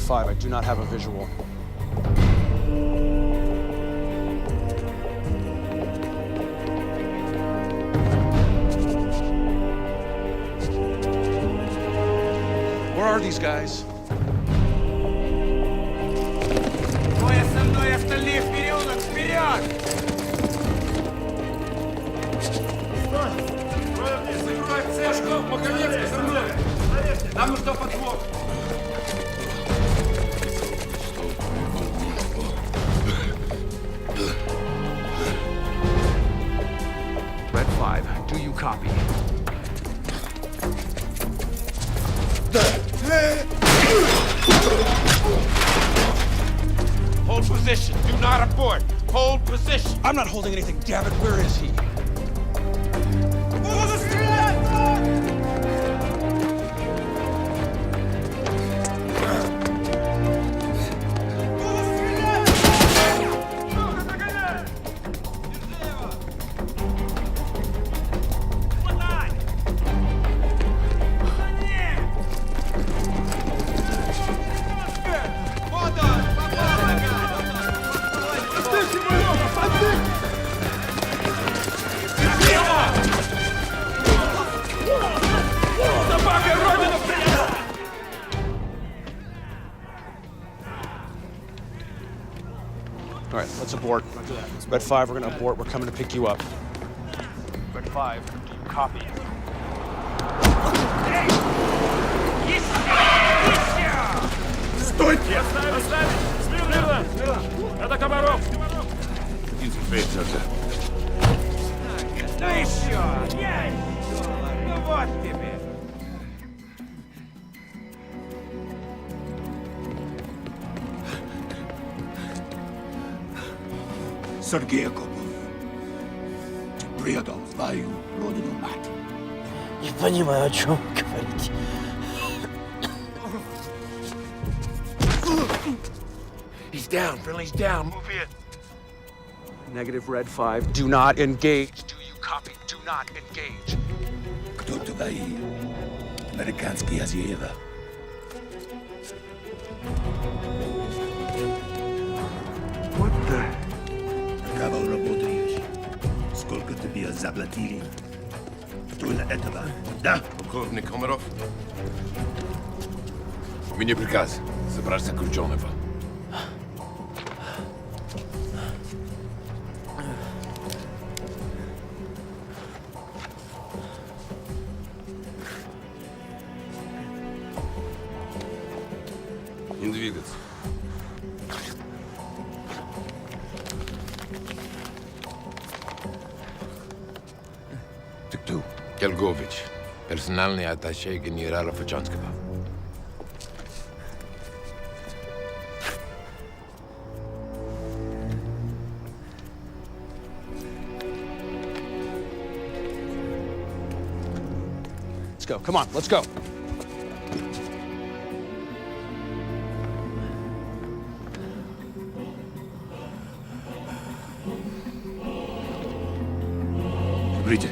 5, I do not have a visual. Where are these guys? Нам нужна подвох. Red 5, do you copy? Hold position. Do not abort. Hold position. I'm not holding anything, damn it. Where is he? All right, let's abort. Red 5, we're gonna abort. We're coming to pick you up. Red 5, do you copy? Стойте! Смирно! Это Комаров! Инспектор. Ну еще! Ну вот тебе! Сергей Акопов, ты предал свою родину-мать. Не понимаю, о чем вы говорите. He's down. Friendly's down. Move in. Negative, Red 5. Do not engage. Do you copy? Do not engage. Кто твои американские хозяева? What the? На кого работаешь? Сколько тебе заплатили? Кто для этого? Да? Полковник Комаров. У меня приказ забрать заключенного. Не двигаться. Ты кто? Келгович, персональный атташе генерала Фачанского. Let's go. Come on, let's go. Брите.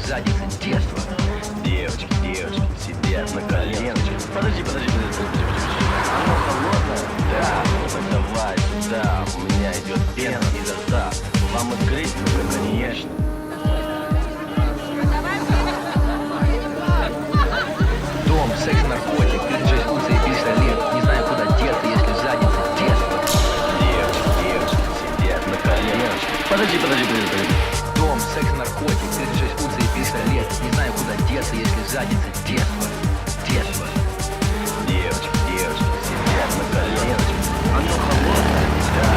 задницы детства. Девочки, девочки, сидят на коленочках. Подожди. Оно холодное? Да, давай сюда. У меня идет пена изо рта. Вам открыть? Конечно. Дом, секс, наркотик, кринжесть, куца и пистолет. Не знаю, куда деться, если задница детства. Девочки, сидят на коленочках. Подожди. Дом, секс, наркотик, кринжесть, куца и пистолет. Не знаю, куда деться, если задница детства. Девочки, сидят на коленочках. Оно холодное? Да,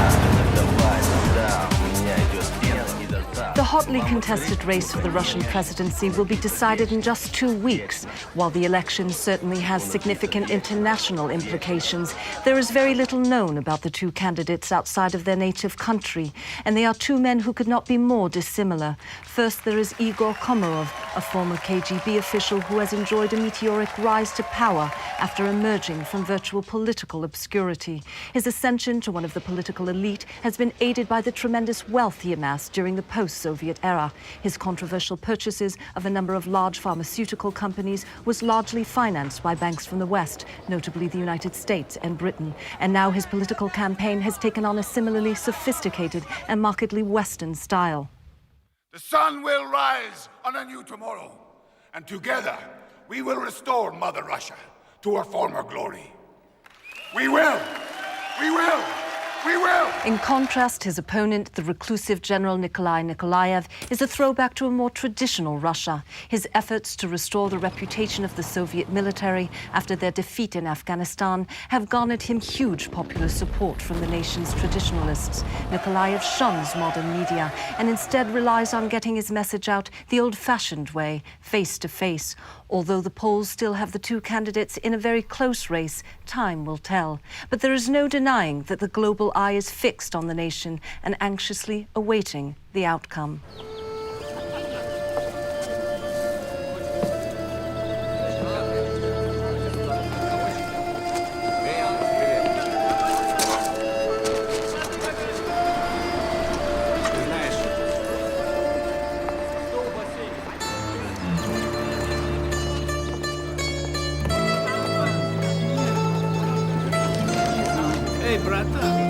давай сюда. У меня идет пена изо рта. The hotly contested race for the Russian presidency will be decided in just 2 weeks. While the election certainly has significant international implications, there is very little known about the two candidates outside of their native country, and they are two men who could not be more dissimilar. First, there is Igor Komarov, a former KGB official who has enjoyed a meteoric rise to power after emerging from virtual political obscurity. His ascension to one of the political elite has been aided by the tremendous wealth he amassed during the post-Soviet era. His controversial purchases of a number of large pharmaceutical companies was largely financed by banks from the West, notably the United States and Britain. And now his political campaign has taken on a similarly sophisticated and markedly Western style. The sun will rise on a new tomorrow, and together we will restore Mother Russia to her former glory. We will! We will! We will! In contrast, his opponent, the reclusive General Nikolai Nikolaev, is a throwback to a more traditional Russia. His efforts to restore the reputation of the Soviet military after their defeat in Afghanistan have garnered him huge popular support from the nation's traditionalists. Nikolaev shuns modern media and instead relies on getting his message out the old-fashioned way, face-to-face. Although the polls still have the two candidates in a very close race, time will tell. But there is no denying that the global eye is fixed on the nation and anxiously awaiting the outcome. Эй, братан!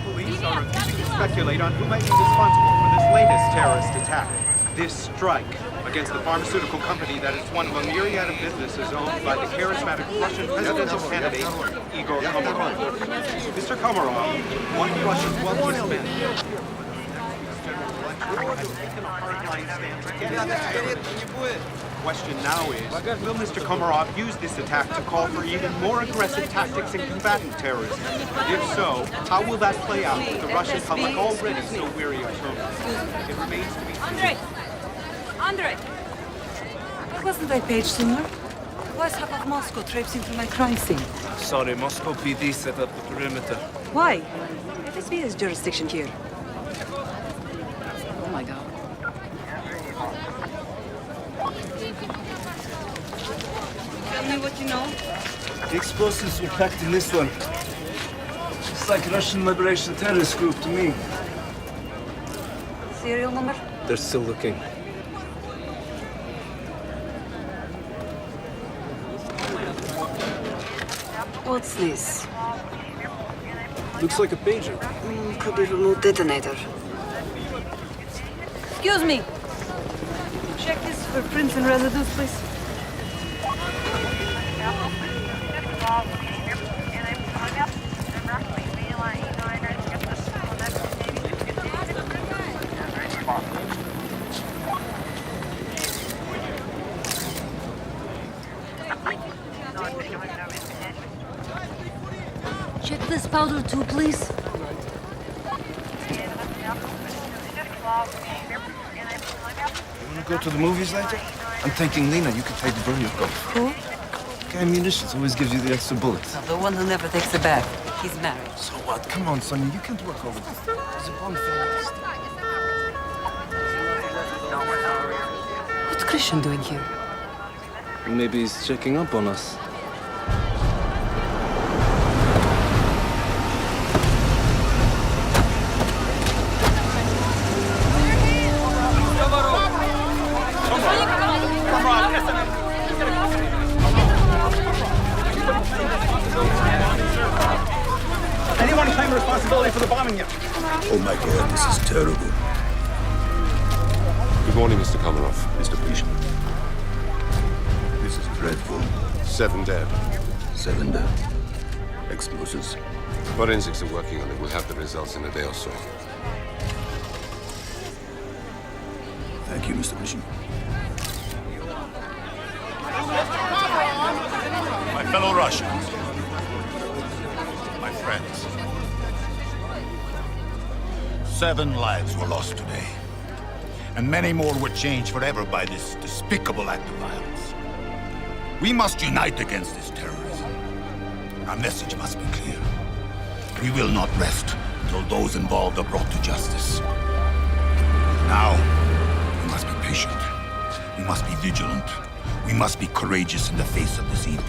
Police are refusing to speculate on who might be responsible for this latest terrorist attack. This strike against the pharmaceutical company that is one of a myriad of businesses owned by the charismatic Russian presidential candidate, Igor Komarov. Mr. Komarov, one of Russia's wealthiest men, has taken a hardline stance against terrorism. The question now is, will Mr. Komarov use this attack to call for even more aggressive tactics in combating terrorism? If so, how will that play out with the Russian public already so weary of terrorism? It remains to be seen. Andre! Why wasn't I paged sooner? Why is half of Moscow traipsed into my crime scene? Sorry, Moscow PD set up the perimeter. Why? FSB has jurisdiction here. Oh my God. Tell me what you know. The explosives were packed in this one. It's like Russian Liberation Terrorist Group to me. Serial number? They're still looking. What's this? Looks like a pager. Could be remote detonator. Excuse me. Check this for prints and residues, please. Check this powder too, please. You wanna go to the movies later? I'm taking Lena. You can take the Golf. Who? Guy Munitions always gives you the extra bullets. The one who never takes a bath. He's married. So what? Come on, Sonia. You can't work over this. There's a Bond film. What's Christian doing here? Maybe he's checking up on us. Anyone claim responsibility for the bombing yet? Oh my God, this is terrible. Good morning, Mr. Komarov. Mr. Bishop. This is dreadful. 7 dead. 7 dead. Explosives. Forensics are working on it. We'll have the results in a day or so. Thank you, Mr. Bishop. My fellow Russians. My friends. 7 lives were lost today. And many more were changed forever by this despicable act of violence. We must unite against this terrorism. Our message must be clear. We will not rest until those involved are brought to justice. Now, we must be patient. We must be vigilant. We must be courageous in the face of this evil.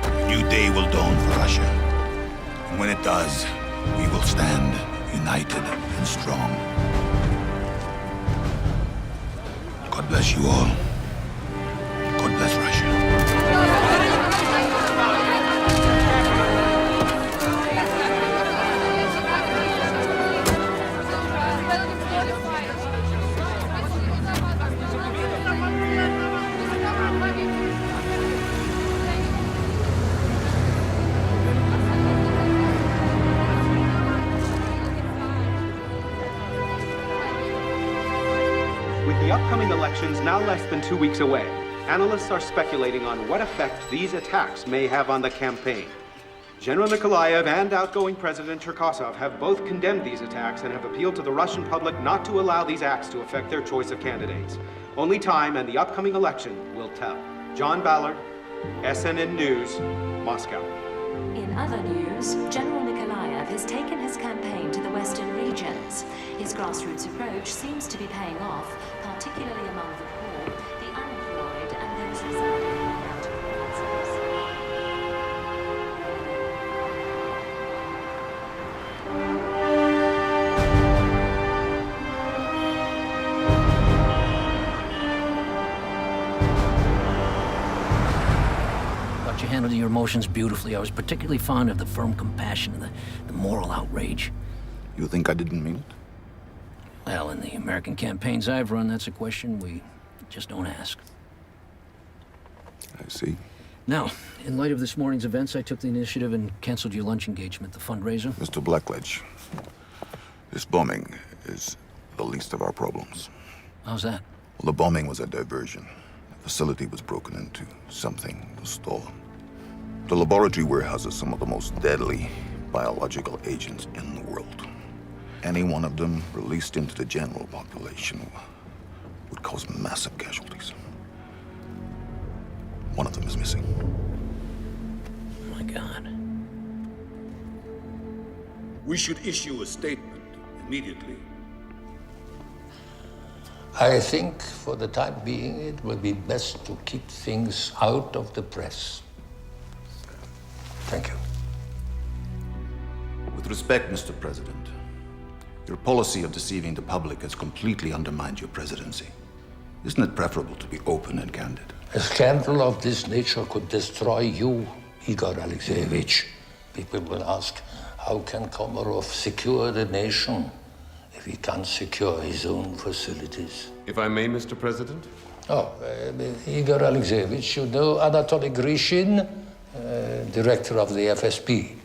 A new day will dawn for Russia. And when it does, we will stand united and strong. God bless you all. God bless Russia. With the upcoming elections now less than 2 weeks away, analysts are speculating on what effect these attacks may have on the campaign. General Nikolaev and outgoing President Cherkasov have both condemned these attacks and have appealed to the Russian public not to allow these acts to affect their choice of candidates. Only time and the upcoming election will tell. John Ballard, SNN News, Moscow. In other news, General Nikolaev has taken his campaign to the western regions. His grassroots approach seems to be paying off, particularly among the poor, the unemployed, and those residing in mountain provinces. Got your hand handled your emotions beautifully. I was particularly fond of the firm compassion and the moral outrage. You think I didn't mean it? Well, in the American campaigns I've run, that's a question we just don't ask. I see. Now, in light of this morning's events, I took the initiative and canceled your lunch engagement, the fundraiser. Mr. Blackledge, this bombing is the least of our problems. How's that? Well, the bombing was a diversion. The facility was broken into. Something was stolen. The laboratory warehouses some of the most deadly biological agents in the world. Any one of them released into the general population would cause massive casualties. One of them is missing. Oh my God. We should issue a statement immediately. I think for the time being it will be best to keep things out of the press. Thank you. With respect, Mr. President, your policy of deceiving the public has completely undermined your presidency. Isn't it preferable to be open and candid? A scandal of this nature could destroy you, Igor Alexeyevich. People will ask, how can Komarov secure the nation if he can't secure his own facilities? If I may, Mr. President? Igor Alexeyevich, you know Anatoly Grishin, director of the FSB.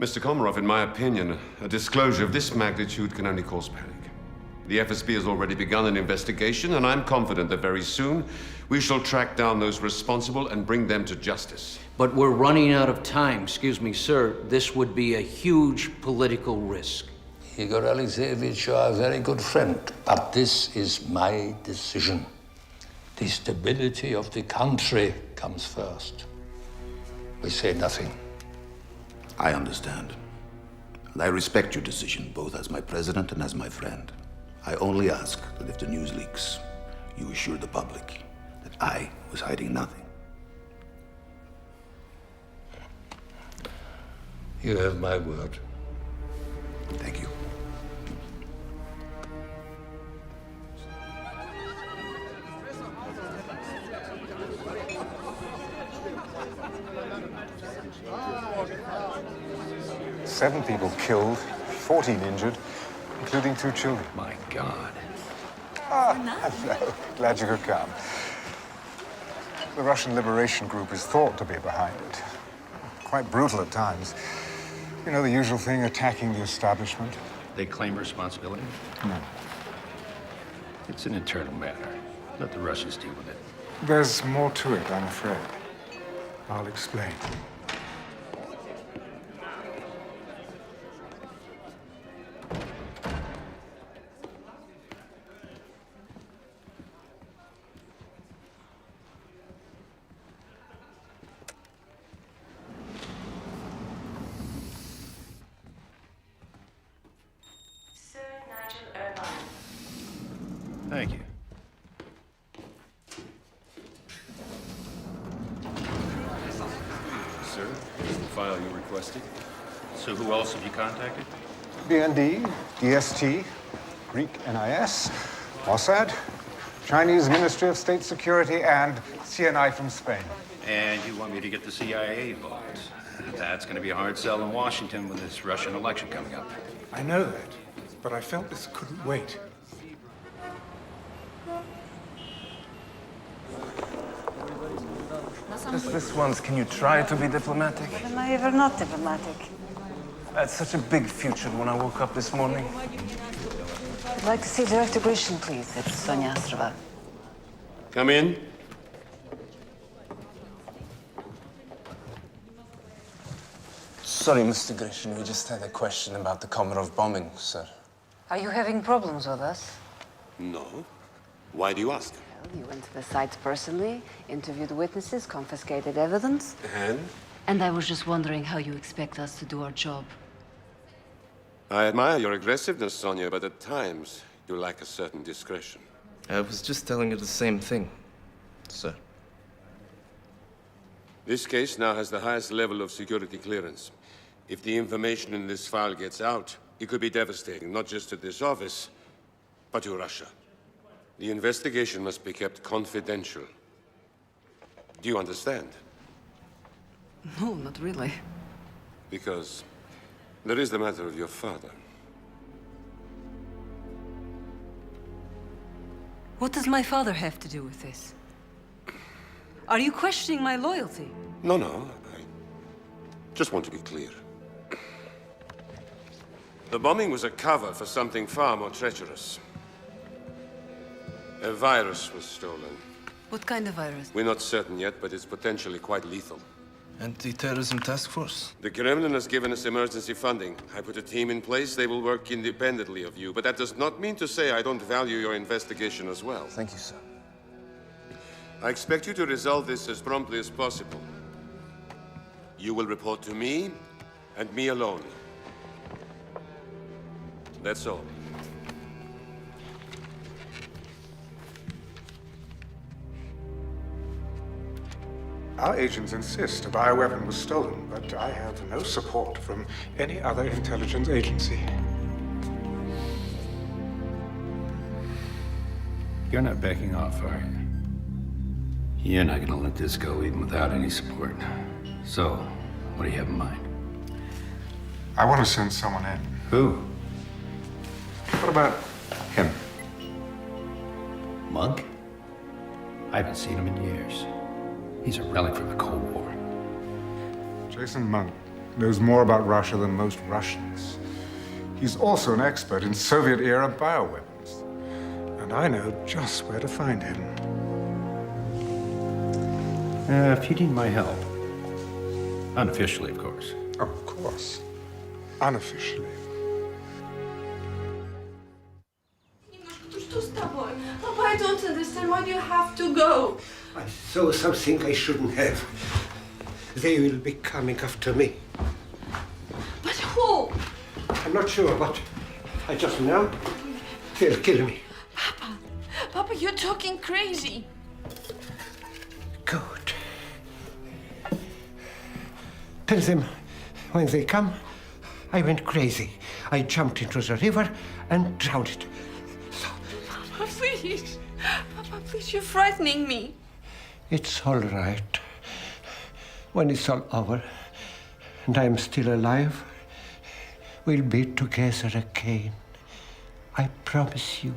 Mr. Komarov, in my opinion, a disclosure of this magnitude can only cause panic. The FSB has already begun an investigation, and I'm confident that very soon we shall track down those responsible and bring them to justice. But we're running out of time. Excuse me, sir. This would be a huge political risk. Igor Alexeyevich, you are a very good friend, but this is my decision. The stability of the country comes first. We say nothing. I understand. And I respect your decision, both as my president and as my friend. I only ask that if the news leaks, you assure the public that I was hiding nothing. You have my word. Thank you. Seven people killed, 14 injured, including 2 children. My God. Hello. Glad you could come. The Russian Liberation Group is thought to be behind it. Quite brutal at times. You know, the usual thing, attacking the establishment. They claim responsibility? No. It's an internal matter. Let the Russians deal with it. There's more to it, I'm afraid. I'll explain. Thank you. Sir, here's the file you requested. So who else have you contacted? BND, DST, Greek NIS, Mossad, Chinese Ministry of State Security, and CNI from Spain. And you want me to get the CIA involved? That's going to be a hard sell in Washington with this Russian election coming up. I know that, but I felt this couldn't wait. Just this once, can you try to be diplomatic? Am I ever not diplomatic? I had such a big future when I woke up this morning. I'd like to see Director Grishin, please. It's Sonia Ostrova. Come in. Sorry, Mr. Grishin, we just had a question about the Komarov bombing, sir. Are you having problems with us? No. Why do you ask? Well, you went to the site personally, interviewed witnesses, confiscated evidence. And? And I was just wondering how you expect us to do our job. I admire your aggressiveness, Sonia, but at times you lack a certain discretion. I was just telling you the same thing, sir. This case now has the highest level of security clearance. If the information in this file gets out, it could be devastating, not just to this office, but to Russia. The investigation must be kept confidential. Do you understand? No, not really. Because there is the matter of your father. What does my father have to do with this? Are you questioning my loyalty? No, no. I just want to be clear. The bombing was a cover for something far more treacherous. A virus was stolen. What kind of virus? We're not certain yet, but it's potentially quite lethal. Anti-terrorism task force? The Kremlin has given us emergency funding. I put a team in place. They will work independently of you. But that does not mean to say I don't value your investigation as well. Thank you, sir. I expect you to resolve this as promptly as possible. You will report to me, and me alone. That's all. Our agents insist a bioweapon was stolen, but I have no support from any other intelligence agency. You're not backing off, are you? You're not gonna let this go even without any support. So, what do you have in mind? I want to send someone in. Who? What about him? Monk? I haven't seen him in years. He's a relic from the Cold War. Jason Monk knows more about Russia than most Russians. He's also an expert in Soviet-era bioweapons. And I know just where to find him. If you need my help. Unofficially, of course. Of course. Unofficially. Papa, I don't understand. Why do you have to go? I saw something I shouldn't have. They will be coming after me. But who? I'm not sure, but I just know they'll kill me. Papa, you're talking crazy. Good. Tell them when they come, I went crazy. I jumped into the river and drowned it. Papa, please. Papa, please, you're frightening me. It's all right. When it's all over and I'm still alive, we'll be together again. I promise you.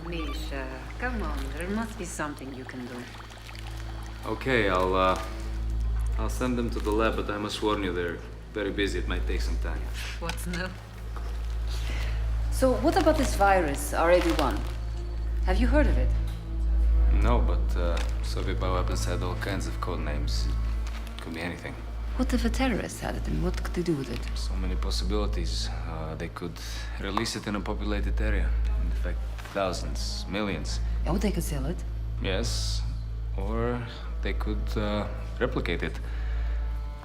Misha, come on. There must be something you can do. Okay, I'll send them to the lab, but I must warn you, they're very busy. It might take some time. What's new? So, what about this virus, R81? Have you heard of it? No, but Soviet bioweapons had all kinds of code names. Could be anything. What if a terrorist had it, and what could they do with it? So many possibilities. They could release it in a populated area. Infect thousands, millions. Oh, they could sell it. Yes, or they could replicate it.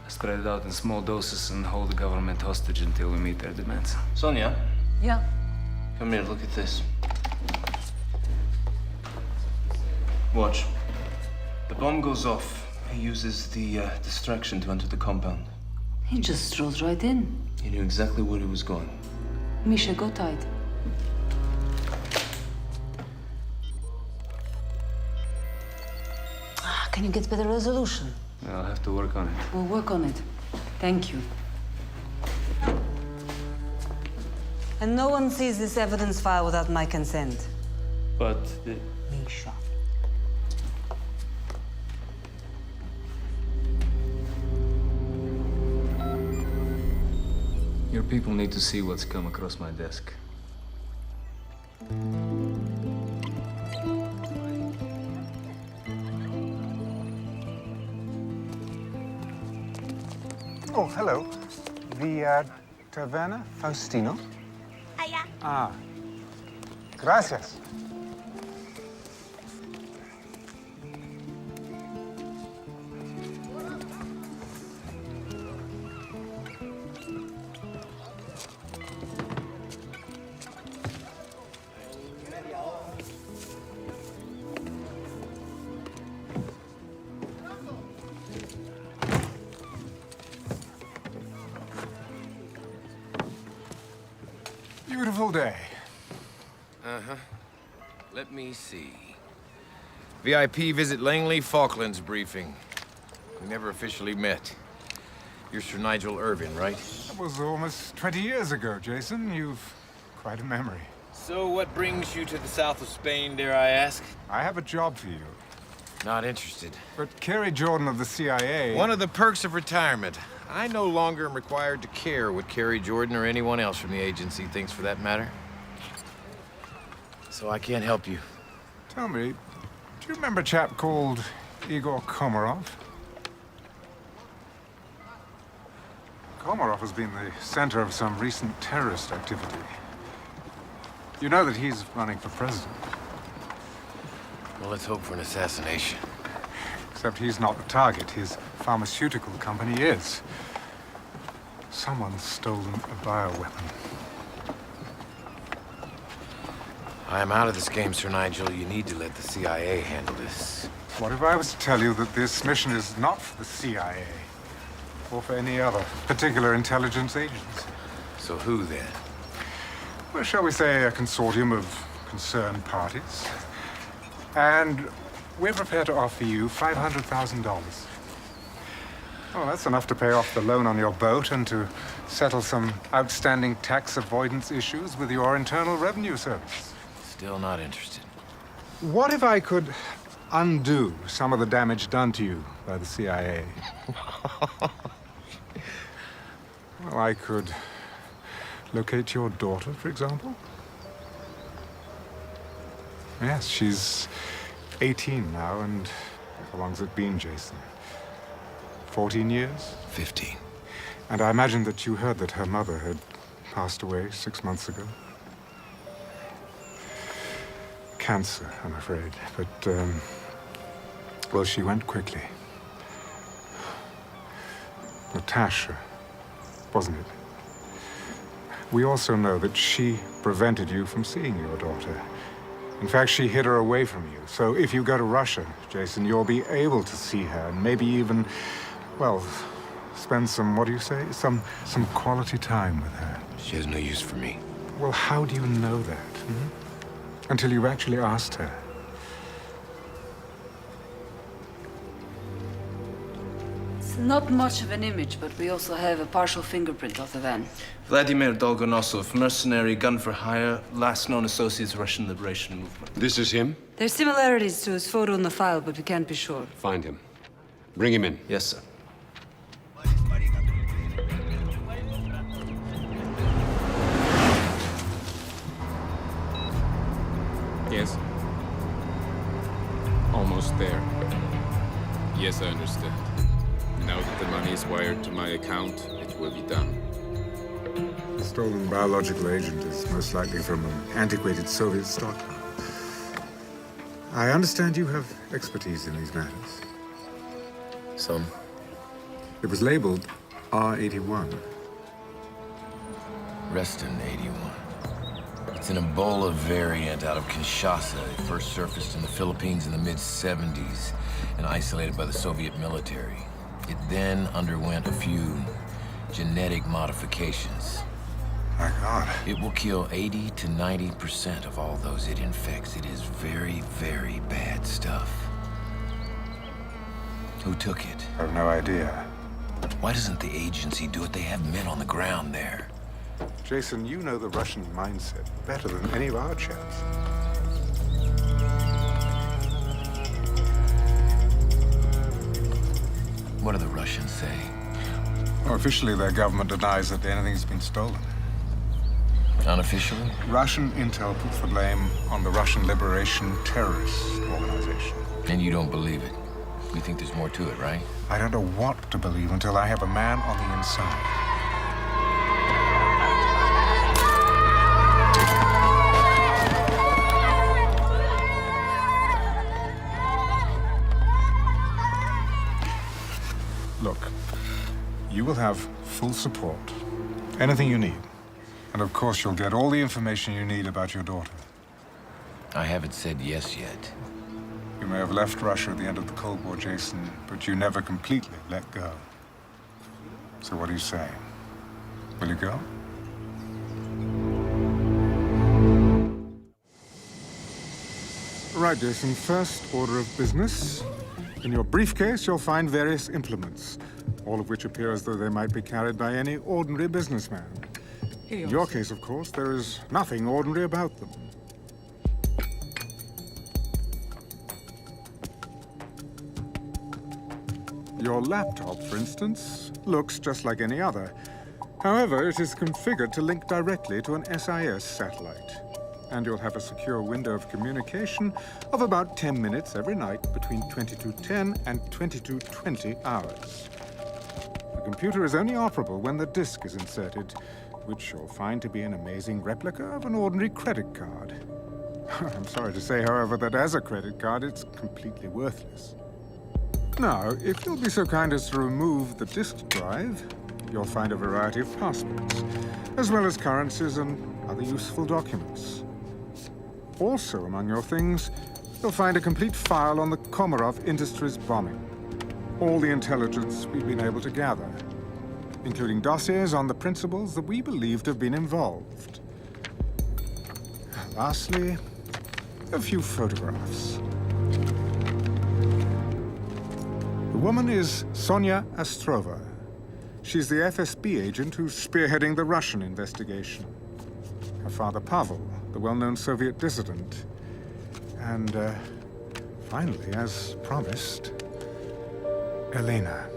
Spread it out in small doses and hold the government hostage until we meet their demands. Sonia? Yeah. Come here, look at this. Watch. The bomb goes off. He uses the distraction to enter the compound. He just strolls right in. He knew exactly where he was going. Misha, go tight. Can you get better resolution? I'll have to work on it. We'll work on it. Thank you. And no one sees this evidence file without my consent. But Misha. your people need to see what's come across my desk. Oh, hello. The Taverna Faustino? Ah. Gracias. Beautiful day. Uh-huh. Let me see. VIP visit Langley, Falklands briefing. We never officially met. You're Sir Nigel Irvin, right? That was almost 20 years ago, Jason. You've quite a memory. So what brings you to the south of Spain, dare I ask? I have a job for you. Not interested. But Kerry Jordan of the CIA... One of the perks of retirement. I no longer am required to care what Kerry Jordan or anyone else from the agency thinks, for that matter. So I can't help you. Tell me, do you remember a chap called Igor Komarov? Komarov has been the center of some recent terrorist activity. You know that he's running for president. Well, let's hope for an assassination. Except he's not the target. His pharmaceutical company is. Someone's stolen a bioweapon. I'm out of this game, Sir Nigel. You need to let the CIA handle this. What if I was to tell you that this mission is not for the CIA? Or for any other particular intelligence agency? So who, then? Well, shall we say a consortium of concerned parties? And we're prepared to offer you $500,000. Oh, that's enough to pay off the loan on your boat and to settle some outstanding tax avoidance issues with your Internal Revenue Service. Still not interested. What if I could undo some of the damage done to you by the CIA? Well, I could locate your daughter, for example. Yes, she's 18 now, and how long's it been, Jason? 14 years? 15. And I imagine that you heard that her mother had passed away 6 months ago. Cancer, I'm afraid, but, well, she went quickly. Natasha, wasn't it? We also know that she prevented you from seeing your daughter. In fact, she hid her away from you. So if you go to Russia, Jason, you'll be able to see her and maybe even, well, spend some, what do you say? Some quality time with her. She has no use for me. Well, how do you know that? Until you've actually asked her. It's not much of an image, but we also have a partial fingerprint of the van. Vladimir Dolgonosov, mercenary, gun for hire, last known associates Russian Liberation Movement. This is him? There's similarities to his photo in the file, but we can't be sure. Find him. Bring him in. Yes, sir. Yes. Almost there. Yes, I understand. Now that the money is wired to my account, it will be done. The stolen biological agent is most likely from an antiquated Soviet stockpile. I understand you have expertise in these matters. Some. It was labeled R81. Reston 81. It's an Ebola variant out of Kinshasa. It first surfaced in the Philippines in the mid-70s and isolated by the Soviet military. It then underwent a few genetic modifications. My God. It will kill 80 to 90% of all those it infects. It is very, very bad stuff. Who took it? I have no idea. Why doesn't the agency do it? They have men on the ground there. Jason, you know the Russian mindset better than any of our chaps. What do the Russians say? Well, officially, their government denies that anything's been stolen. Unofficially? Russian intel puts the blame on the Russian Liberation Terrorist Organization. And you don't believe it? You think there's more to it, right? I don't know what to believe until I have a man on the inside. Look, you will have full support. Anything you need. And of course, you'll get all the information you need about your daughter. I haven't said yes yet. You may have left Russia at the end of the Cold War, Jason, but you never completely let go. So what do you say? Will you go? right, Jason. First order of business. In your briefcase, you'll find various implements, all of which appear as though they might be carried by any ordinary businessman. In your case, of course, there is nothing ordinary about them. Your laptop, for instance, looks just like any other. However, it is configured to link directly to an SIS satellite. And you'll have a secure window of communication of about 10 minutes every night between 22:10 and 22:20 hours. The computer is only operable when the disk is inserted, which you'll find to be an amazing replica of an ordinary credit card. I'm sorry to say, however, that as a credit card, it's completely worthless. Now, if you'll be so kind as to remove the disk drive, you'll find a variety of passports, as well as currencies and other useful documents. Also among your things, you'll find a complete file on the Komarov Industries bombing. All the intelligence we've been able to gather, including dossiers on the principals that we believed have been involved. Lastly, a few photographs. The woman is Sonia Astrova. She's the FSB agent who's spearheading the Russian investigation. Her father, Pavel, the well-known Soviet dissident. And, finally, as promised, Elena.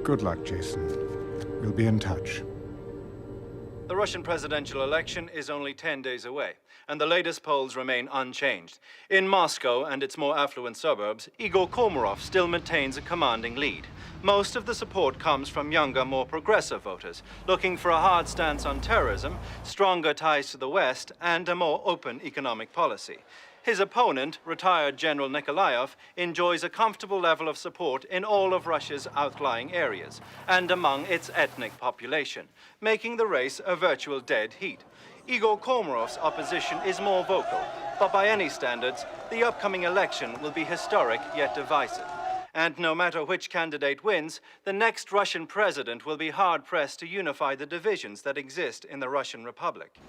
Good luck, Jason. We'll be in touch. The Russian presidential election is only 10 days away, and the latest polls remain unchanged. In Moscow and its more affluent suburbs, Igor Komarov still maintains a commanding lead. Most of the support comes from younger, more progressive voters, looking for a hard stance on terrorism, stronger ties to the West, and a more open economic policy. His opponent, retired General Nikolaev, enjoys a comfortable level of support in all of Russia's outlying areas and among its ethnic population, making the race a virtual dead heat. Igor Komarov's opposition is more vocal, but by any standards, the upcoming election will be historic yet divisive. And no matter which candidate wins, the next Russian president will be hard-pressed to unify the divisions that exist in the Russian Republic.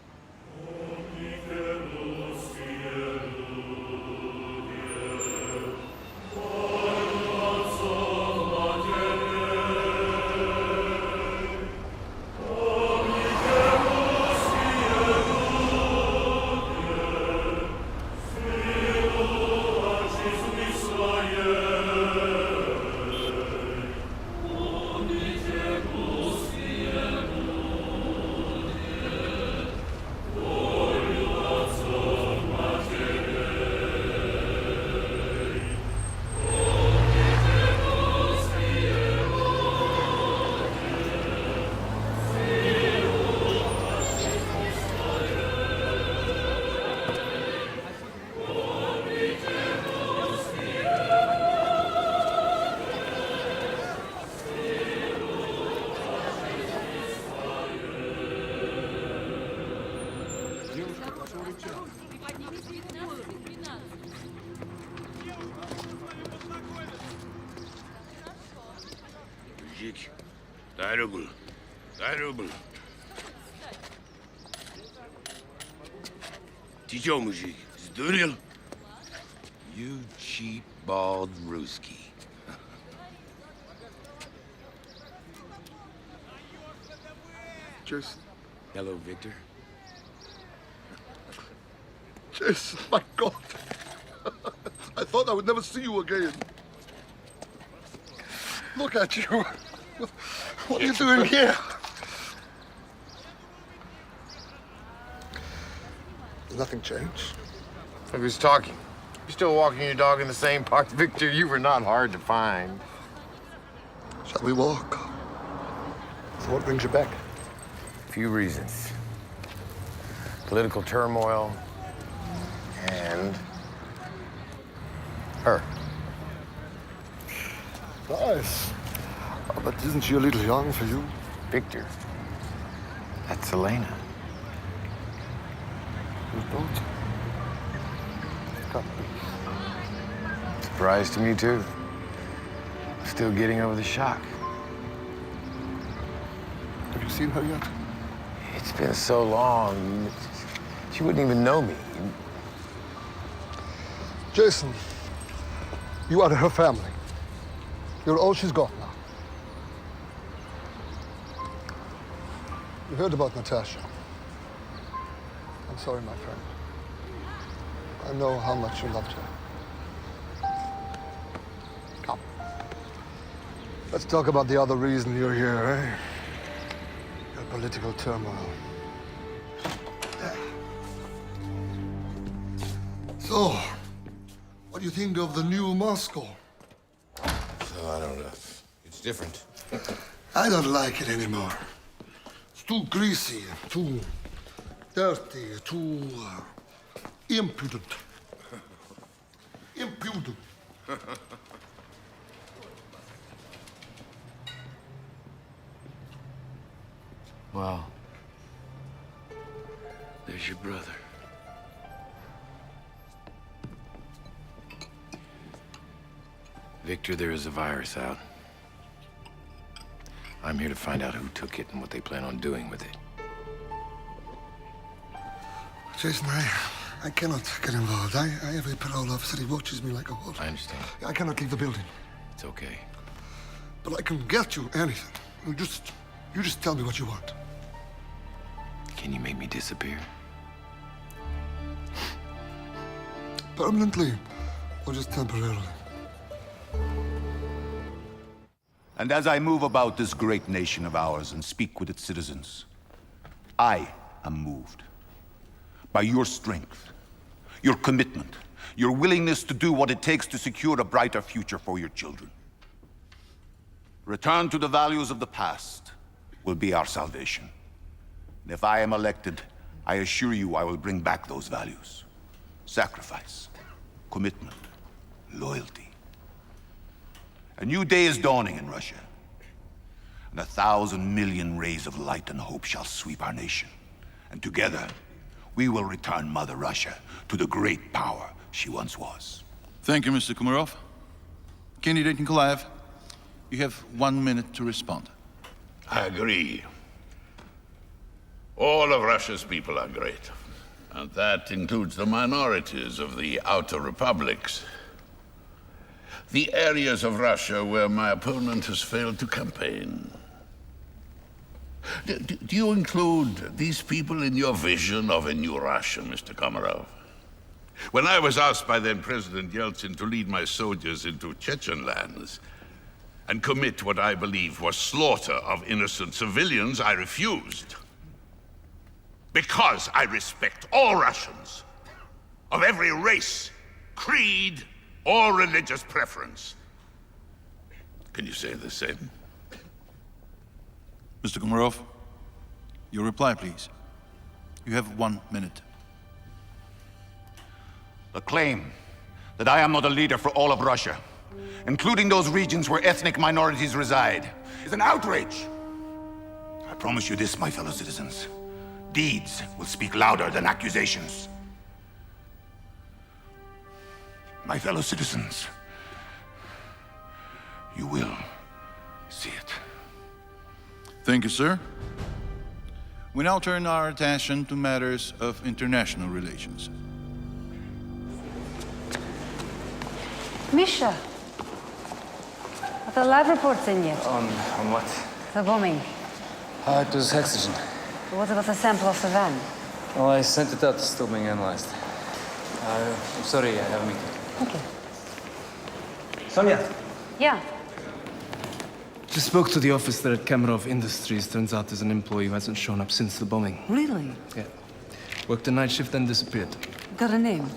Мужик, дай рубль. Дай рубль. Ты чё, мужик, сдурел? You cheap, bald Ruski. Jason. Hello, Victor. Jason, my God. I thought I would never see you again. Look at you. What are you doing here? Nothing changed. Who's talking? You still walking your dog in the same park? Victor, you were not hard to find. Shall we walk? So what brings you back? A few reasons. Political turmoil and her. Nice. Oh, but isn't she a little young for you? Victor. That's Elena. Your daughter. Can't be. Surprise to me, too. Still getting over the shock. Have you seen her yet? It's been so long. She wouldn't even know me. Jason, you are her family. You're all she's got now. You heard about Natasha. I'm sorry, my friend. I know how much you loved her. Come. Let's talk about the other reason you're here, eh? Your political turmoil. So, what do you think of the new Moscow? So, I don't know. It's different. I don't like it anymore. It's too greasy, too dirty, too impudent. Impudent. Wow. There's your brother. Victor, there is a virus out. I'm here to find out who took it and what they plan on doing with it. Jason, I cannot get involved. I have a parole officer. He watches me like a wolf. I understand. I cannot leave the building. It's okay. But I can get you anything. You just tell me what you want. Can you make me disappear? Permanently, or just temporarily? And as I move about this great nation of ours and speak with its citizens, I am moved by your strength, your commitment, your willingness to do what it takes to secure a brighter future for your children. Return to the values of the past will be our salvation. And if I am elected, I assure you I will bring back those values. Sacrifice, commitment, loyalty. A new day is dawning in Russia, and 1,000 million rays of light and hope shall sweep our nation. And together, we will return Mother Russia to the great power she once was. Thank you, Mr. Komarov. Candidate Nikolaev, you have 1 minute to respond. I agree. All of Russia's people are great. And that includes the minorities of the outer republics. The areas of Russia where my opponent has failed to campaign. Do you include these people in your vision of a new Russia, Mr. Komarov? When I was asked by then President Yeltsin to lead my soldiers into Chechen lands and commit what I believe was slaughter of innocent civilians, I refused. Because I respect all Russians, of every race, creed, or religious preference. Can you say the same? Mr. Komarov, your reply, please. You have 1 minute. The claim that I am not a leader for all of Russia, including those regions where ethnic minorities reside, is an outrage. I promise you this, my fellow citizens. Deeds will speak louder than accusations. My fellow citizens, you will see it. Thank you, sir. We now turn our attention to matters of international relations. Misha, are the lab reports in yet? On what? The bombing. It was oxygen. What about the sample of the van? Well, I sent it out. It's still being analyzed. I'm sorry, I have a meeting. Okay. Sonia, Yeah. just spoke to the officer at Kamarov Industries. Turns out there's an employee who hasn't shown up since the bombing. Really? Yeah. Worked a night shift, then disappeared. Got a name?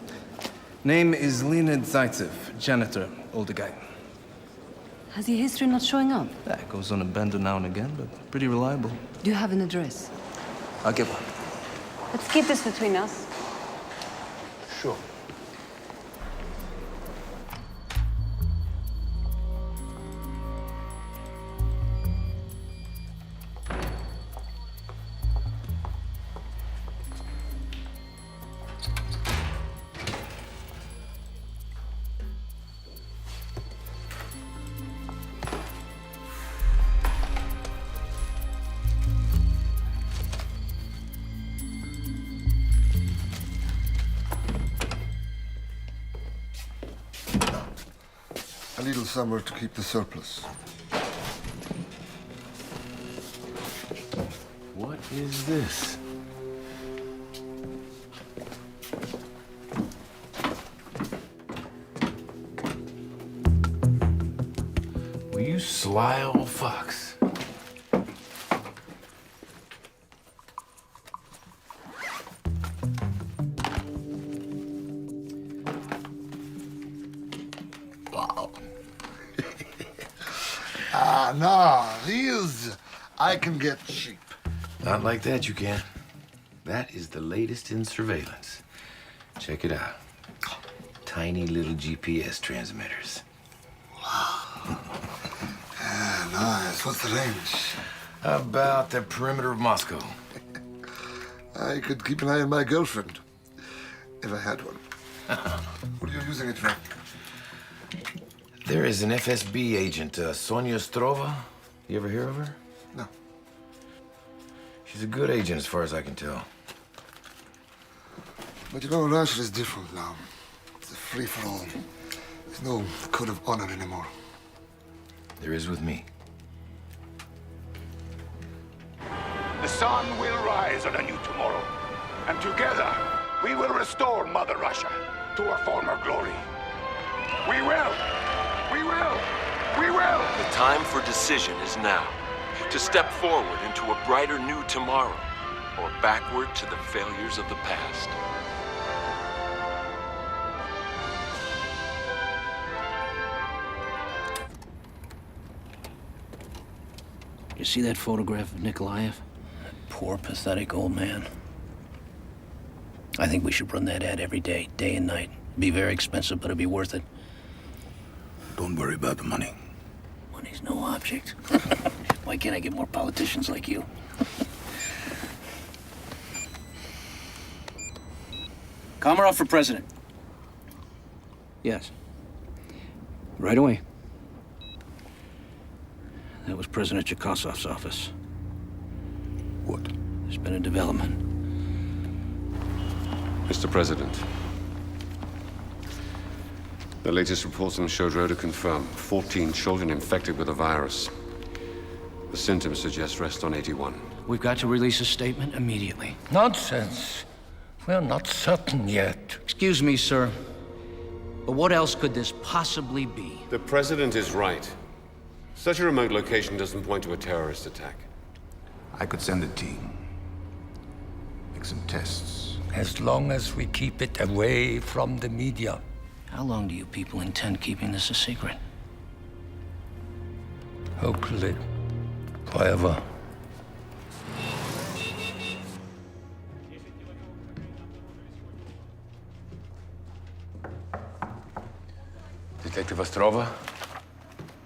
Name is Leonid Zaitsev, janitor, older guy. Has your history not showing up? Yeah, goes on a bender now and again, but pretty reliable. Do you have an address? I'll get one. Let's keep this between us. Sure. needle somewhere to keep the surplus. What is this? Well, you sly old fox. Wow. No, these I can get cheap. Not like that, you can't. That is the latest in surveillance. Check it out. Tiny little GPS transmitters. Wow. Nice. What's the range? About the perimeter of Moscow. I could keep an eye on my girlfriend, if I had one. What are you using it for? There is an FSB agent, Sonia Strova. You ever hear of her? No. She's a good agent as far as I can tell. But you know, Russia is different now. It's a free-for-all. There's no code of honor anymore. There is with me. The sun will rise on a new tomorrow, and together we will restore Mother Russia to her former glory. We will! We will! We will! The time for decision is now. To step forward into a brighter new tomorrow, or backward to the failures of the past. You see that photograph of Nikolaev? That poor, pathetic old man. I think we should run that ad every day, day and night. Be very expensive, but it'll be worth it. Don't worry about the money. Money's no object. Why can't I get more politicians like you? Komarov for president. Yes. Right away. That was President Chekasov's office. What? There's been a development. Mr. President, the latest reports on Shodroda confirm 14 children infected with the virus. The symptoms suggest rest on 81. We've got to release a statement immediately. Nonsense. We're not certain yet. Excuse me, sir. But what else could this possibly be? The President is right. Such a remote location doesn't point to a terrorist attack. I could send a team. Make some tests. As long as we keep it away from the media. How long do you people intend keeping this a secret? Hopefully, forever. Detective Ostrova?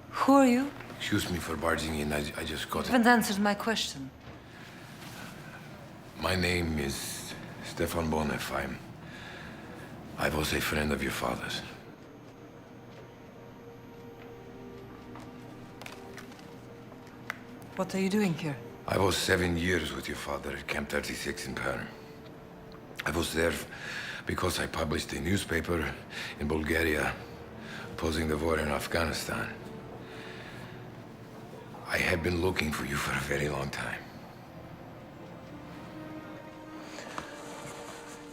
Who are you? Excuse me for barging in. I just got You haven't answered my question. My name is Stefan Bonev. I was a friend of your father's. What are you doing here? I was 7 years with your father at Camp 36 in Perm. I was there because I published a newspaper in Bulgaria opposing the war in Afghanistan. I had been looking for you for a very long time.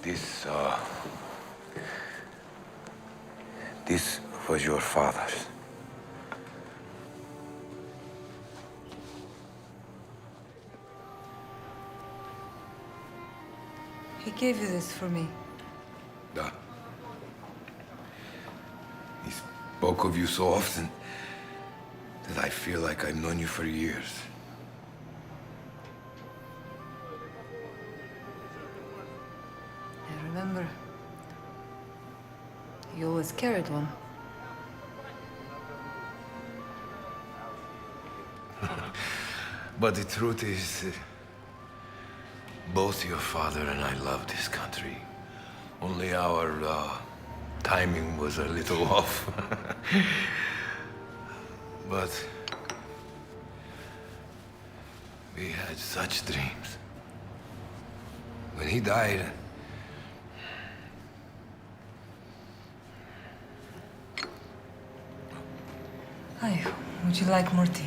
This was your father's. He gave you this for me. Da. He spoke of you so often that I feel like I've known you for years. I remember. You always carried one. But the truth is, both your father and I love this country. Only our timing was a little off. But we had such dreams. When he died, Hi, would you like more tea?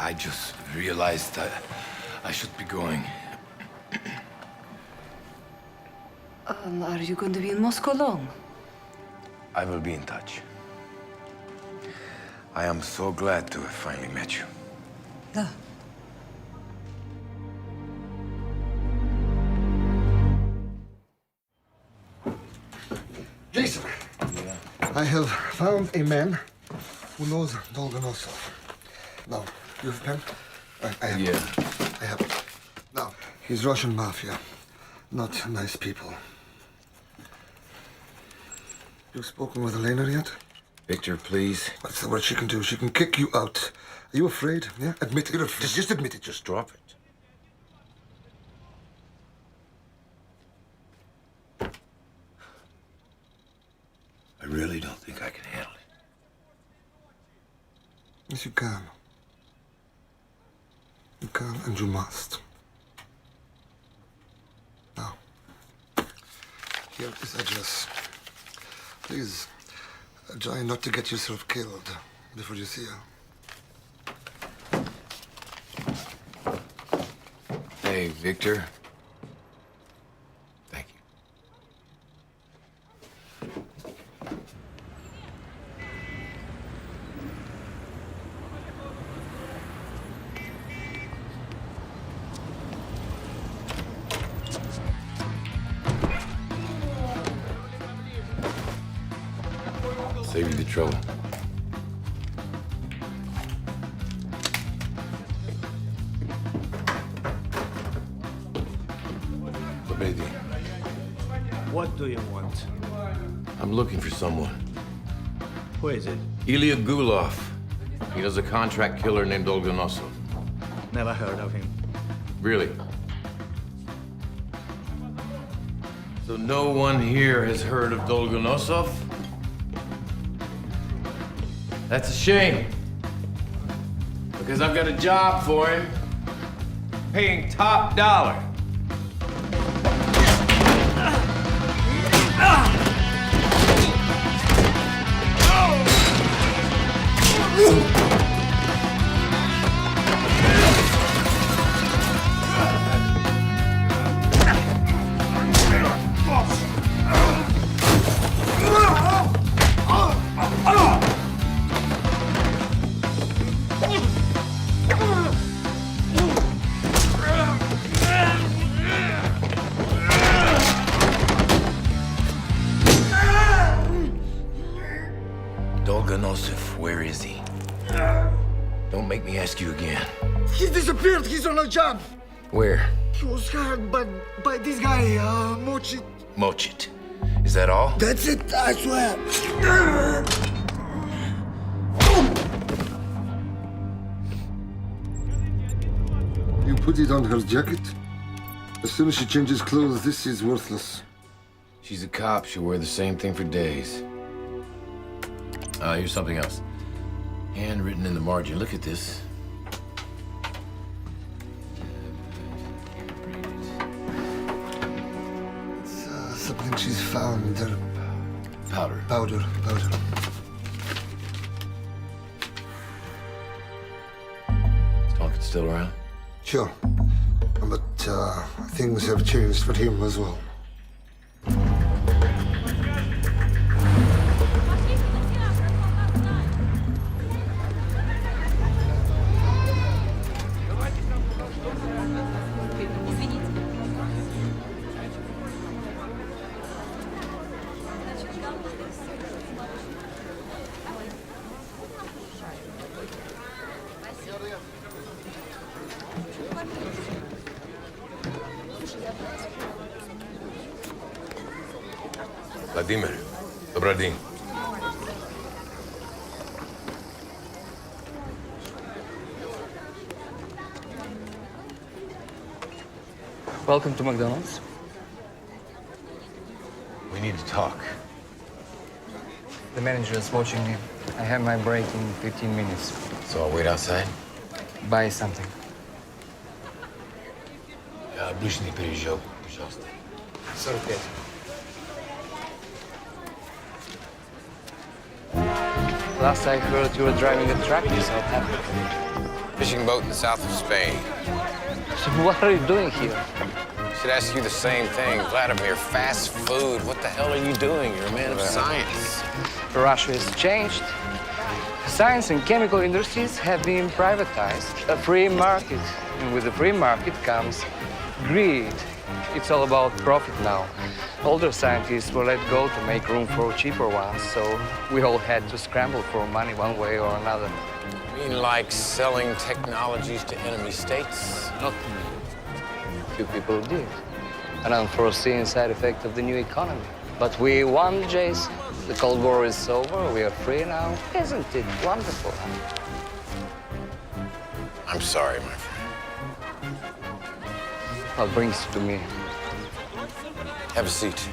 I just realized I should be going. Are you going to be in Moscow long? I will be in touch. I am so glad to have finally met you. Да. Jason, I have found a man who knows Dolgonosov. Now, you have a pen? I have. Yeah. I have it. Now, he's Russian mafia. Not nice people. You've spoken with Elena yet? Victor, please. What's the worst she can do? She can kick you out. Are you afraid? Yeah? Admit it. Just admit it. Just drop it. I really don't think I can handle it. Yes, you can. You can and you must. Now, here is address. Please, try not to get yourself killed before you see her. Hey, Victor. Thank you. Save you the trouble. Baby, What do you want? I'm looking for someone. Who is it? Ilya Gulov. He knows a contract killer named Dolgonosov. Never heard of him. Really? So no one here has heard of Dolgonosov? That's a shame. Because I've got a job for him, paying top dollar. Dolgonosov, where is he? Don't make me ask you again. He disappeared. He's on a job. Where? He was hired by this guy, Mochit. Mochit. Is that all? That's it, I swear. You put it on her jacket? As soon as she changes clothes, this is worthless. She's a cop. She'll wear the same thing for days. Here's something else. Handwritten in the margin. Look at this. It's something she's found. Powder. Powder. Tonkin's still around? Sure. But things have changed for him as well. Vladimir, добрый день. Welcome to McDonald's. We need to talk. The manager is watching me. I have my break in 15 minutes. So I'll wait outside? Buy something. Больше не приезжал, пожалуйста. 45. Last I heard, you were driving a truck in South Africa. Fishing boat in the south of Spain. So what are you doing here? Should ask you the same thing, Vladimir. Fast food. What the hell are you doing? You're a man of science. Russia has changed. Science and chemical industries have been privatized. A free market. And with the free market comes greed. It's all about profit now. Older scientists were let go to make room for cheaper ones, so we all had to scramble for money one way or another. You mean like selling technologies to enemy states? Not me. Few people did. An unforeseen side effect of the new economy. But we won, Jason. The Cold War is over. We are free now. Isn't it wonderful? I'm sorry, my friend. What brings you to me? Have a seat.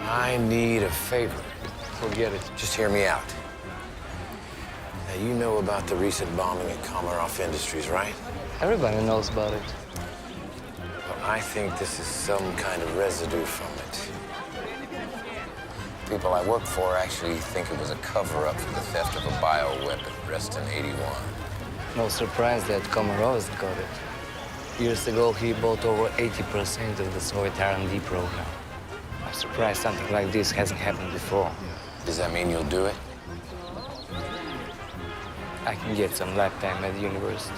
I need a favor. Forget it. Just hear me out. Now, you know about the recent bombing at Komarov Industries, right? Everybody knows about it. Well, I think this is some kind of residue from it. People I work for actually think it was a cover-up for the theft of a bioweapon, Reston 81. No surprise that Komarov got it. Years ago, he bought over 80% of the Soviet R&D program. I'm surprised something like this hasn't happened before. Does that mean you'll do it? I can get some lifetime at the university.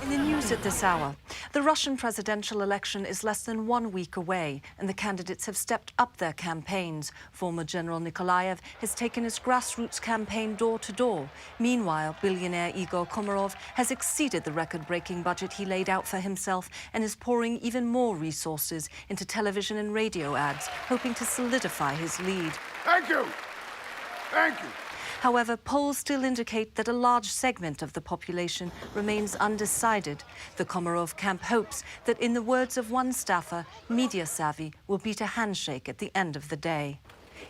In the news at this hour, the Russian presidential election is less than 1 week away, and the candidates have stepped up their campaigns. Former General Nikolaev has taken his grassroots campaign door to door. Meanwhile, billionaire Igor Komarov has exceeded the record-breaking budget he laid out for himself and is pouring even more resources into television and radio ads, hoping to solidify his lead. Thank you. Thank you. However, polls still indicate that a large segment of the population remains undecided. The Komarov camp hopes that, in the words of one staffer, media savvy will beat a handshake at the end of the day.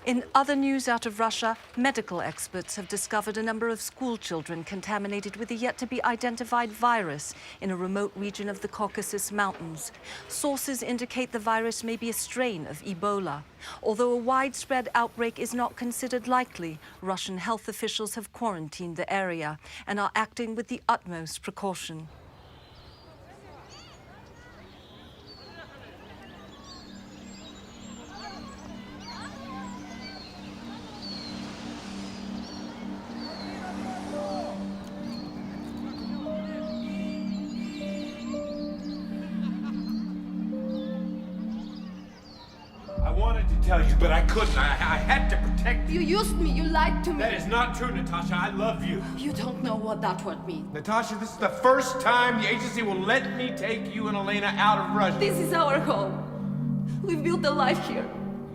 In other news out of Russia, medical experts have discovered a number of school children contaminated with a yet-to-be-identified virus in a remote region of the Caucasus Mountains. Sources indicate the virus may be a strain of Ebola. Although a widespread outbreak is not considered likely, Russian health officials have quarantined the area and are acting with the utmost precaution. I wanted to tell you, but I couldn't. I had to protect you. You used me. You lied to me. That is not true, Natasha. I love you. You don't know what that word means. Natasha, this is the first time the agency will let me take you and Elena out of Russia. This is our home. We've built a life here.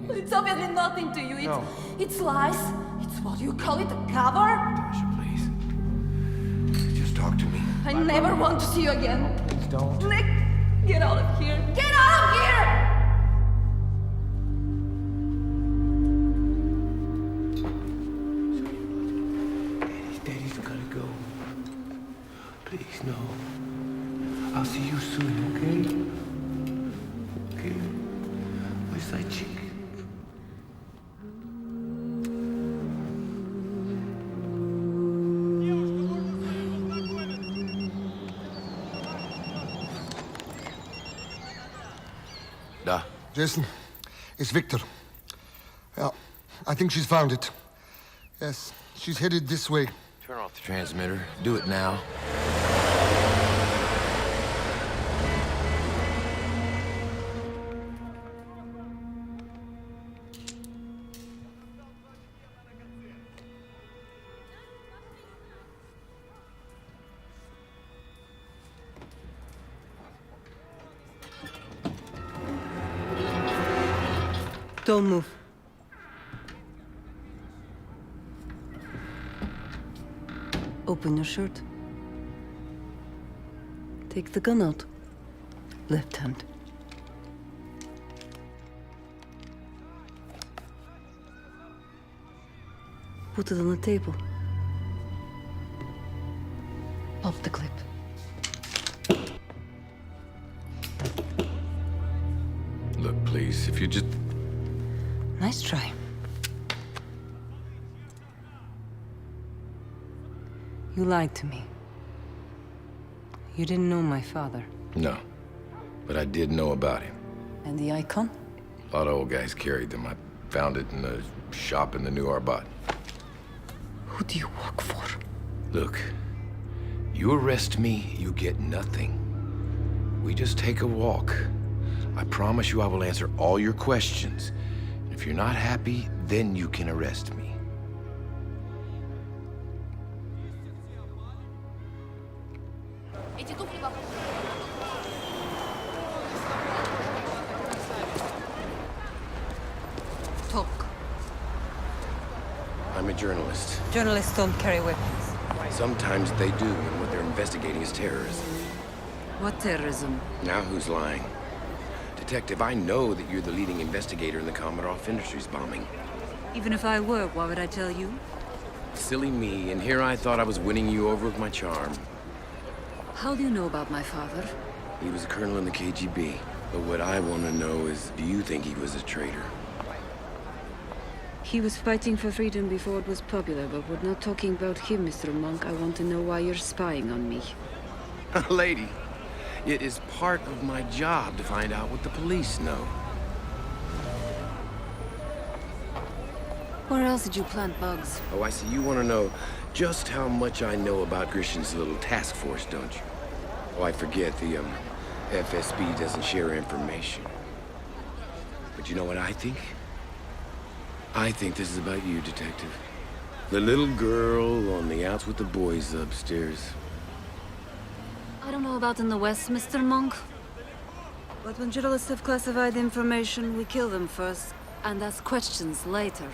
It's obviously nothing to you. It's lies. It's what you call it, a cover. Natasha, please. Just talk to me. I never want to see you again. Please don't. Nick, get out of here. Get out of here! Daddy's gotta go. Please, no. I'll see you soon, okay? Okay? Where's that chick? Da. Jason, it's Victor. Yeah, I think she's found it. Yes, she's headed this way. Turn off the transmitter. Do it now. Don't move. Open your shirt. Take the gun out. Left hand. Put it on the table. Pop the clip. Look, please, if you just... Nice try. You lied to me. You didn't know my father. No. But I did know about him. And the icon? A lot of old guys carried them. I found it in a shop in the New Arbat. Who do you work for? Look, you arrest me, you get nothing. We just take a walk. I promise you I will answer all your questions. And if you're not happy, then you can arrest me. Talk. I'm a journalist. Journalists don't carry weapons. Sometimes they do, and what they're investigating is terrorism. What terrorism? Now who's lying? Detective, I know that you're the leading investigator in the Komarov Industries bombing. Even if I were, why would I tell you? Silly me, and here I thought I was winning you over with my charm. How do you know about my father? He was a colonel in the KGB. But what I want to know is, do you think he was a traitor? He was fighting for freedom before it was popular, but we're not talking about him, Mr. Monk. I want to know why you're spying on me. Lady, it is part of my job to find out what the police know. Where else did you plant bugs? Oh, I see. You want to know just how much I know about Grishin's little task force, don't you? Oh, I forget, the, FSB doesn't share information. But you know what I think? I think this is about you, Detective. The little girl on the outs with the boys upstairs. I don't know about in the West, Mr. Monk. But when journalists have classified information, we kill them first, and ask questions later.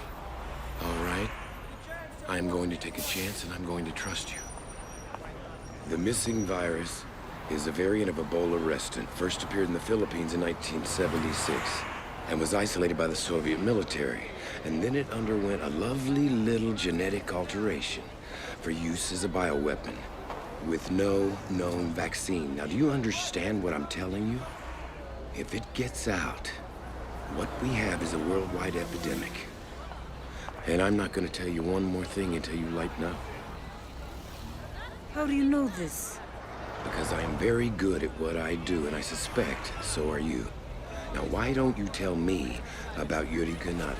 All right. I'm going to take a chance, and I'm going to trust you. The missing virus is a variant of Ebola resistant, first appeared in the Philippines in 1976, and was isolated by the Soviet military. And then it underwent a lovely little genetic alteration for use as a bioweapon, with no known vaccine. Now, do you understand what I'm telling you? If it gets out, what we have is a worldwide epidemic. And I'm not going to tell you one more thing until you lighten up. How do you know this? Because I am very good at what I do, and I suspect so are you. Now, why don't you tell me about Yuri Gennadiev?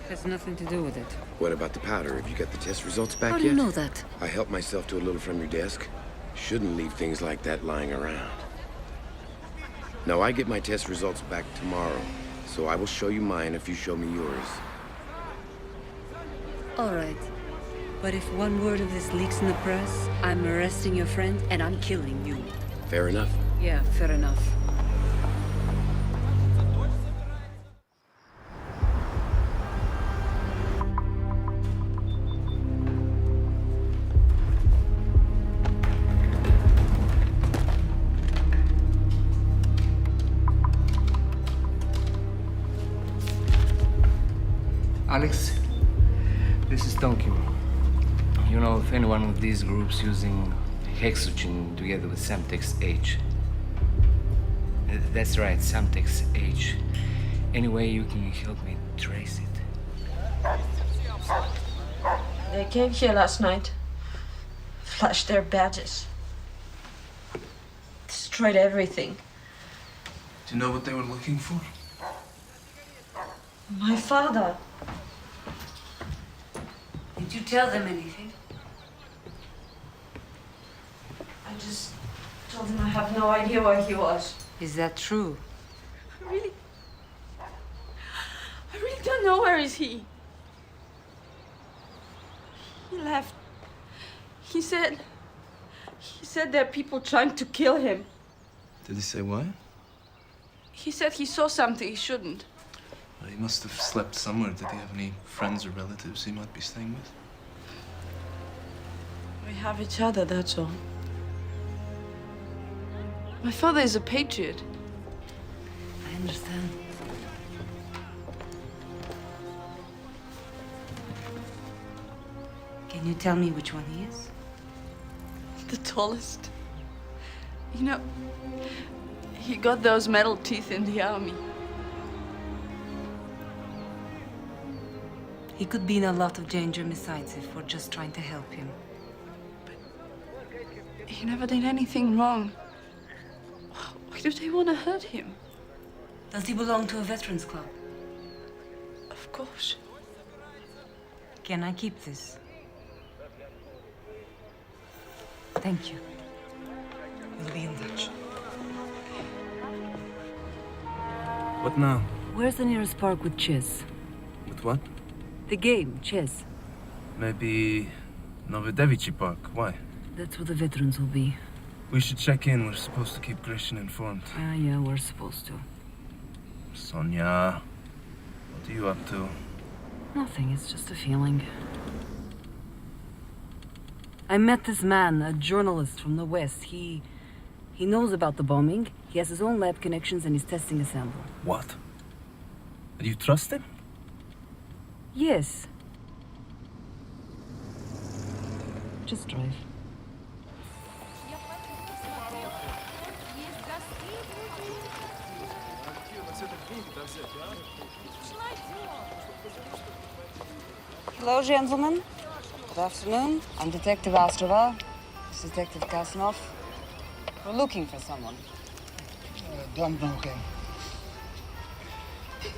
Has nothing to do with it. What about the powder? Have you got the test results back yet? How do you know that? I helped myself to a little from your desk. Shouldn't leave things like that lying around. Now, I get my test results back tomorrow, so I will show you mine if you show me yours. All right. But if one word of this leaks in the press, I'm arresting your friend and I'm killing you. Fair enough. Yeah, fair enough. Alex, this is Tonkin. You know of any one of these groups using hexogen together with Semtex H? That's right, Semtex H. Any way you can help me trace it? They came here last night, flashed their badges, destroyed everything. Do you know what they were looking for? My father. Did you tell them anything? I just told him I have no idea where he was. Is that true? I really don't know where is he. He left. He said there are people trying to kill him. Did he say what? He said he saw something he shouldn't. Well, he must have slept somewhere. Did he have any friends or relatives he might be staying with? We have each other, that's all. My father is a patriot. I understand. Can you tell me which one he is? The tallest. You know, he got those metal teeth in the army. He could be in a lot of danger besides if we're just trying to help him. He never did anything wrong. Why do they want to hurt him? Does he belong to a veterans club? Of course. Can I keep this? Thank you. We'll be in touch. What now? Where's the nearest park with chess? With what? The game, chess. Maybe Novodevichi Park. Why? That's where the veterans will be. We should check in. We're supposed to keep Christian informed. Yeah, we're supposed to. Sonia, what are you up to? Nothing, it's just a feeling. I met this man, a journalist from the West. He knows about the bombing. He has his own lab connections and he's testing a sample. What? Do you trust him? Yes. Just drive. Hello, gentlemen. Good afternoon. I'm Detective Ostrova. This is Detective Kasnov. We're looking for someone. Don't know him.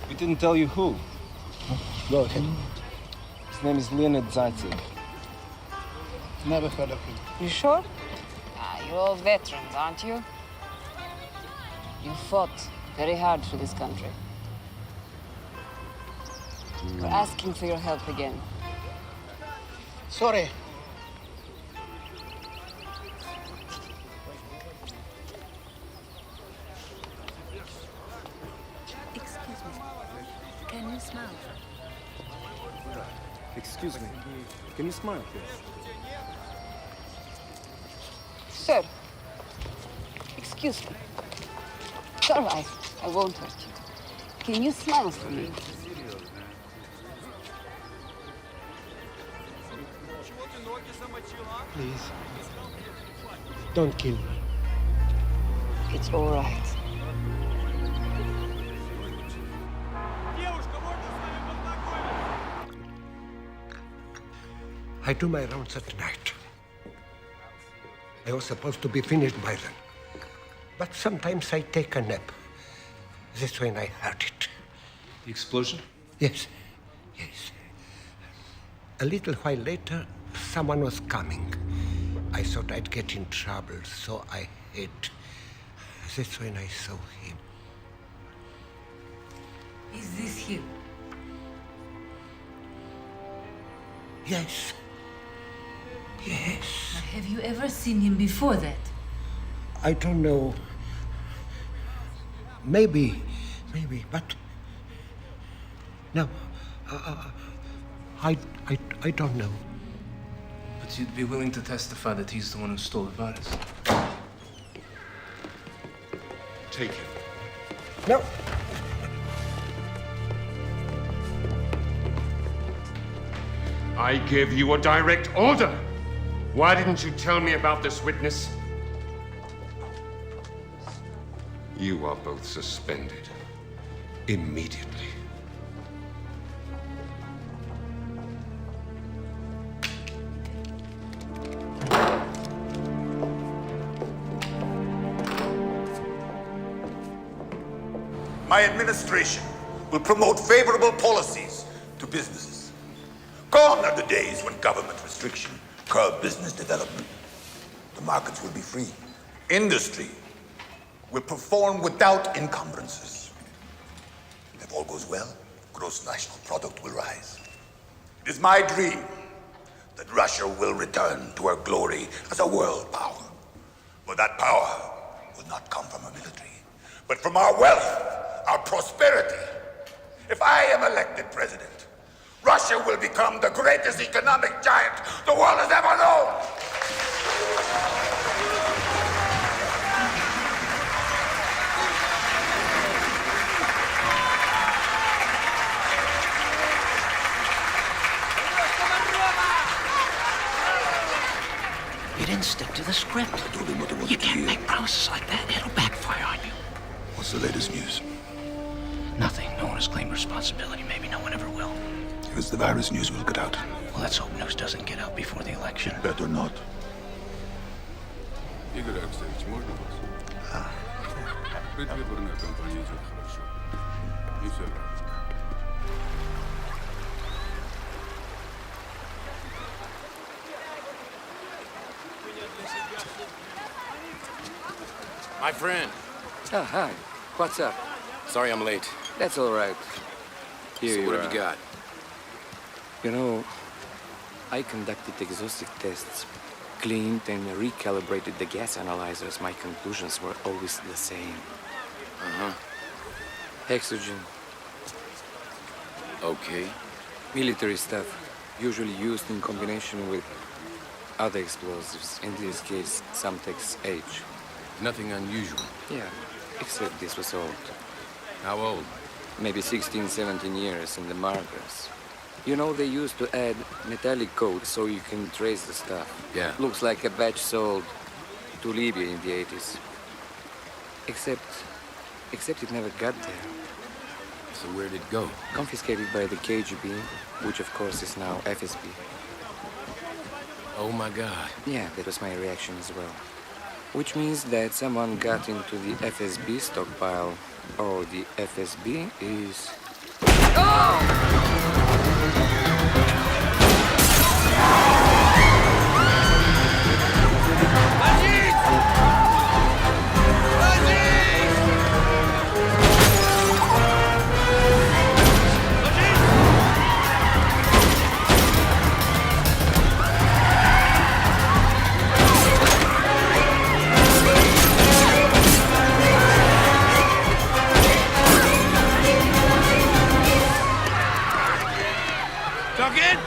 We didn't tell you who. Go ahead. His name is Leonid Zaitsev. Never heard of him. You sure? You're all veterans, aren't you? You fought very hard for this country. We're asking for your help again. Sorry. Excuse me. Can you smile? Excuse me. Can you smile, please? Sir. Excuse me. It's all right. I won't hurt you. Can you smile for me? Please. Don't kill me. It's all right. I do my rounds at night. I was supposed to be finished by then. But sometimes I take a nap. That's when I heard it. The explosion? Yes, yes. A little while later, someone was coming. I thought I'd get in trouble, so I hid. That's when I saw him. Is this him? Yes. Yes. Have you ever seen him before that? I don't know. Maybe, but no. I don't know. But you'd be willing to testify that he's the one who stole the virus? Take him. No. I gave you a direct order. Why didn't you tell me about this witness? You are both suspended. Immediately. My administration will promote favorable policies to businesses. Gone are the days when government restriction curbed business development. The markets will be free. Industry will perform without encumbrances. If all goes well, gross national product will rise. It is my dream that Russia will return to her glory as a world power. But that power will not come from our military, but from our wealth, our prosperity, If I am elected president, Russia will become the greatest economic giant the world has ever known! You didn't stick to the script. I told him what I wanted You to can't hear. make promises like that. It'll backfire on you. What's the latest news? Nothing. No one has claimed responsibility. Maybe no one ever will. If it's the virus, news will get out. Well, let's hope news doesn't get out before the election. Better not. Игорь Алексеевич, можно вас? Предвыборная кампания идет хорошо. И все нравится. My friend. Oh, hi. What's up? Sorry I'm late. That's all right. Here So you what are. have you got? You know, I conducted exhaustive tests, cleaned and recalibrated the gas analyzers. My conclusions were always the same. Uh-huh. Hexogen. Okay. Military stuff, usually used in combination with other explosives. In this case, Samtex H. Nothing unusual. Yeah, except this was old. How old? Maybe 16, 17 years in the markers. You know, they used to add metallic coat so you can trace the stuff. Yeah. Looks like a batch sold to Libya in the 80s. Except it never got there. So where'd it go? Confiscated by the KGB, which of course is now FSB. Oh my God. Yeah, that was my reaction as well. Which means that someone got into the FSB stockpile, or the FSB is... Tuck in!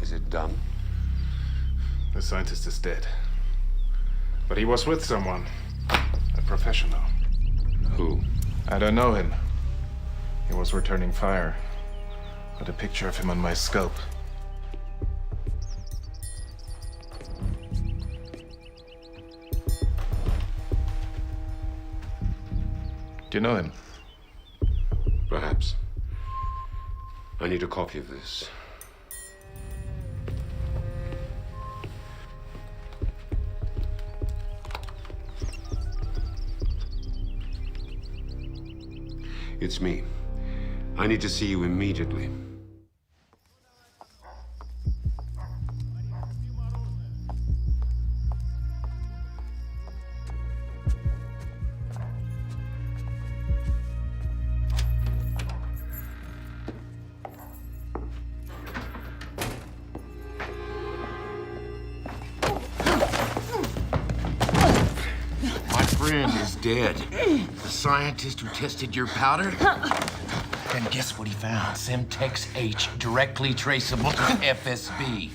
Is it done? The scientist is dead. But he was with someone. A professional. Who? I don't know him. He was returning fire. Got a picture of him on my scope. Do you know him? Perhaps. I need a copy of this. It's me. I need to see you immediately. My friend is dead. The scientist who tested your powder? And guess what he found? Semtex H, directly traceable to FSB.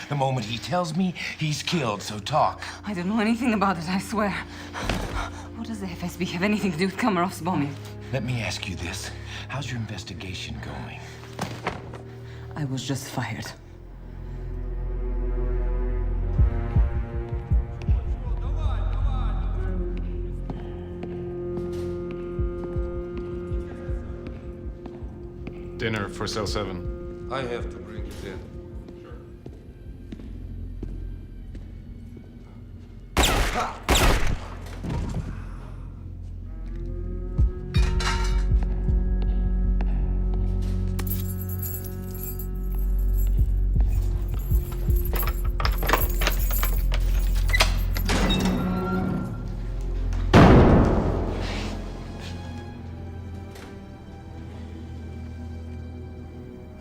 The moment he tells me, he's killed, so talk. I don't know anything about it, I swear. What does the FSB have anything to do with Komarov's bombing? Let me ask you this. How's your investigation going? I was just fired. Dinner for cell 7. I have to bring it in.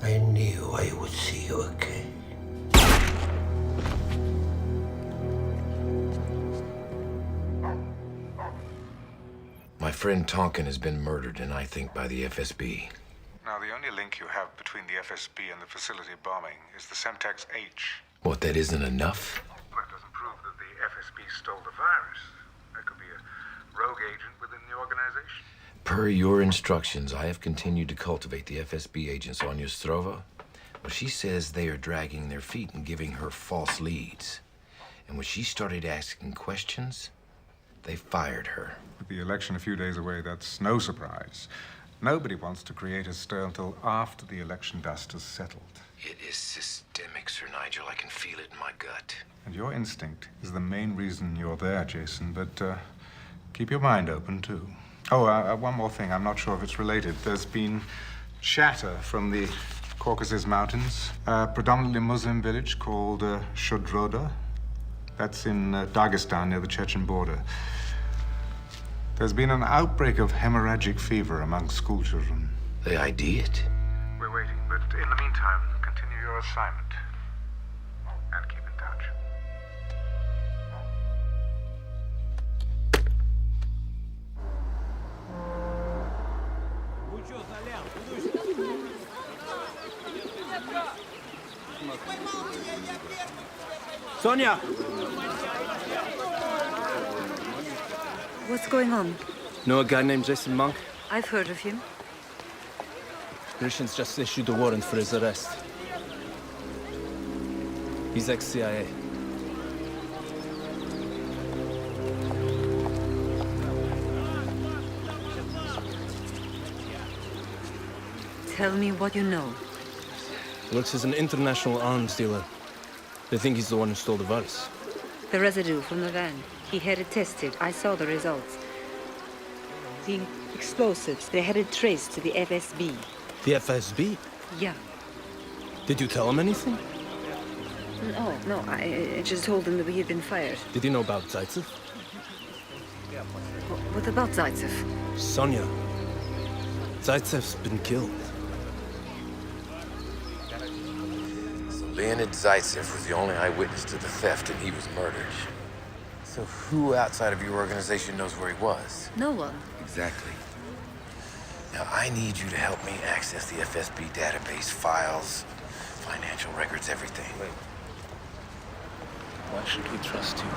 I knew I would see you again. My friend Tonkin has been murdered, and I think by the FSB. Now, the only link you have between the FSB and the facility bombing is the Semtex H. What, that isn't enough? Well, it doesn't prove that the FSB stole the virus. There could be a rogue agent within the organization. Per your instructions, I have continued to cultivate the FSB agents on Ostrova. Well, she says they are dragging their feet and giving her false leads. And when she started asking questions, they fired her. With the election a few days away, that's no surprise. Nobody wants to create a stir until after the election dust has settled. It is systemic, Sir Nigel. I can feel it in my gut. And your instinct is the main reason you're there, Jason, but keep your mind open, too. Oh, one more thing. I'm not sure if it's related. There's been chatter from the Caucasus Mountains, a predominantly Muslim village called Shodroda. That's in Dagestan, near the Chechen border. There's been an outbreak of hemorrhagic fever among school children. They ID it? We're waiting, but in the meantime, continue your assignment. And keep in touch. Sonia! What's going on? Know a guy named Jason Monk? I've heard of him. Russians just issued a warrant for his arrest. He's ex-CIA. Tell me what you know. Works as an international arms dealer. They think he's the one who stole the virus. The residue from the van. He had it tested. I saw the results. The explosives, they had it traced to the FSB. The FSB? Yeah. Did you tell him anything? No, I just told him that we had been fired. Did he know about Zaitsev? What about Zaitsev? Sonia. Zaitsev's been killed. Leonid Zaitsev was the only eyewitness to the theft, and he was murdered. So who outside of your organization knows where he was? No one. Exactly. Now, I need you to help me access the FSB database, files, financial records, everything. Wait. Why should we trust you?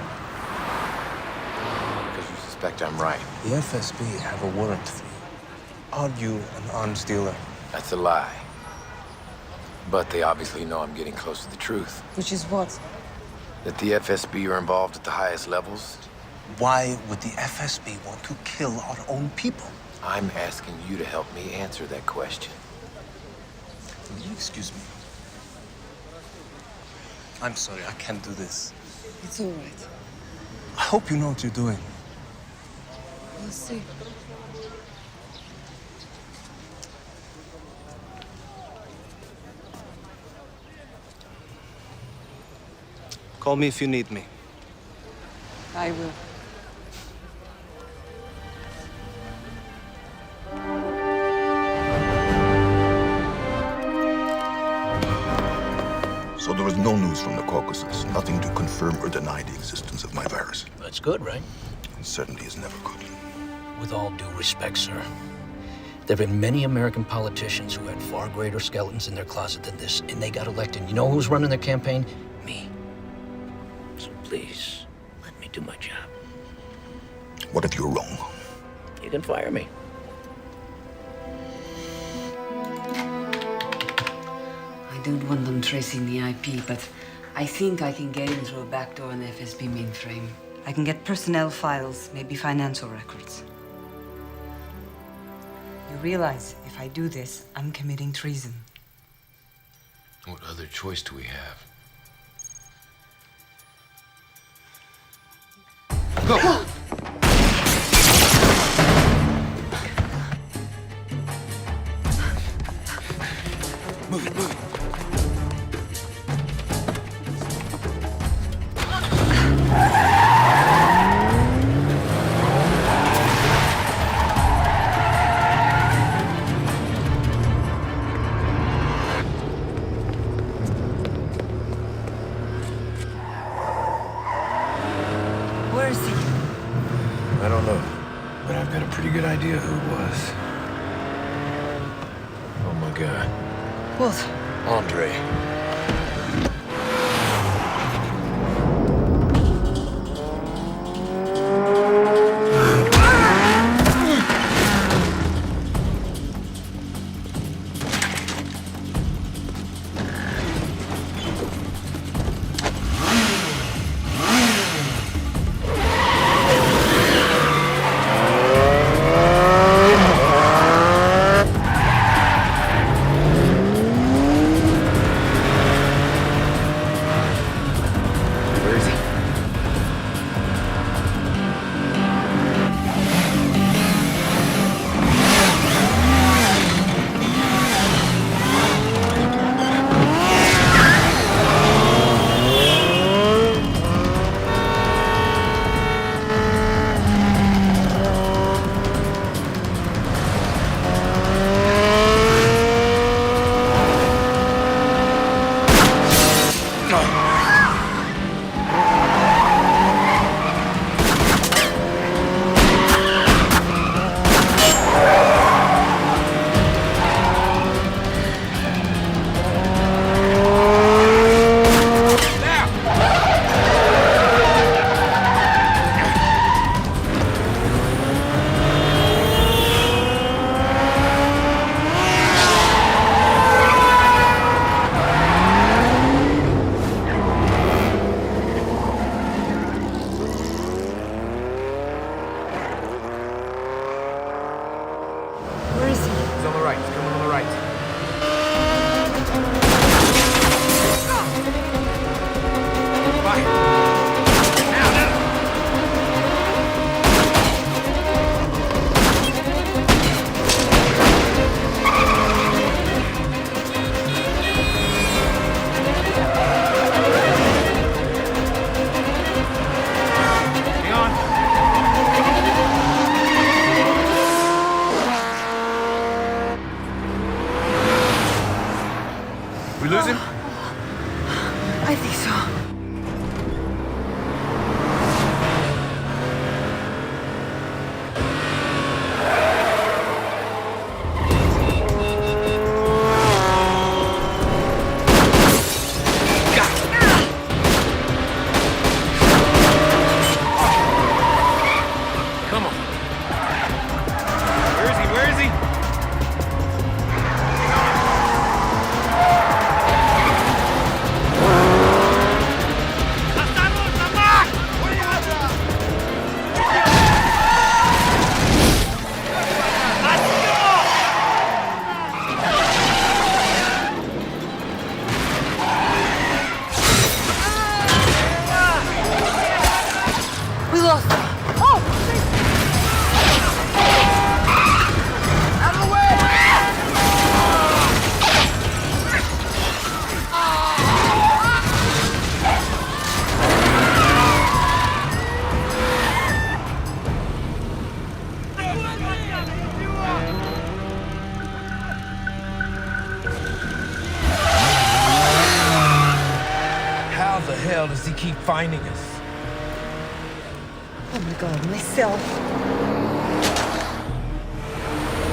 Because you suspect I'm right. The FSB have a warrant for you. Are you an arms dealer? That's a lie. But they obviously know I'm getting close to the truth. Which is what? That the FSB are involved at the highest levels. Why would the FSB want to kill our own people? I'm asking you to help me answer that question. Will you excuse me? I'm sorry, I can't do this. It's all right. I hope you know what you're doing. We'll see. Call me if you need me. I will. So there is no news from the Caucasus. Nothing to confirm or deny the existence of my virus. That's good, right? It certainly is never good. With all due respect, sir, there have been many American politicians who had far greater skeletons in their closet than this, and they got elected. You know who's running their campaign? Me. So please, let me do my job. What if you're wrong? You can fire me. I don't want them tracing the IP, but I think I can get in through a backdoor in the FSB mainframe. I can get personnel files, maybe financial records. You realize, if I do this, I'm committing treason. What other choice do we have? Go! Move it, move it. idea who it was. Oh my god. What? Andre. I think so. Come on. Where is he? Where is he? We lost him. Oh! Out of the way! How the hell does he keep finding us? Oh my god, myself.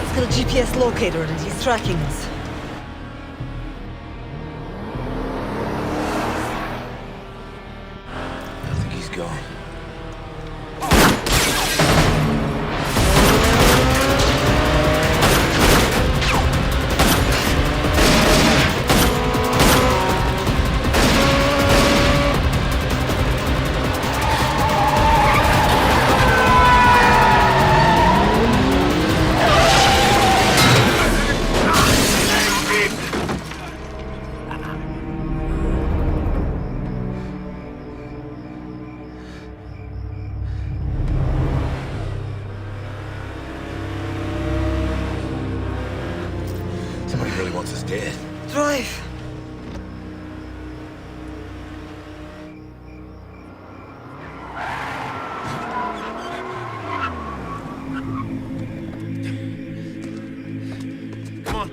It's got a GPS locator and he's tracking us. I think he's gone. Somebody really wants us dead. Drive. Come on.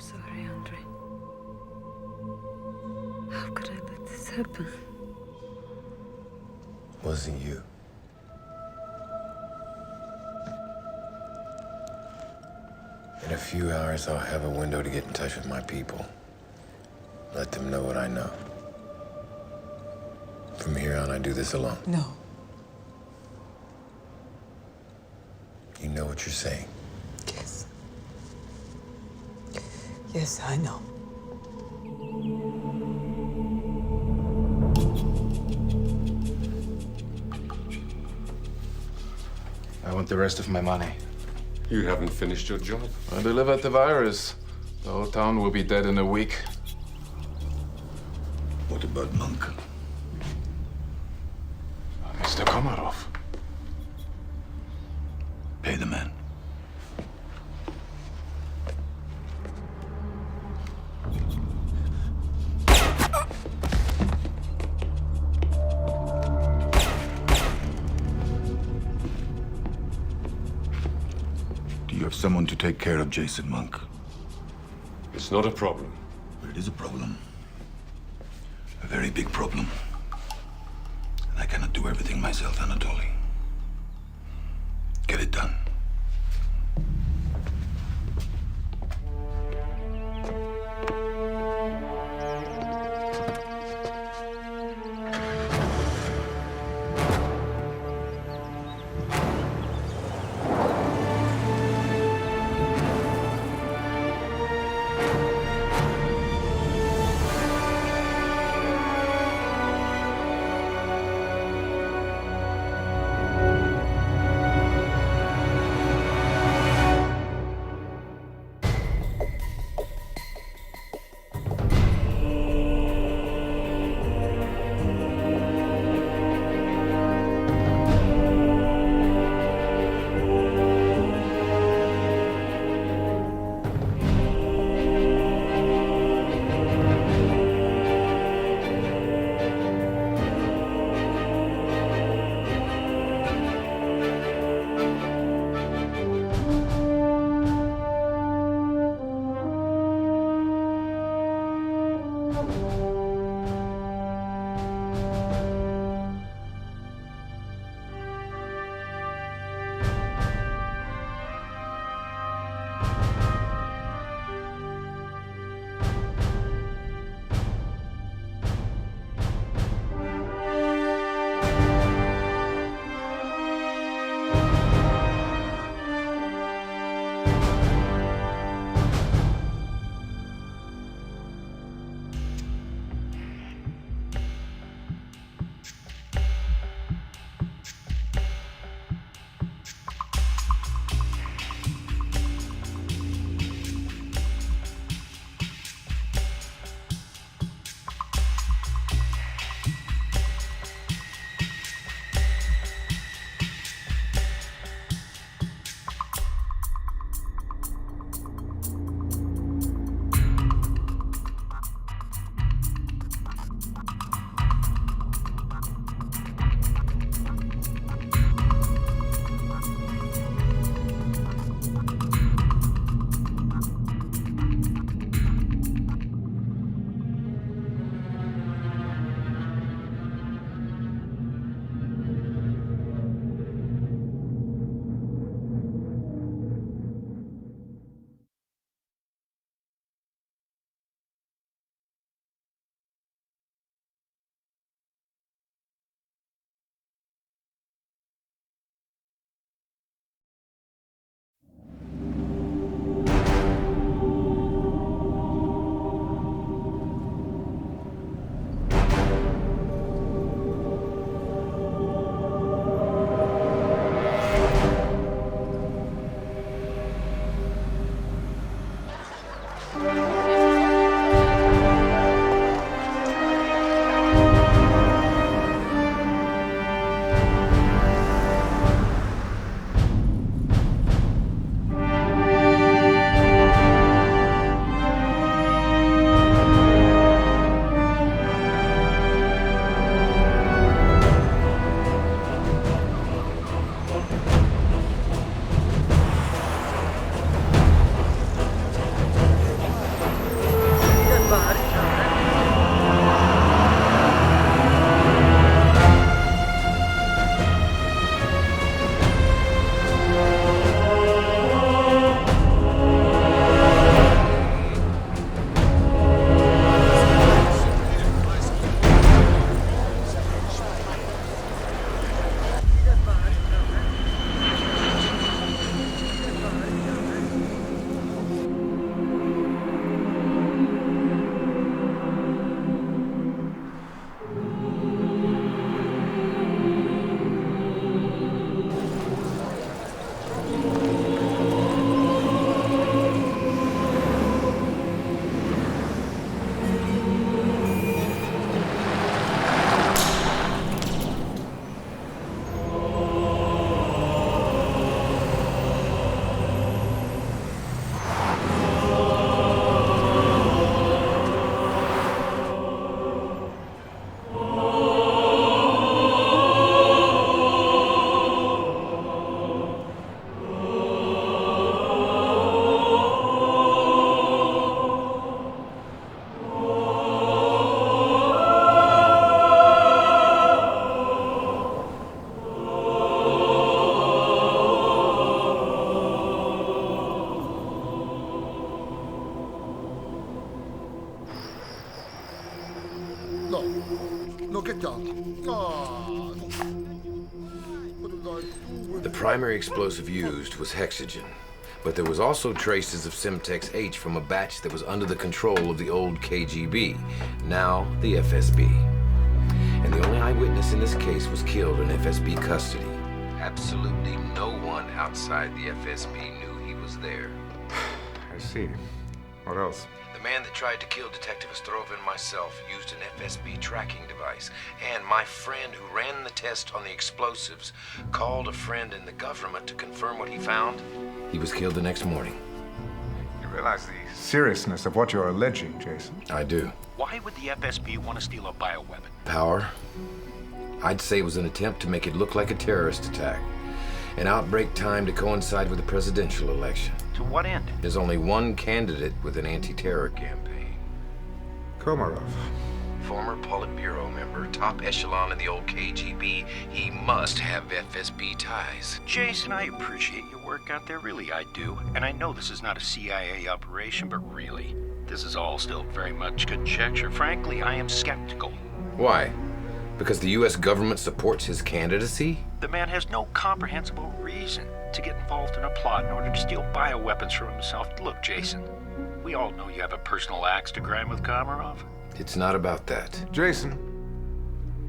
I'm sorry, Andre. How could I let this happen? Wasn't you. In a few hours, I'll have a window to get in touch with my people. Let them know what I know. From here on, I do this alone. No. You know what you're saying? Yes. Yes, I know. I want the rest of my money. You haven't finished your job. I delivered the virus. The whole town will be dead in a week. What about Monk? Mr. Komarov. Pay the man. Do you have someone to take care of Jason Monk? It's not a problem. But it is a problem. A very big problem. And I cannot do everything myself, Anatoly. Get it done. No, get down. Oh. What did I do with The primary explosive used was hexogen, but there was also traces of Semtex H from a batch that was under the control of the old KGB, now the FSB. And the only eyewitness in this case was killed in FSB custody. Absolutely no one outside the FSB knew he was there. I see. What else? The man that tried to kill Detective Ostrova and myself used an FSB tracking device, and my friend who ran the test on the explosives called a friend in the government to confirm what he found. He was killed the next morning. You realize the seriousness of what you're alleging, Jason? I do. Why would the FSB want to steal a bioweapon? Power? I'd say it was an attempt to make it look like a terrorist attack. An outbreak timed to coincide with the presidential election. To what end? There's only one candidate with an anti-terror campaign. Komarov. Former Politburo member, top echelon in the old KGB. He must have FSB ties. Jason, I appreciate your work out there, really I do. And I know this is not a CIA operation, but really, this is all still very much conjecture. Frankly, I am skeptical. Why? Because the U.S. government supports his candidacy? The man has no comprehensible reason to get involved in a plot in order to steal bioweapons from himself. Look, Jason, we all know you have a personal axe to grind with Komarov. It's not about that. Jason,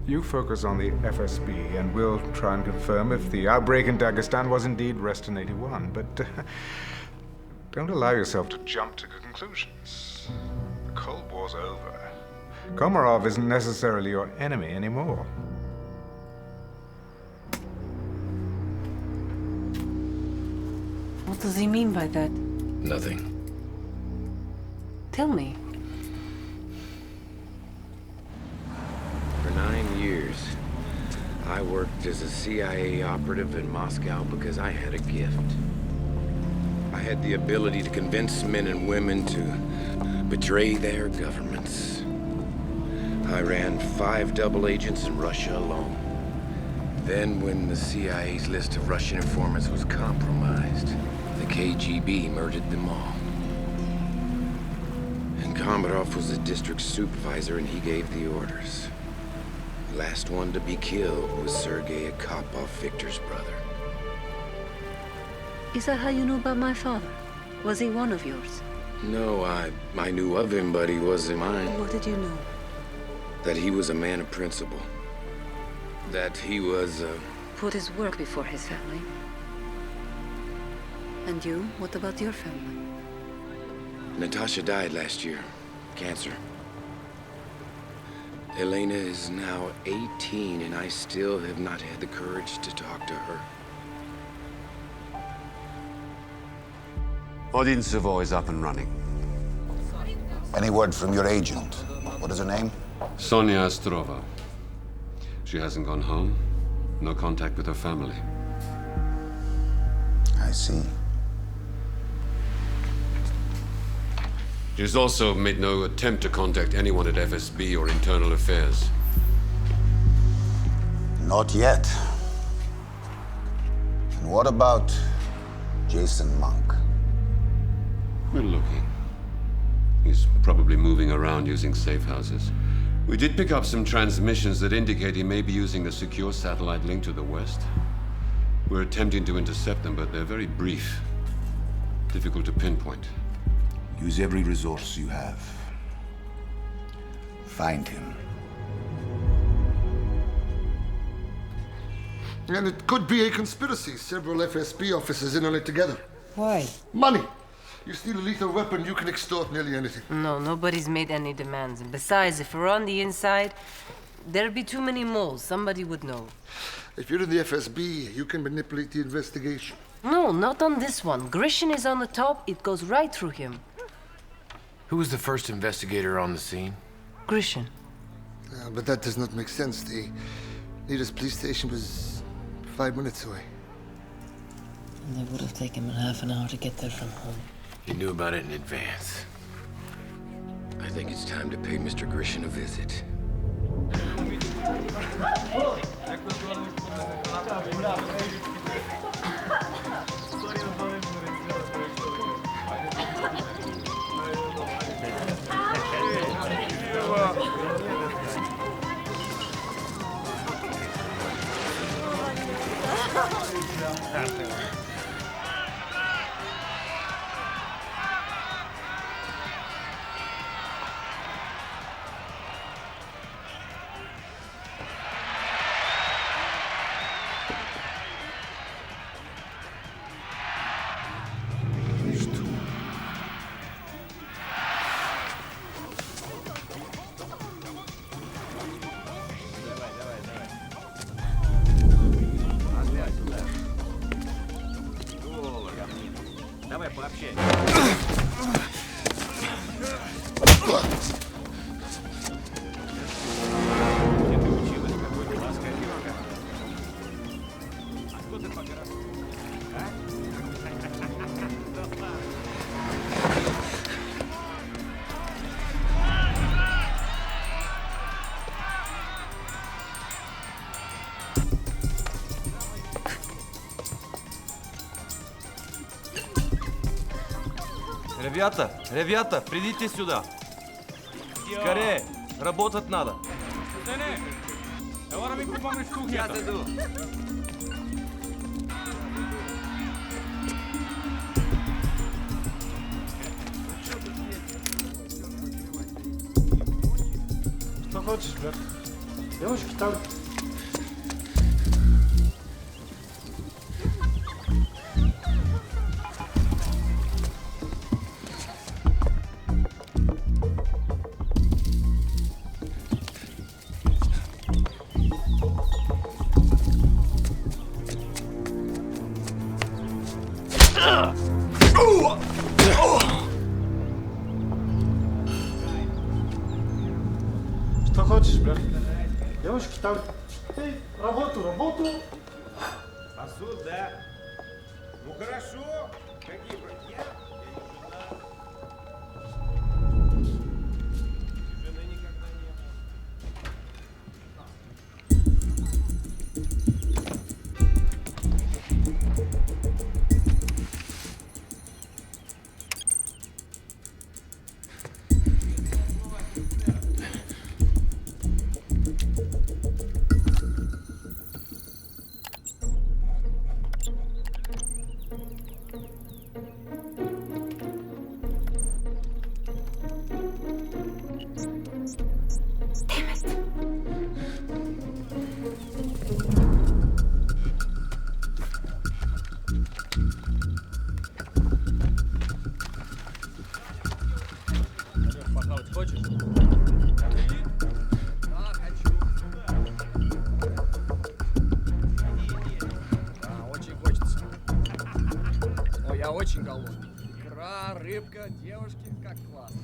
you focus on the FSB, and we'll try and confirm if the outbreak in Dagestan was indeed Reston 81, but don't allow yourself to jump to conclusions. The Cold War's over. Komarov isn't necessarily your enemy anymore. What does he mean by that? Nothing. Tell me. For 9 years, I worked as a CIA operative in Moscow because I had a gift. I had the ability to convince men and women to betray their governments. I ran 5 double agents in Russia alone. Then, when the CIA's list of Russian informants was compromised, the KGB murdered them all. And Komarov was the district supervisor, and he gave the orders. The last one to be killed was Sergei Akopov, Victor's brother. Is that how you knew about my father? Was he one of yours? No, I knew of him, but he wasn't mine. What did you know? That he was a man of principle. That he was, Put his work before his family. And you? What about your family? Natasha died last year. Cancer. Elena is now 18, and I still have not had the courage to talk to her. Odincevo is up and running. Any word from your agent? What is her name? Sonia Ostrova. She hasn't gone home. No contact with her family. I see. She's also made no attempt to contact anyone at FSB or Internal Affairs. Not yet. And what about Jason Monk? We're looking. He's probably moving around using safe houses. We did pick up some transmissions that indicate he may be using a secure satellite link to the west. We're attempting to intercept them, but they're very brief. Difficult to pinpoint. Use every resource you have. Find him. And it could be a conspiracy. Several FSB officers in on it together. Why? Money. You steal a lethal weapon, you can extort nearly anything. No, nobody's made any demands. And besides, if we're on the inside, there'd be too many moles. Somebody would know. If you're in the FSB, you can manipulate the investigation. No, not on this one. Grishin is on the top. It goes right through him. Who was the first investigator on the scene? Grishin. But that does not make sense. The nearest police station was 5 minutes away. And it would have taken him half an hour to get there from home. He knew about it in advance. I think it's time to pay Mr. Grishin a visit. Давай пообщаемся. Где ты училась? Какой ты ласкарёнка? А кто ты по гороскопу? А? Да ладно. Ребята, придите сюда. Скорее, работать надо. Сейчас иду. Что хочешь, брат? Девушки там. Что хочешь, брат? Девушки там. Ты работу. А сюда. Ну хорошо. Какие братья? Жены никогда не было. Похавать хочешь? Да, хочу. Да, очень хочется. Ой, я очень голодный. Икра, рыбка, девушки, как классно.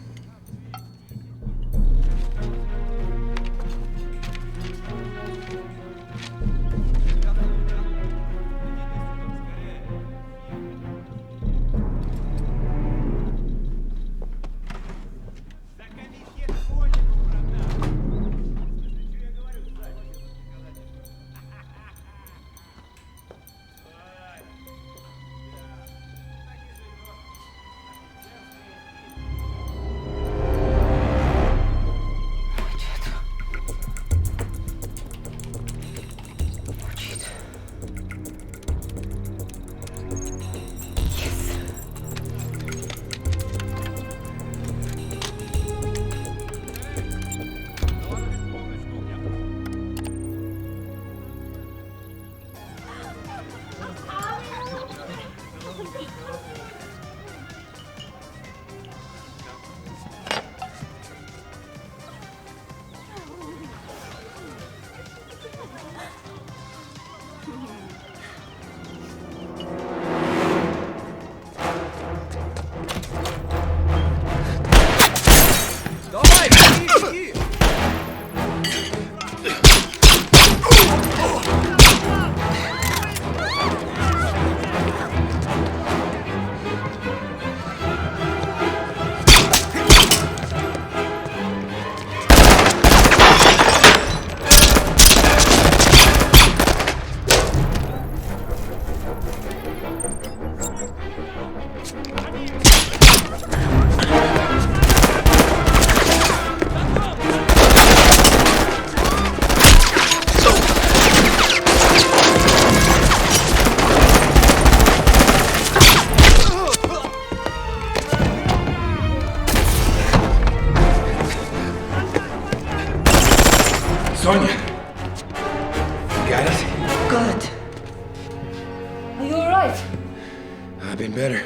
Sonia! Got it? Good. Are you all right? I've been better.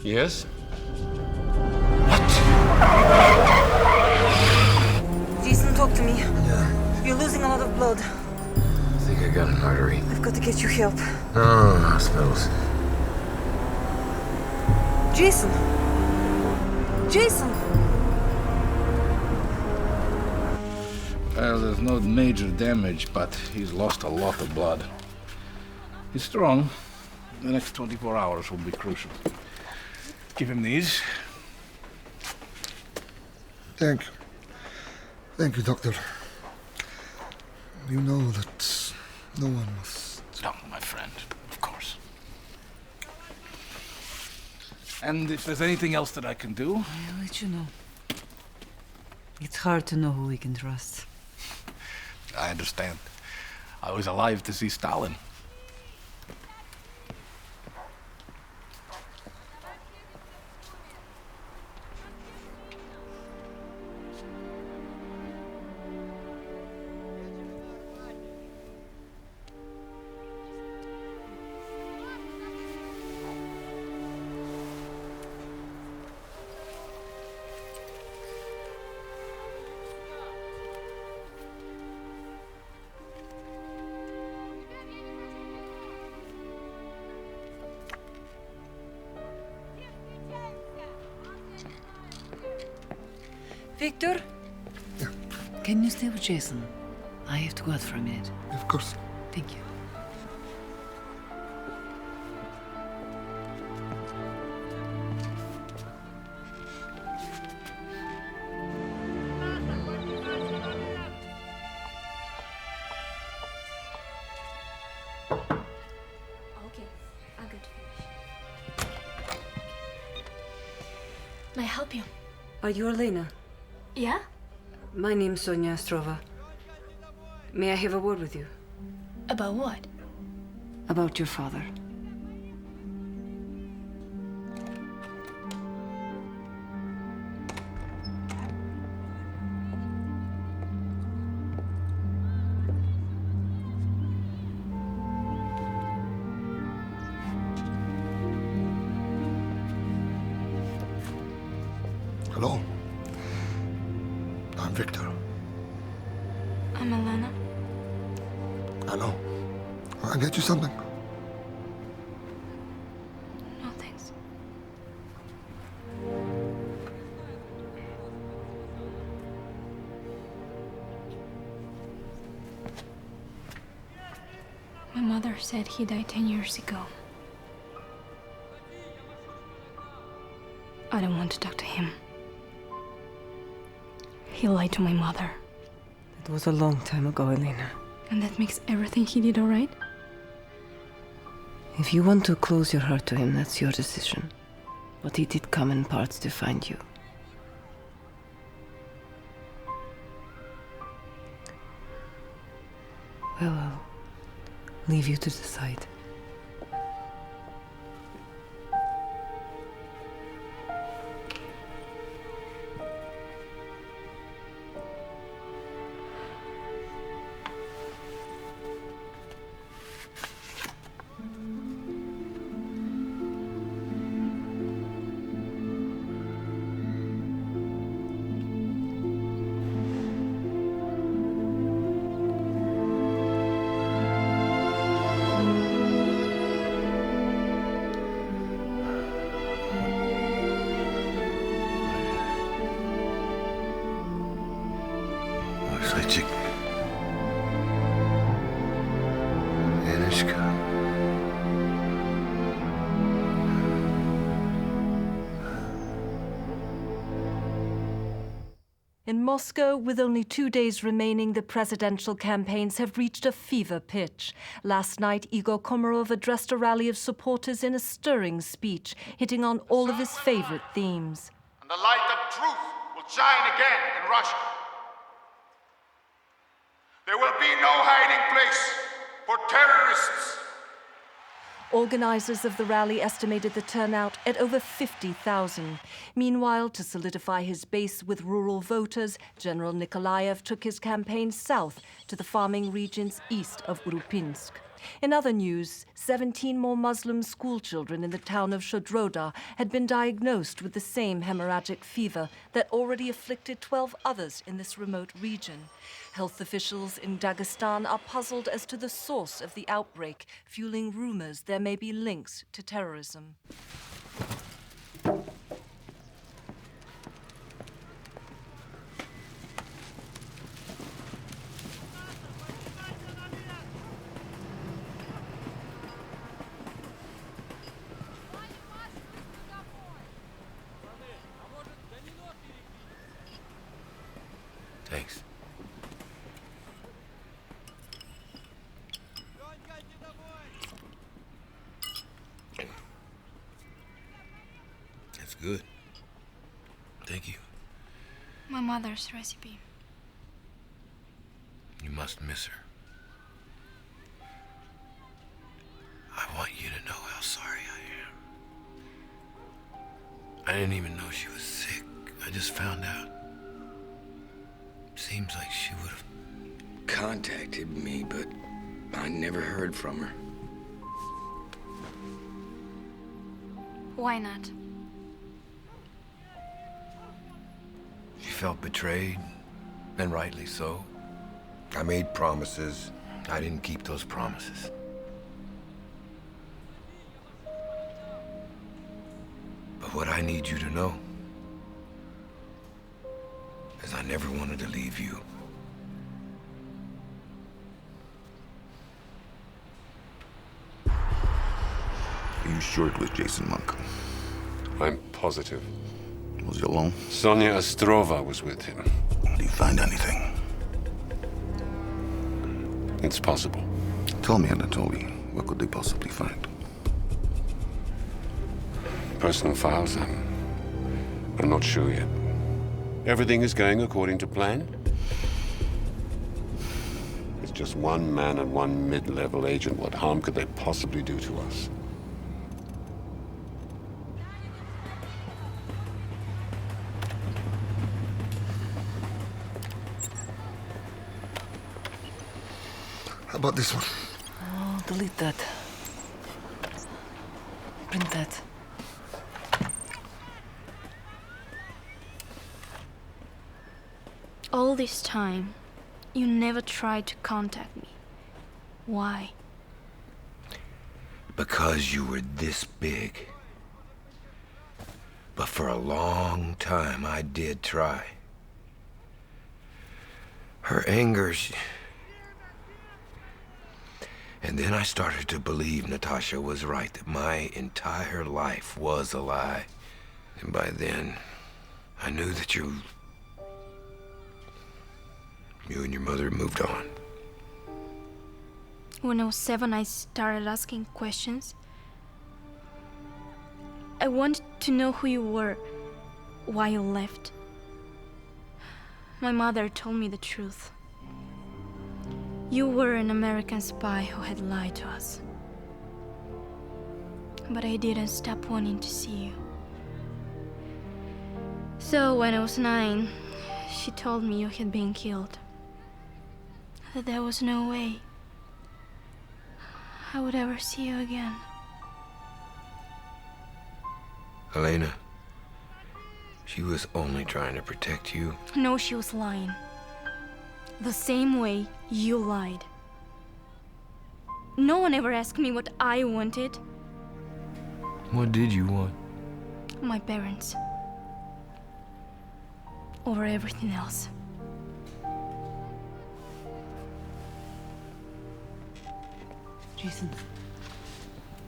Yes? Jason, talk to me. Yeah. You're losing a lot of blood. I think I got an artery. I've got to get you help. No, hospitals. Jason! Jason! Well, there's no major damage, but he's lost a lot of blood. He's strong. The next 24 hours will be crucial. Give him these. Thank you. Thank you, Doctor. You know that no one must... No, my friend, of course. And if there's anything else that I can do... I'll let you know. It's hard to know who we can trust. I understand. I was alive to see Stalin. Victor? Yeah. Can you stay with Jason? I have to go out for a minute. Of course. Thank you. Okay, I'm good. May I help you? Are you Elena? Yeah? My name's Sonia Ostrova. May I have a word with you? About what? About your father. Hello. I'm Victor. I'm Elena. I know. I'll get you something. No, thanks. My mother said he died 10 years ago. I don't want to talk to him. He lied to my mother. It was a long time ago, Elena. And that makes everything he did all right? If you want to close your heart to him, that's your decision. But he did come in parts to find you. Well, I'll leave you to decide. Frederick. Яночка. In Moscow, with only 2 days remaining, the presidential campaigns have reached a fever pitch. Last night, Igor Komarov addressed a rally of supporters in a stirring speech, hitting on all of his favorite themes. And the light of truth will shine again in Russia. There will be no hiding place for terrorists. Organizers of the rally estimated the turnout at over 50,000. Meanwhile, to solidify his base with rural voters, General Nikolaev took his campaign south to the farming regions east of Urupinsk. In other news, 17 more Muslim schoolchildren in the town of Shodroda had been diagnosed with the same hemorrhagic fever that already afflicted 12 others in this remote region. Health officials in Dagestan are puzzled as to the source of the outbreak, fueling rumors there may be links to terrorism. Thanks. That's good. Thank you. My mother's recipe. You must miss her. I want you to know how sorry I am. I didn't even know she was sick. I just found out. Seems like she would have contacted me, but I never heard from her. Why not? She felt betrayed, and rightly so. I made promises. I didn't keep those promises. But what I need you to know is I never wanted to leave you. Are you sure it was Jason Monk? I'm positive. Was he alone? Sonia Ostrova was with him. Did he find anything? It's possible. Tell me, Anatoly, what could they possibly find? Personal files, I'm not sure yet. Everything is going according to plan. It's just one man and one mid-level agent. What harm could they possibly do to us? How about this one? Oh, delete that. Print that. All this time, you never tried to contact me. Why? Because you were this big. But for a long time, I did try. Her anger, And then I started to believe Natasha was right, that my entire life was a lie. And by then, I knew that you and your mother moved on. When I was 7, I started asking questions. I wanted to know who you were, why you left. My mother told me the truth. You were an American spy who had lied to us. But I didn't stop wanting to see you. So when I was 9, she told me you had been killed. That there was no way I would ever see you again. Elena, she was only trying to protect you. No, she was lying. The same way you lied. No one ever asked me what I wanted. What did you want? My parents. Over everything else. Jason,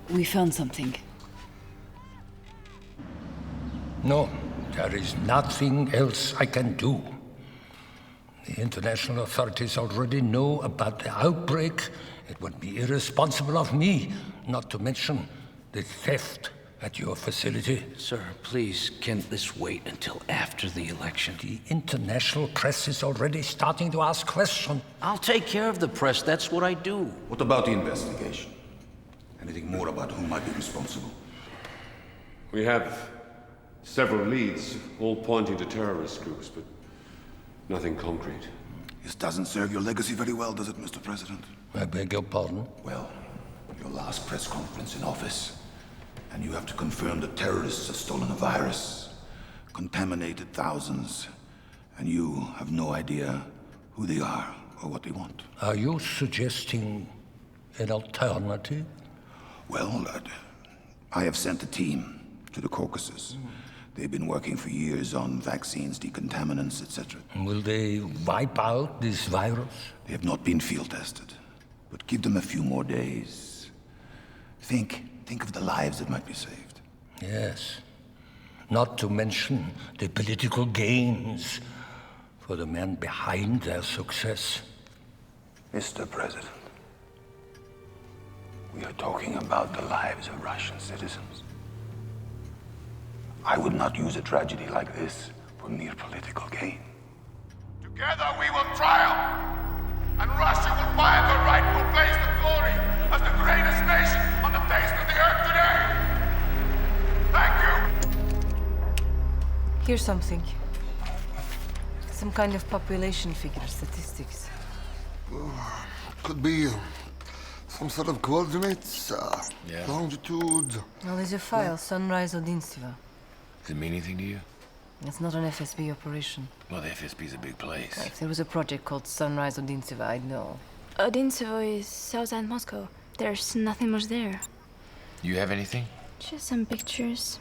we found something. No, there is nothing else I can do. The international authorities already know about the outbreak. It would be irresponsible of me not to mention the theft at your facility. Sir, please, can this wait until after the election? The international press is already starting to ask questions. I'll take care of the press. That's what I do. What about the investigation? Anything more about who might be responsible? We have several leads, all pointing to terrorist groups, but nothing concrete. This doesn't serve your legacy very well, does it, Mr. President? I beg your pardon? Well, your last press conference in office, and you have to confirm that terrorists have stolen a virus, contaminated thousands, and you have no idea who they are or what they want. Are you suggesting an alternative? Well, I have sent a team to the Caucasus. They've been working for years on vaccines, decontaminants, etc. Will they wipe out this virus? They have not been field tested. But give them a few more days. Think of the lives that might be saved. Yes. Not to mention the political gains for the men behind their success. Mr. President, we are talking about the lives of Russian citizens. I would not use a tragedy like this for mere political gain. Together we will triumph, and Russia will find her rightful place of glory as the greatest nation on the face of the earth today. Thank you. Here's something. Some kind of population figure, statistics. Could be some sort of coordinates, longitude. Well, there's a file, Sunrise Odintsiva. Does it mean anything to you? It's not an FSB operation. Well, the FSB's a big place. If there was a project called Sunrise Odintsiva, I'd know. Odintsivo is southside Moscow. There's nothing much there. You have anything? Just some pictures.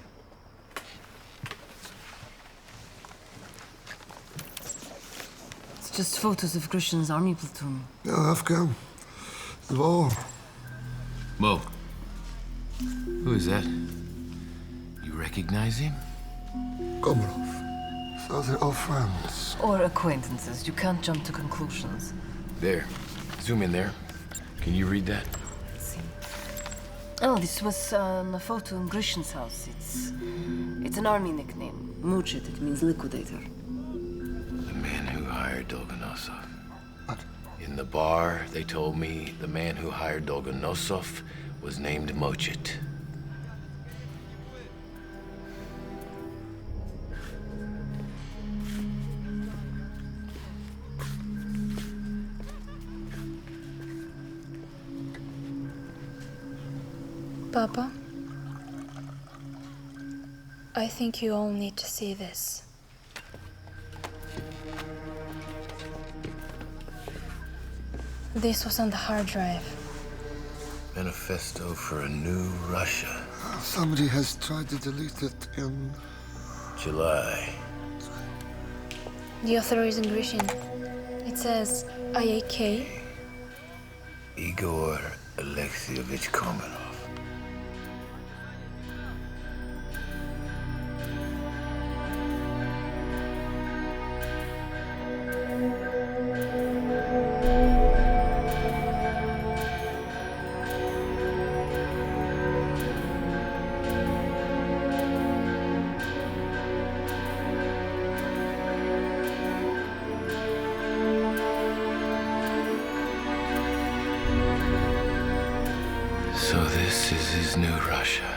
It's just photos of Grushin's army platoon. Yeah, Afghan. The war. Mo. Who is that? You recognize him? Komarov. So they're all friends. Or acquaintances. You can't jump to conclusions. There. Zoom in there. Can you read that? Let's see. Oh, this was a photo in Grushin's house. It's an army nickname. Muchit. It means liquidator. The man who hired Dolgonosov. What? In the bar, they told me the man who hired Dolgonosov was named Mochit. Papa, I think you all need to see this. This was on the hard drive. Manifesto for a new Russia. Somebody has tried to delete it in July. The author is in Grushin. It says IAK. Igor Alexeyevich Komarov. So this is his new Russia.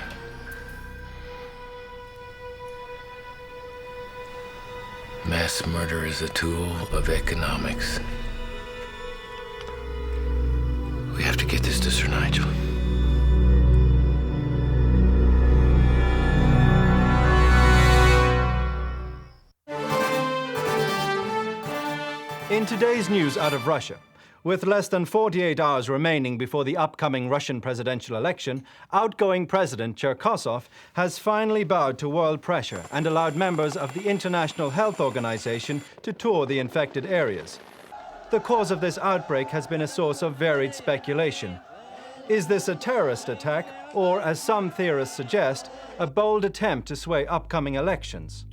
Mass murder is a tool of economics. We have to get this to Sir Nigel. In today's news out of Russia, with less than 48 hours remaining before the upcoming Russian presidential election, outgoing President Cherkasov has finally bowed to world pressure and allowed members of the International Health Organization to tour the infected areas. The cause of this outbreak has been a source of varied speculation. Is this a terrorist attack, or, as some theorists suggest, a bold attempt to sway upcoming elections?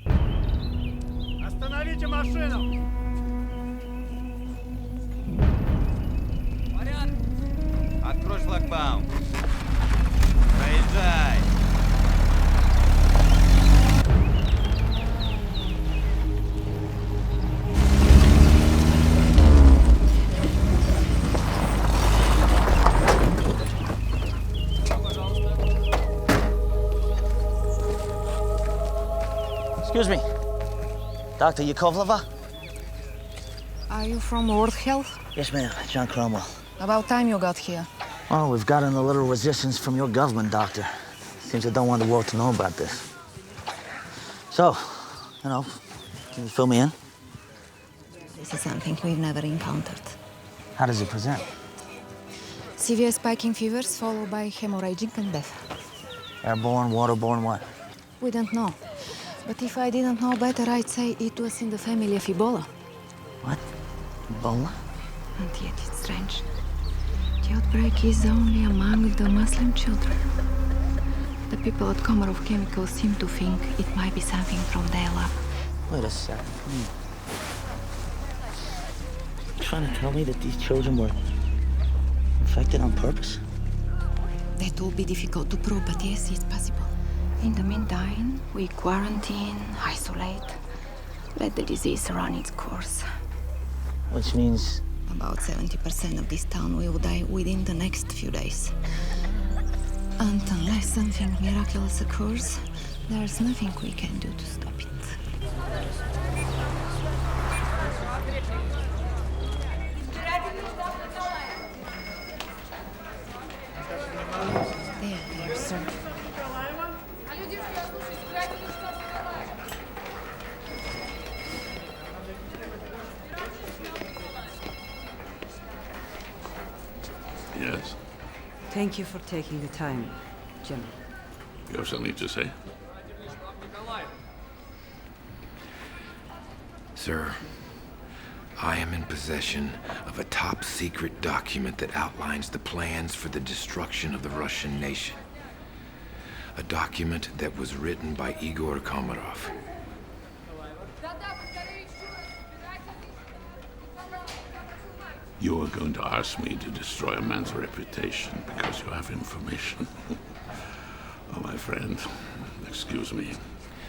Остановите машину! inbound. Проезжай. Excuse me. Dr. Yakovleva? Are you from World Health? Yes, ma'am. John Cromwell. About time you got here. Oh, we've gotten a little resistance from your government, Doctor. Seems they don't want the world to know about this. So, can you fill me in? This is something we've never encountered. How does it present? Severe spiking fevers followed by hemorrhaging and death. Airborne, waterborne, what? We don't know. But if I didn't know better, I'd say it was in the family of Ebola. What? Ebola? And yet it's strange. The outbreak is only among the Muslim children. The people at Komarov Chemicals seem to think it might be something from their lab. Wait a second. You trying to tell me that these children were infected on purpose? That will be difficult to prove, but yes, it's possible. In the meantime, we quarantine, isolate, let the disease run its course. Which means? About 70% of this town will die within the next few days. And unless something miraculous occurs, there's nothing we can do to stop it. There, sir. Yes? Thank you for taking the time, General. You have something to say? Sir, I am in possession of a top-secret document that outlines the plans for the destruction of the Russian nation. A document that was written by Igor Komarov. You are going to ask me to destroy a man's reputation because you have information. Oh, my friend, excuse me.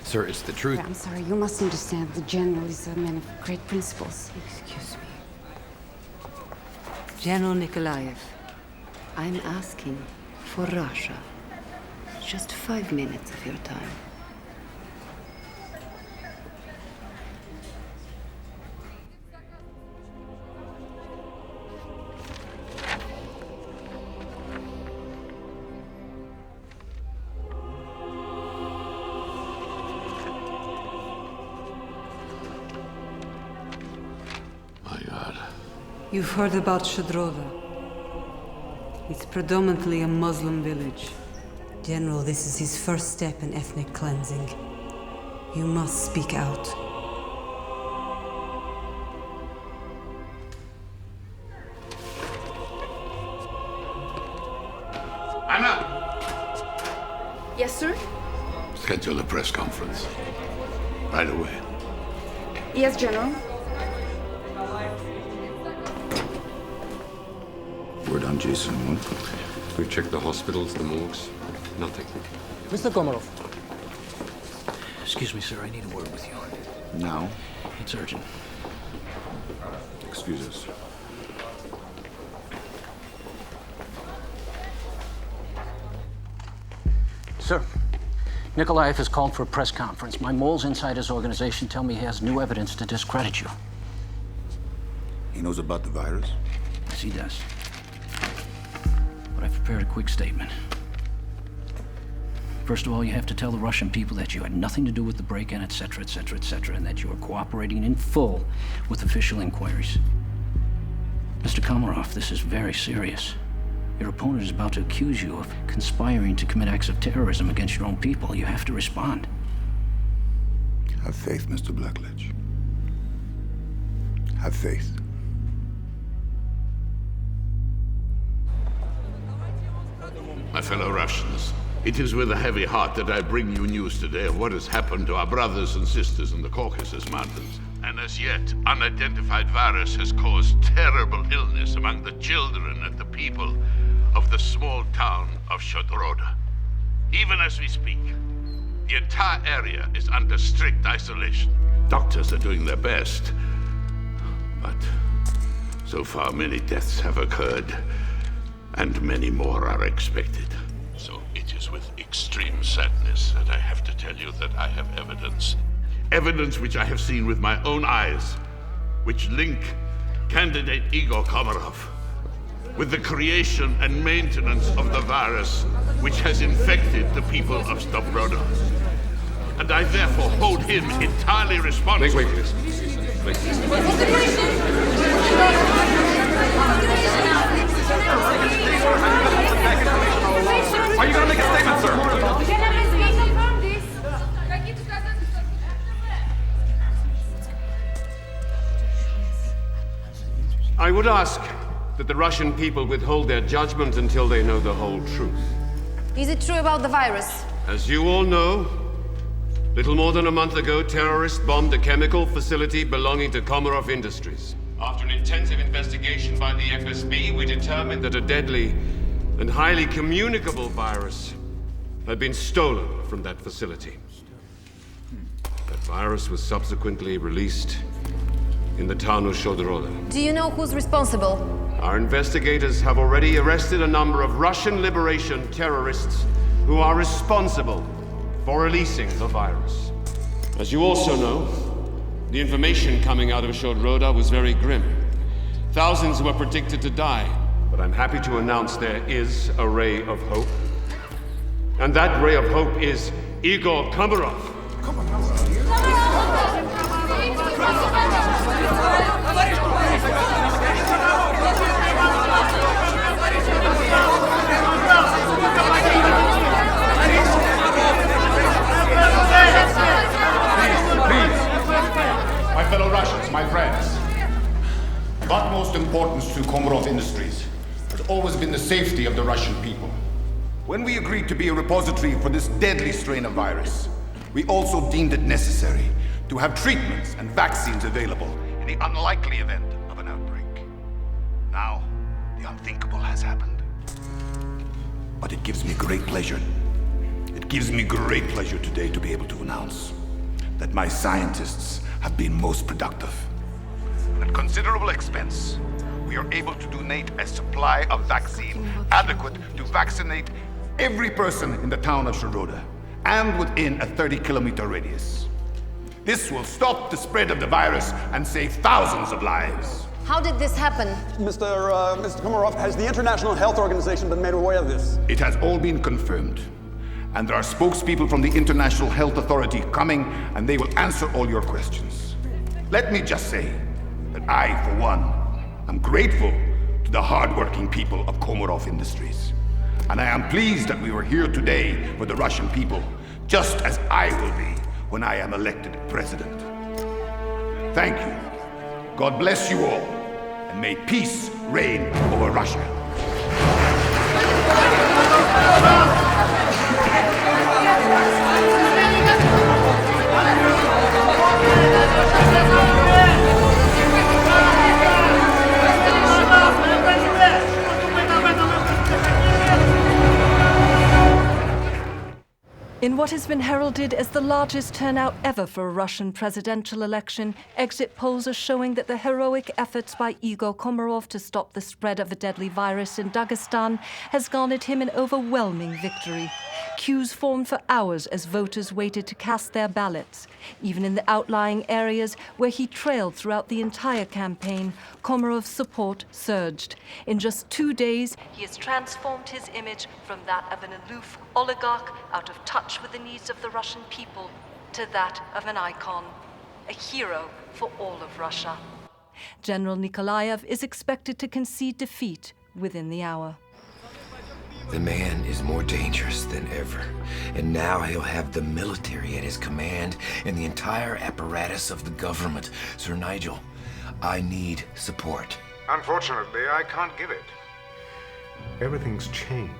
Sir, it's the truth. I'm sorry, you must understand the General is a man of great principles. Excuse me. General Nikolaev, I'm asking for Russia. Just 5 minutes of your time. You've heard about Shadrova. It's predominantly a Muslim village. General, this is his first step in ethnic cleansing. You must speak out. Anna! Yes, sir? Schedule a press conference. Right away. Yes, General. Word on Jason, what? We've checked the hospitals, the morgues. Nothing. Mr. Komarov. Excuse me, sir. I need a word with you. Now? It's urgent. Excuse us. Sir, Nikolaev has called for a press conference. My moles inside his organization tell me he has new evidence to discredit you. He knows about the virus? Yes, he does. But I've prepared a quick statement. First of all, you have to tell the Russian people that you had nothing to do with the break-in, etc., etc., etc., and that you are cooperating in full with official inquiries. Mr. Komarov, this is very serious. Your opponent is about to accuse you of conspiring to commit acts of terrorism against your own people. You have to respond. Have faith, Mr. Blackledge. Have faith. My fellow Russians, it is with a heavy heart that I bring you news today of what has happened to our brothers and sisters in the Caucasus Mountains. An as yet unidentified virus has caused terrible illness among the children and the people of the small town of Shodroda. Even as we speak, the entire area is under strict isolation. Doctors are doing their best, but so far many deaths have occurred, and many more are expected. So it is with extreme sadness that I have to tell you that I have evidence. Evidence which I have seen with my own eyes, which link candidate Igor Komarov with the creation and maintenance of the virus which has infected the people of Stovroda. And I therefore hold him entirely responsible. Make way, please. Make Are you going to make a statement, sir? I would ask that the Russian people withhold their judgment until they know the whole truth. Is it true about the virus? As you all know, little more than a month ago, terrorists bombed a chemical facility belonging to Komarov Industries. After an intensive investigation by the FSB, we determined that a deadly and highly communicable virus had been stolen from that facility. That virus was subsequently released in the town of Shodroda. Do you know who's responsible? Our investigators have already arrested a number of Russian liberation terrorists who are responsible for releasing the virus. As you also know, the information coming out of Shodroda was very grim. Thousands were predicted to die, but I'm happy to announce there is a ray of hope. And that ray of hope is Igor Komarov. My fellow Russians, my friends, of utmost importance to Komarov Industries has always been the safety of the Russian people. When we agreed to be a repository for this deadly strain of virus, we also deemed it necessary to have treatments and vaccines available in the unlikely event of an outbreak. Now, the unthinkable has happened. But it gives me great pleasure. It gives me great pleasure today to be able to announce that my scientists have been most productive. At considerable expense, we are able to donate a supply of vaccine adequate to vaccinate every person in the town of Shodroda and within a 30-kilometer radius. This will stop the spread of the virus and save thousands of lives. How did this happen? Mr. Komarov, has the International Health Organization been made aware of this? It has all been confirmed. And there are spokespeople from the International Health Authority coming, and they will answer all your questions. Let me just say that I, for one, am grateful to the hard-working people of Komarov Industries. And I am pleased that we were here today for the Russian people, just as I will be when I am elected president. Thank you. God bless you all, and may peace reign over Russia. In what has been heralded as the largest turnout ever for a Russian presidential election, exit polls are showing that the heroic efforts by Igor Komarov to stop the spread of a deadly virus in Dagestan has garnered him an overwhelming victory. Queues formed for hours as voters waited to cast their ballots. Even in the outlying areas where he trailed throughout the entire campaign, Komarov's support surged. In just 2 days, he has transformed his image from that of an aloof oligarch out of touch with the needs of the Russian people to that of an icon, a hero for all of Russia. General Nikolaev is expected to concede defeat within the hour. The man is more dangerous than ever, and now he'll have the military at his command and the entire apparatus of the government. Sir Nigel, I need support. Unfortunately, I can't give it. Everything's changed.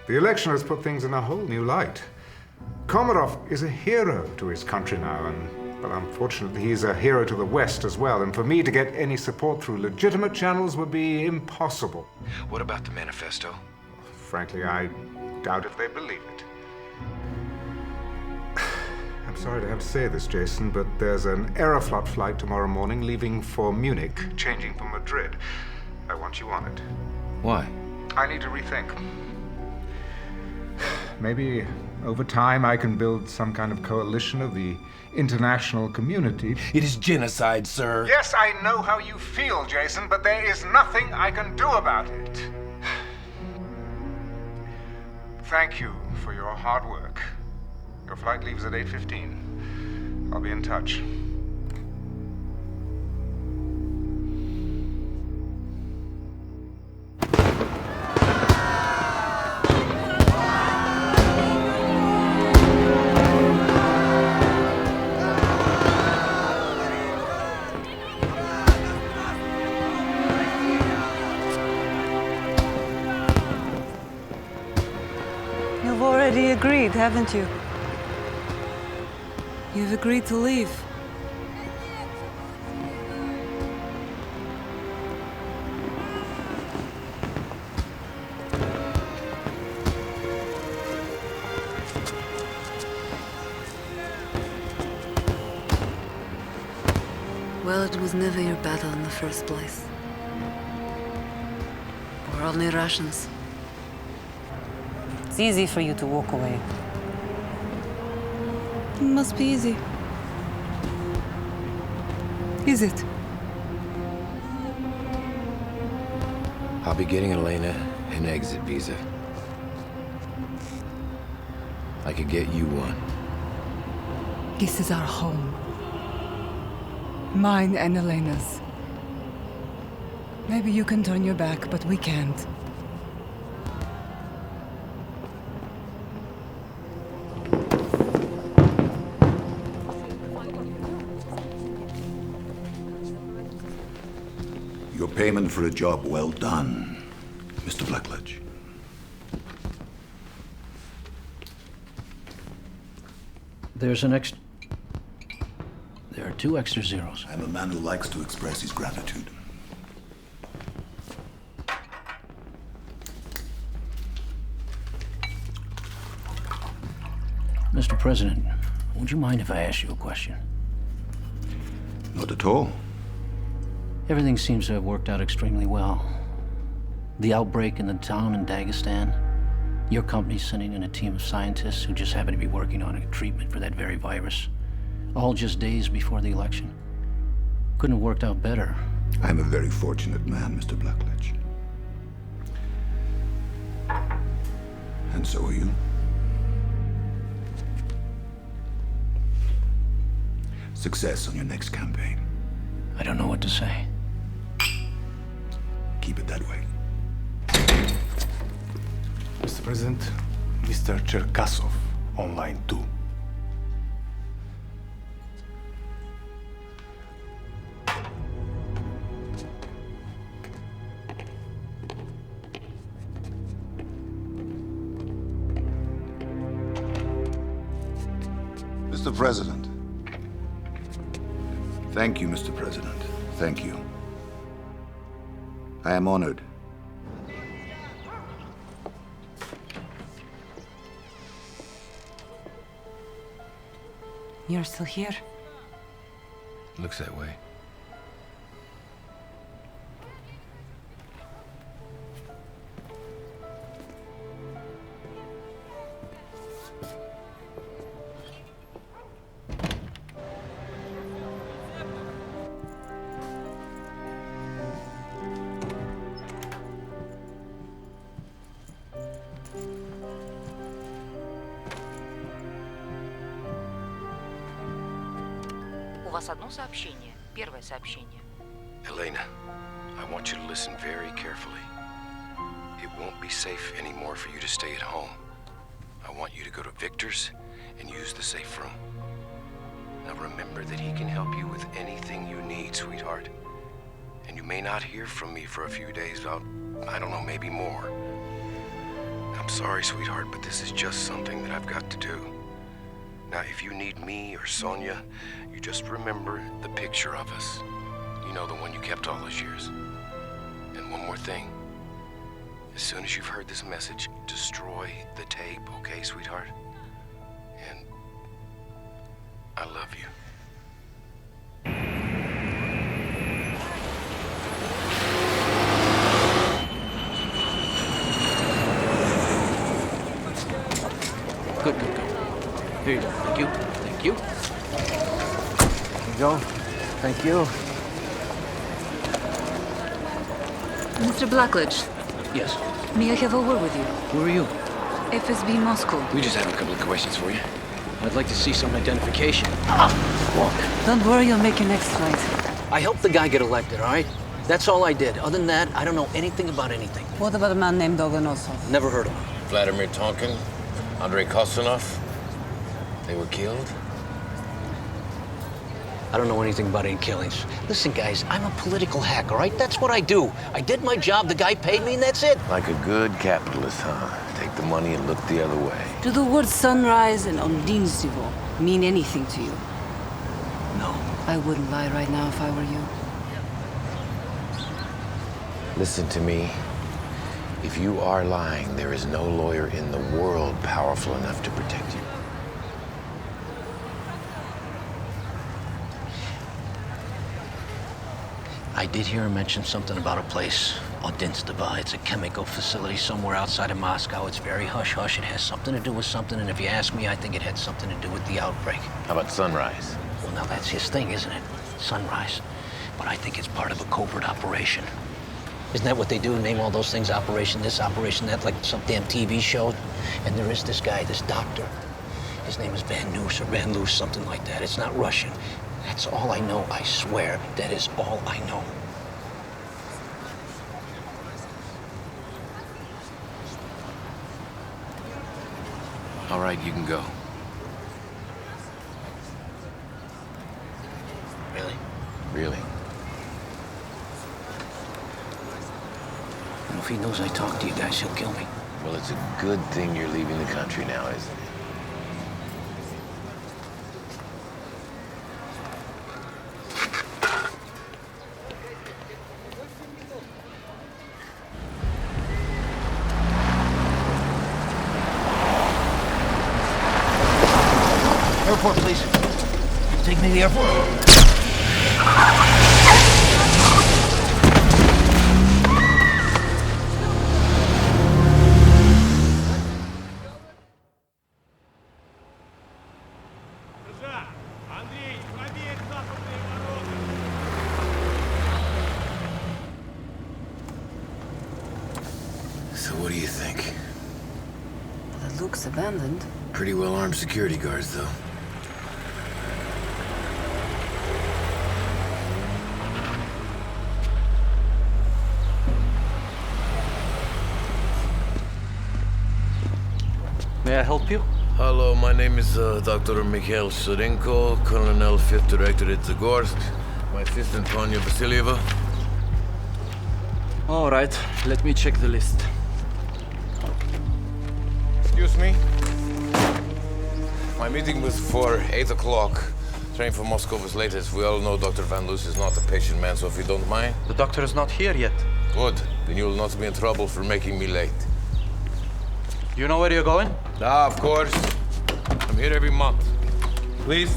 The election has put things in a whole new light. Komarov is a hero to his country now, and But unfortunately, he's a hero to the West as well, and for me to get any support through legitimate channels would be impossible. What about the manifesto? Frankly, I doubt if they believe it. I'm sorry to have to say this, Jason, but there's an Aeroflot flight tomorrow morning leaving for Munich, changing for Madrid. I want you on it. Why? I need to rethink. Maybe over time I can build some kind of coalition of the international community. It is genocide, sir. Yes, I know how you feel, Jason, but there is nothing I can do about it. Thank you for your hard work. Your flight leaves at 8:15. I'll be in touch. You've already agreed, haven't you? You've agreed to leave. Well, it was never your battle in the first place. We're only Russians. It's easy for you to walk away. It must be easy. Is it? I'll be getting Elena an exit visa. I could get you one. This is our home. Mine and Elena's. Maybe you can turn your back, but we can't. Your payment for a job well done, Mr. Blackledge. There are 2 extra zeros. I'm a man who likes to express his gratitude. Mr. President, would you mind if I ask you a question? Not at all. Everything seems to have worked out extremely well. The outbreak in the town in Dagestan, your company's sending in a team of scientists who just happen to be working on a treatment for that very virus, all just days before the election. Couldn't have worked out better. I'm a very fortunate man, Mr. Blackledge. And so are you. Success on your next campaign. I don't know what to say. Keep it that way. Mr. President, Mr. Cherkasov, on line 2. Mr. President. Thank you, Mr. President. Thank you. I am honored. You're still here? Looks that way. У вас одно сообщение. Первое сообщение. Elena, I want you to listen very carefully. It won't be safe anymore for you to stay at home. I want you to go to Victor's and use the safe room. Now remember that he can help you with anything you need, sweetheart. And you may not hear from me for a few days, about, I don't know, maybe more. I'm sorry, sweetheart, but this is just something that I've got to do. Now, if you need me or Sonia, you just remember the picture of us. You know, the one you kept all those years. And one more thing. As soon as you've heard this message, destroy the tape, okay, sweetheart? And I love you. Good, good, good. Here you go. Thank you. Thank you. Here you go. Thank you. Mr. Blackledge. Yes. May I have a word with you? Who are you? FSB Moscow. We just have a couple of questions for you. I'd like to see some identification. Walk. Don't worry, you'll make your next flight. I helped the guy get elected, all right? That's all I did. Other than that, I don't know anything about anything. What about a man named Oganosov? Never heard of him. Vladimir Tonkin, Andrei Kostinov, they were killed? I don't know anything about any killings. Listen, guys, I'm a political hack, all right? That's what I do. I did my job, the guy paid me, and that's it. Like a good capitalist, huh? Take the money and look the other way. Do the words sunrise and Ondinstivo mean anything to you? No. I wouldn't lie right now if I were you. Listen to me. If you are lying, there is no lawyer in the world powerful enough to protect you. I did hear him mention something about a place, Ondinstivo. It's a chemical facility somewhere outside of Moscow. It's very hush-hush. It has something to do with something, and if you ask me, I think it had something to do with the outbreak. How about Sunrise? Well, now that's his thing, isn't it? Sunrise. But I think it's part of a covert operation. Isn't that what they do? Name all those things, operation this, operation that, like some damn TV show? And there is this guy, this doctor. His name is Van Noos or Van Loos, something like that. It's not Russian. That's all I know, I swear. That is all I know. All right, you can go. Really? Really? And if he knows I talked to you guys, he'll kill me. Well, it's a good thing you're leaving the country now, isn't it? Airport, please. Take me to the airport. So what do you think? Well, it looks abandoned. Pretty well armed security guards, though. May I help you? Hello, my name is Dr. Mikhail Surenko, Colonel 5th Directorate Zagorsk. My assistant, Tonya Vasilieva. All right, let me check the list. Excuse me? My meeting was for 8 o'clock. Train for Moscow was late. As we all know, Dr. Van Loos is not a patient man, so if you don't mind... The doctor is not here yet. Good. Then you will not be in trouble for making me late. You know where you're going? Ah, of course. I'm here every month. Please?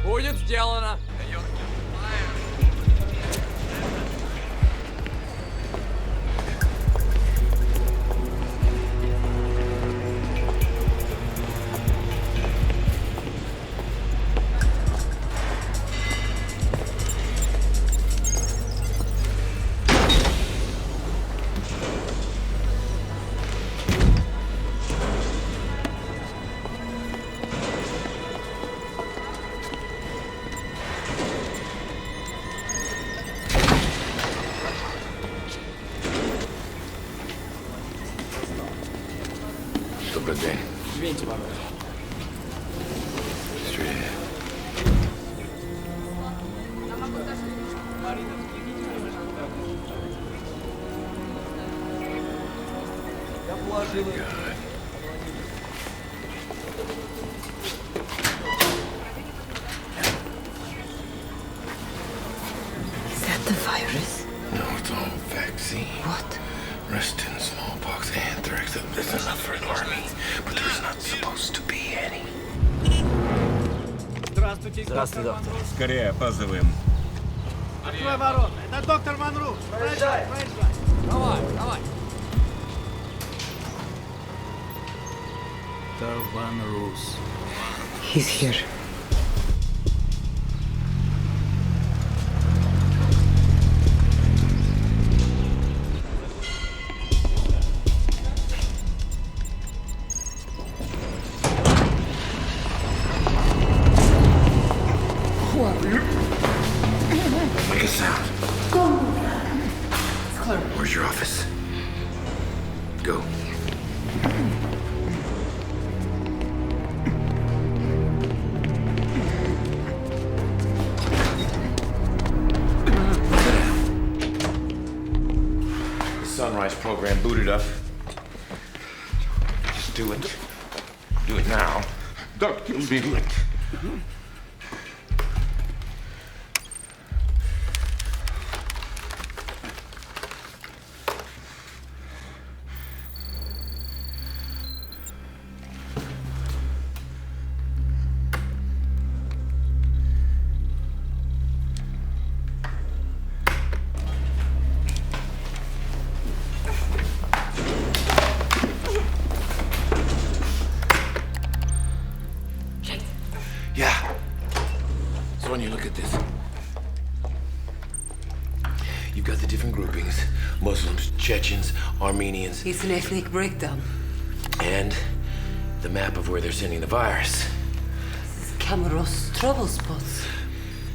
Будет сделано. Добрый день. Извините, ворот. Straight ahead. Is that the virus? No, it's all vaccine. What? Reston, smallpox, anthrax. There's enough for an army, but there's not supposed to be any. Здравствуйте, Здравствуй, доктор. Скорее, опаздываем. Открой ворота. Это доктор Манру. Проезжай, проезжай. Давай, давай. Dr. Van Roos. He's here. Make a sound. It's clear. Where's your office? Go. The Sunrise program booted up. Just do it. Do it now. Don't you'll be licked. Yeah. So when you look at this, you've got the different groupings: Muslims, Chechens, Armenians, It's an ethnic breakdown. and the map of where they're sending the virus. This is Camaros trouble spots.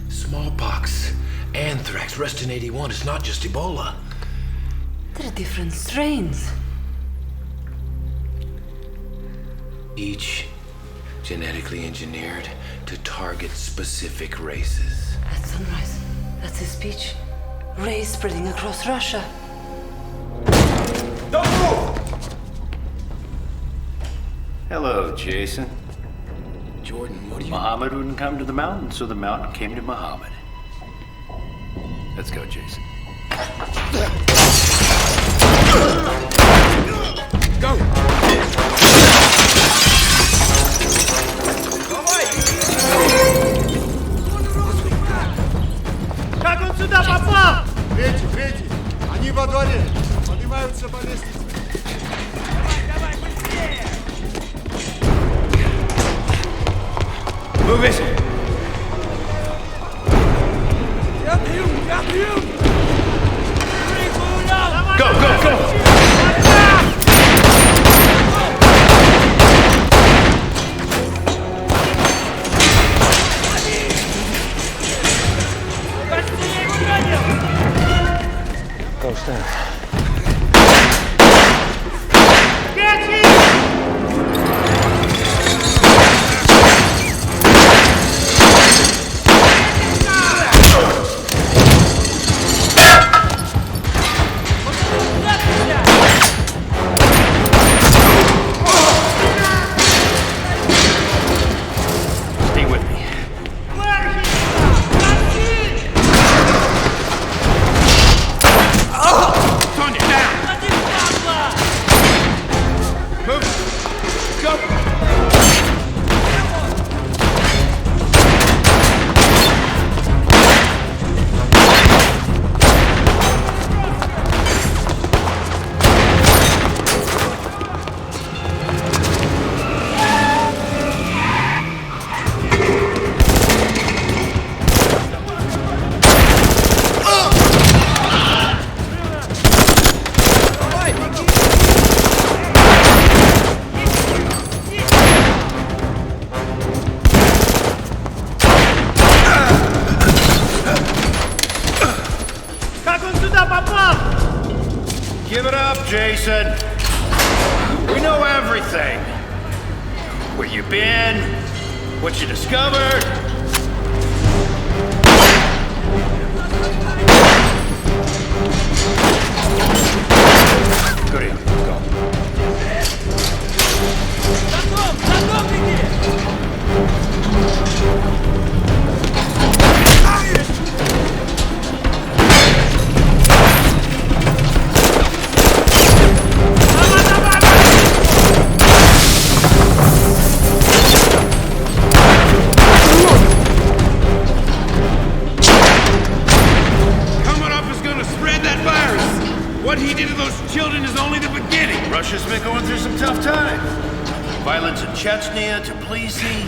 Smallpox, anthrax, Reston 81. It's not just Ebola. There are different strains. Each genetically engineered to target specific races. At sunrise. That's his speech. Rays spreading across Russia. Don't move! Hello, Jason. Jordan, what do you... Muhammad wouldn't come to the mountain, so the mountain came to Muhammad. Let's go, Jason. Go! Как он сюда попал? Третий! Они во дворе! Поднимаются по лестнице! Давай, быстрее! Move it! Got you! Go, go, go! Go stand. Get him! Stay with me. Turn it down! Move! Go! Как он сюда попал? Give it up, Jason. We know everything. Where you been? What you discovered? Go in, go. What he did to those children is only the beginning. Russia's been going through some tough times. Violence in Chechnya, Tbilisi.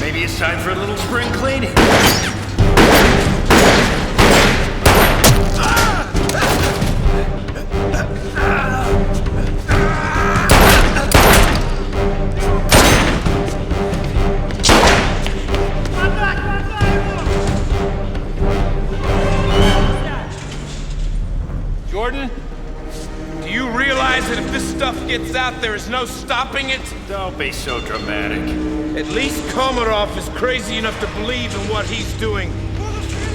Maybe it's time for a little spring cleaning. Jordan, do you realize that if this stuff gets out, there is no stopping it? Don't be so dramatic. At least Komarov is crazy enough to believe in what he's doing.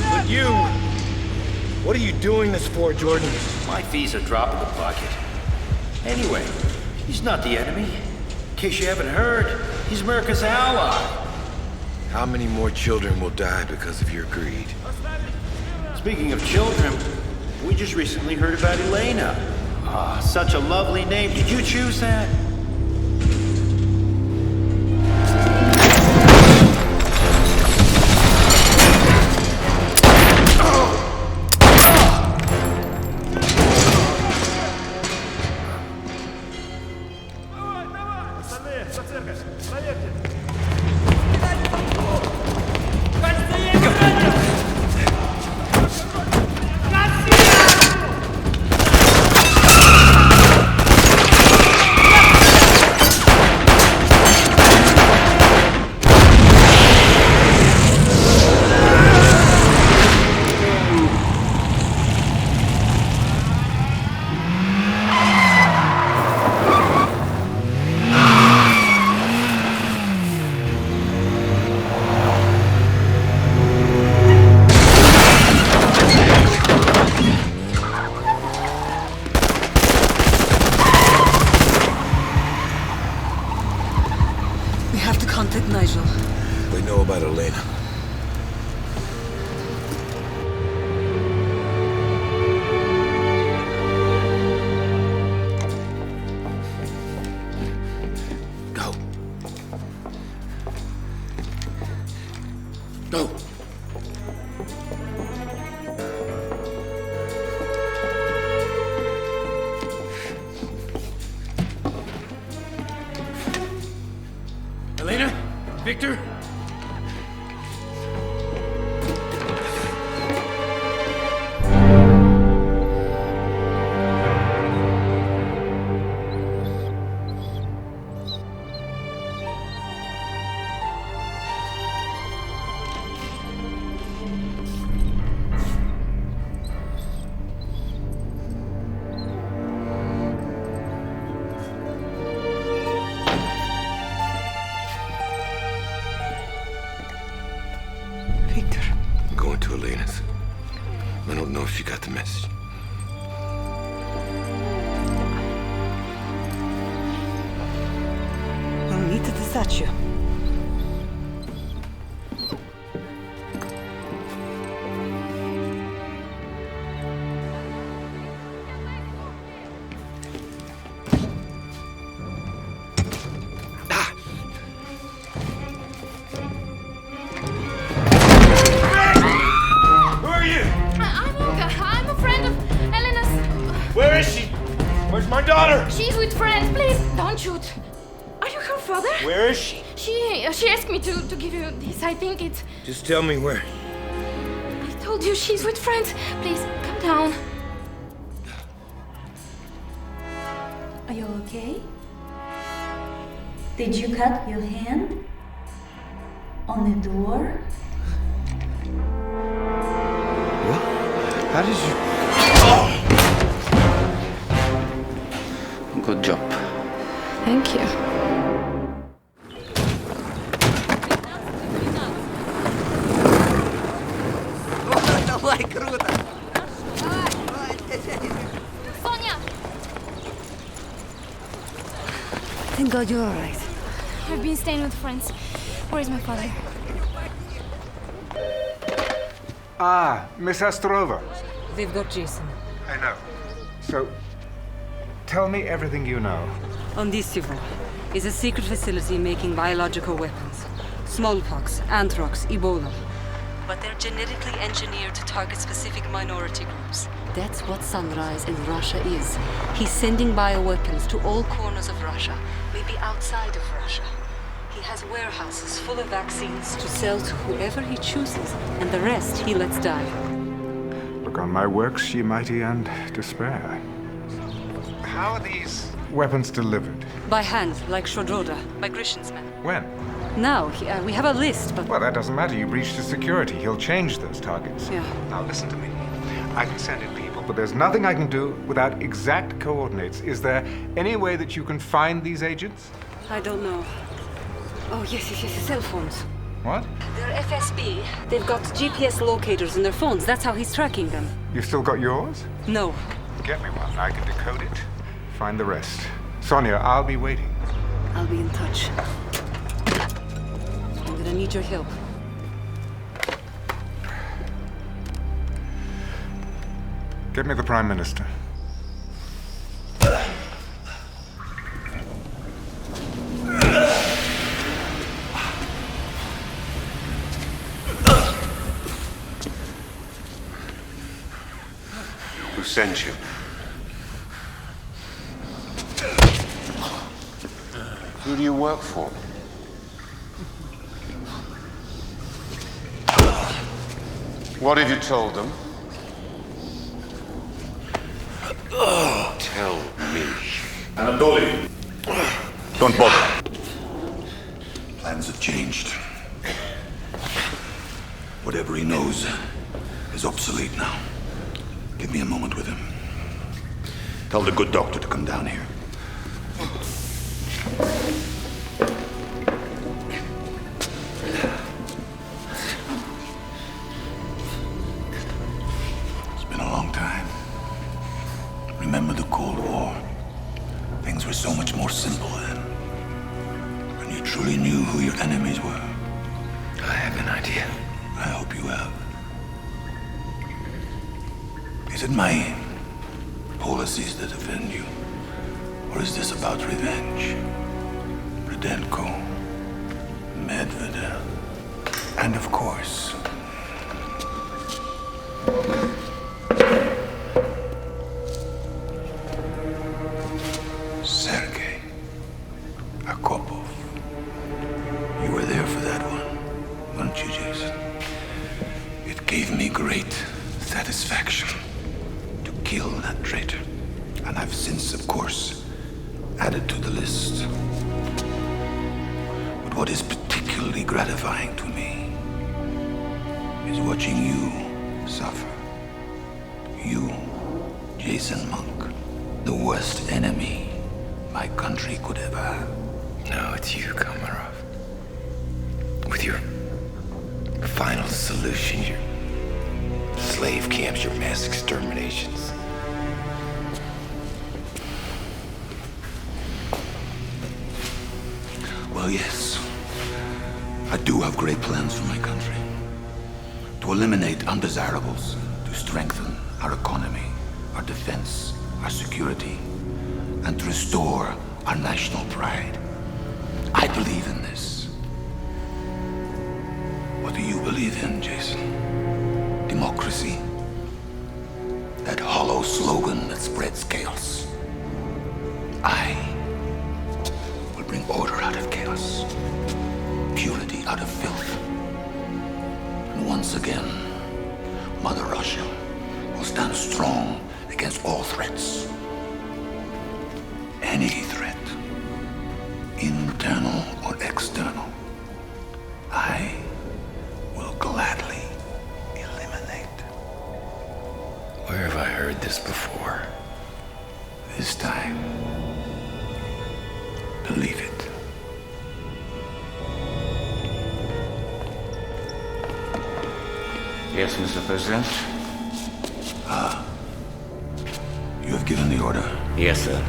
But you, what are you doing this for, Jordan? My fee's a drop in the bucket. Anyway, he's not the enemy. In case you haven't heard, he's America's ally. How many more children will die because of your greed? Speaking of children, we just recently heard about Elena. Ah, such a lovely name. Did you choose that? We know about Elena. Go. Go. Elena? Victor? I'm going to Elena's. I don't know if she got the message. We'll meet at the statue. Where is she? Where's my daughter? She's with friends. Please, don't shoot. Are you her father? Where is she? She asked me to give you this. I think it's... Just tell me where. I told you she's with friends. Please, come down. Are you okay? Did you cut your hand? On the door? What? How did you... Good job. Thank you. God you're alright. I've been staying with friends. Where is my father? Ah, Miss Astrova. They've got Jason. I know. So, tell me everything you know. Ondisivo is a secret facility making biological weapons. Smallpox, anthrax, Ebola. But they're genetically engineered to target specific minority groups. That's what Sunrise in Russia is. He's sending bioweapons to all corners of Russia, maybe outside of Russia. He has warehouses full of vaccines to sell to whoever he chooses, and the rest he lets die. Look on my works, ye mighty, and despair. How are these weapons delivered? By hand, like Shodroda, by Grishin's men. When? Now, we have a list, but... Well, that doesn't matter. You breached his security. He'll change those targets. Yeah. Now, listen to me. I can send in people, but there's nothing I can do without exact coordinates. Is there any way that you can find these agents? I don't know. Oh, yes, cell phones. What? They're FSB. They've got GPS locators in their phones. That's how he's tracking them. You've still got yours? No. Get me one. I can decode it. Find the rest. Sonia, I'll be waiting. I'll be in touch. I'm gonna need your help. Get me the Prime Minister. Who sent you? Who do you work for? What have you told them? Tell me. Anatoly, don't bother. Plans have changed. Whatever he knows is obsolete now. Give me a moment with him. Tell the good doctor to come down here. It's been a long time. Remember the Cold War? Things were so much more simple then. And you truly knew who your enemies were. I have an idea. I hope you have. Is it my policies that offend you? Or is this about revenge? Rudenko, Medvedev, and of course... Sergei Akopov. You were there for that one, weren't you, Jason? It gave me great satisfaction to kill that traitor. And I've since, of course, added to the list. But what is particularly gratifying to me is watching you suffer. You, Jason Monk, the worst enemy my country could ever have. No, it's you, Komarov. With your final solution, your slave camps, your mass exterminations. Well, yes. I do have great plans for my country. To eliminate undesirables, to strengthen our economy, our defense, our security, and to restore our national pride. I believe in this. What do you believe in, Jason? Democracy? That hollow slogan that spreads chaos. I will bring order out of chaos, purity out of filth. And once again, Mother Russia will stand strong against all threats. Any threat, internal or external, I will gladly eliminate. Where have I heard this before? This time, believe it. Yes, Mr. President? You have given the order? Yes, sir.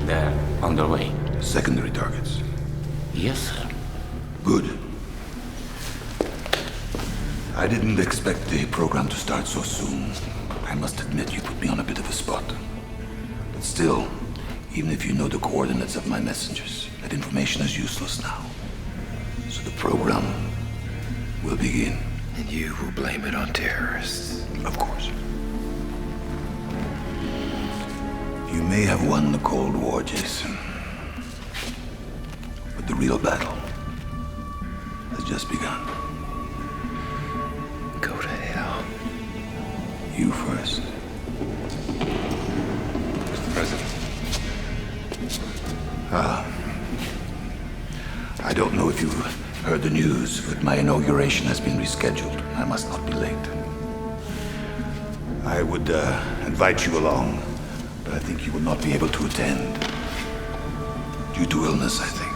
They're on their way. Secondary targets? Yes, sir. Good. I didn't expect the program to start so soon. I must admit, you put me on a bit of a spot. But still, even if you know the coordinates of my messengers, that information is useless now. So the program will begin. And you will blame it on terrorists. Of course. You may have won the Cold War, Jason. But the real battle has just begun. Go to hell. You first. Mr. President. I don't know if you heard the news, but my inauguration has been rescheduled. I must not be late. I would invite you along, but I think you will not be able to attend. Due to illness, I think.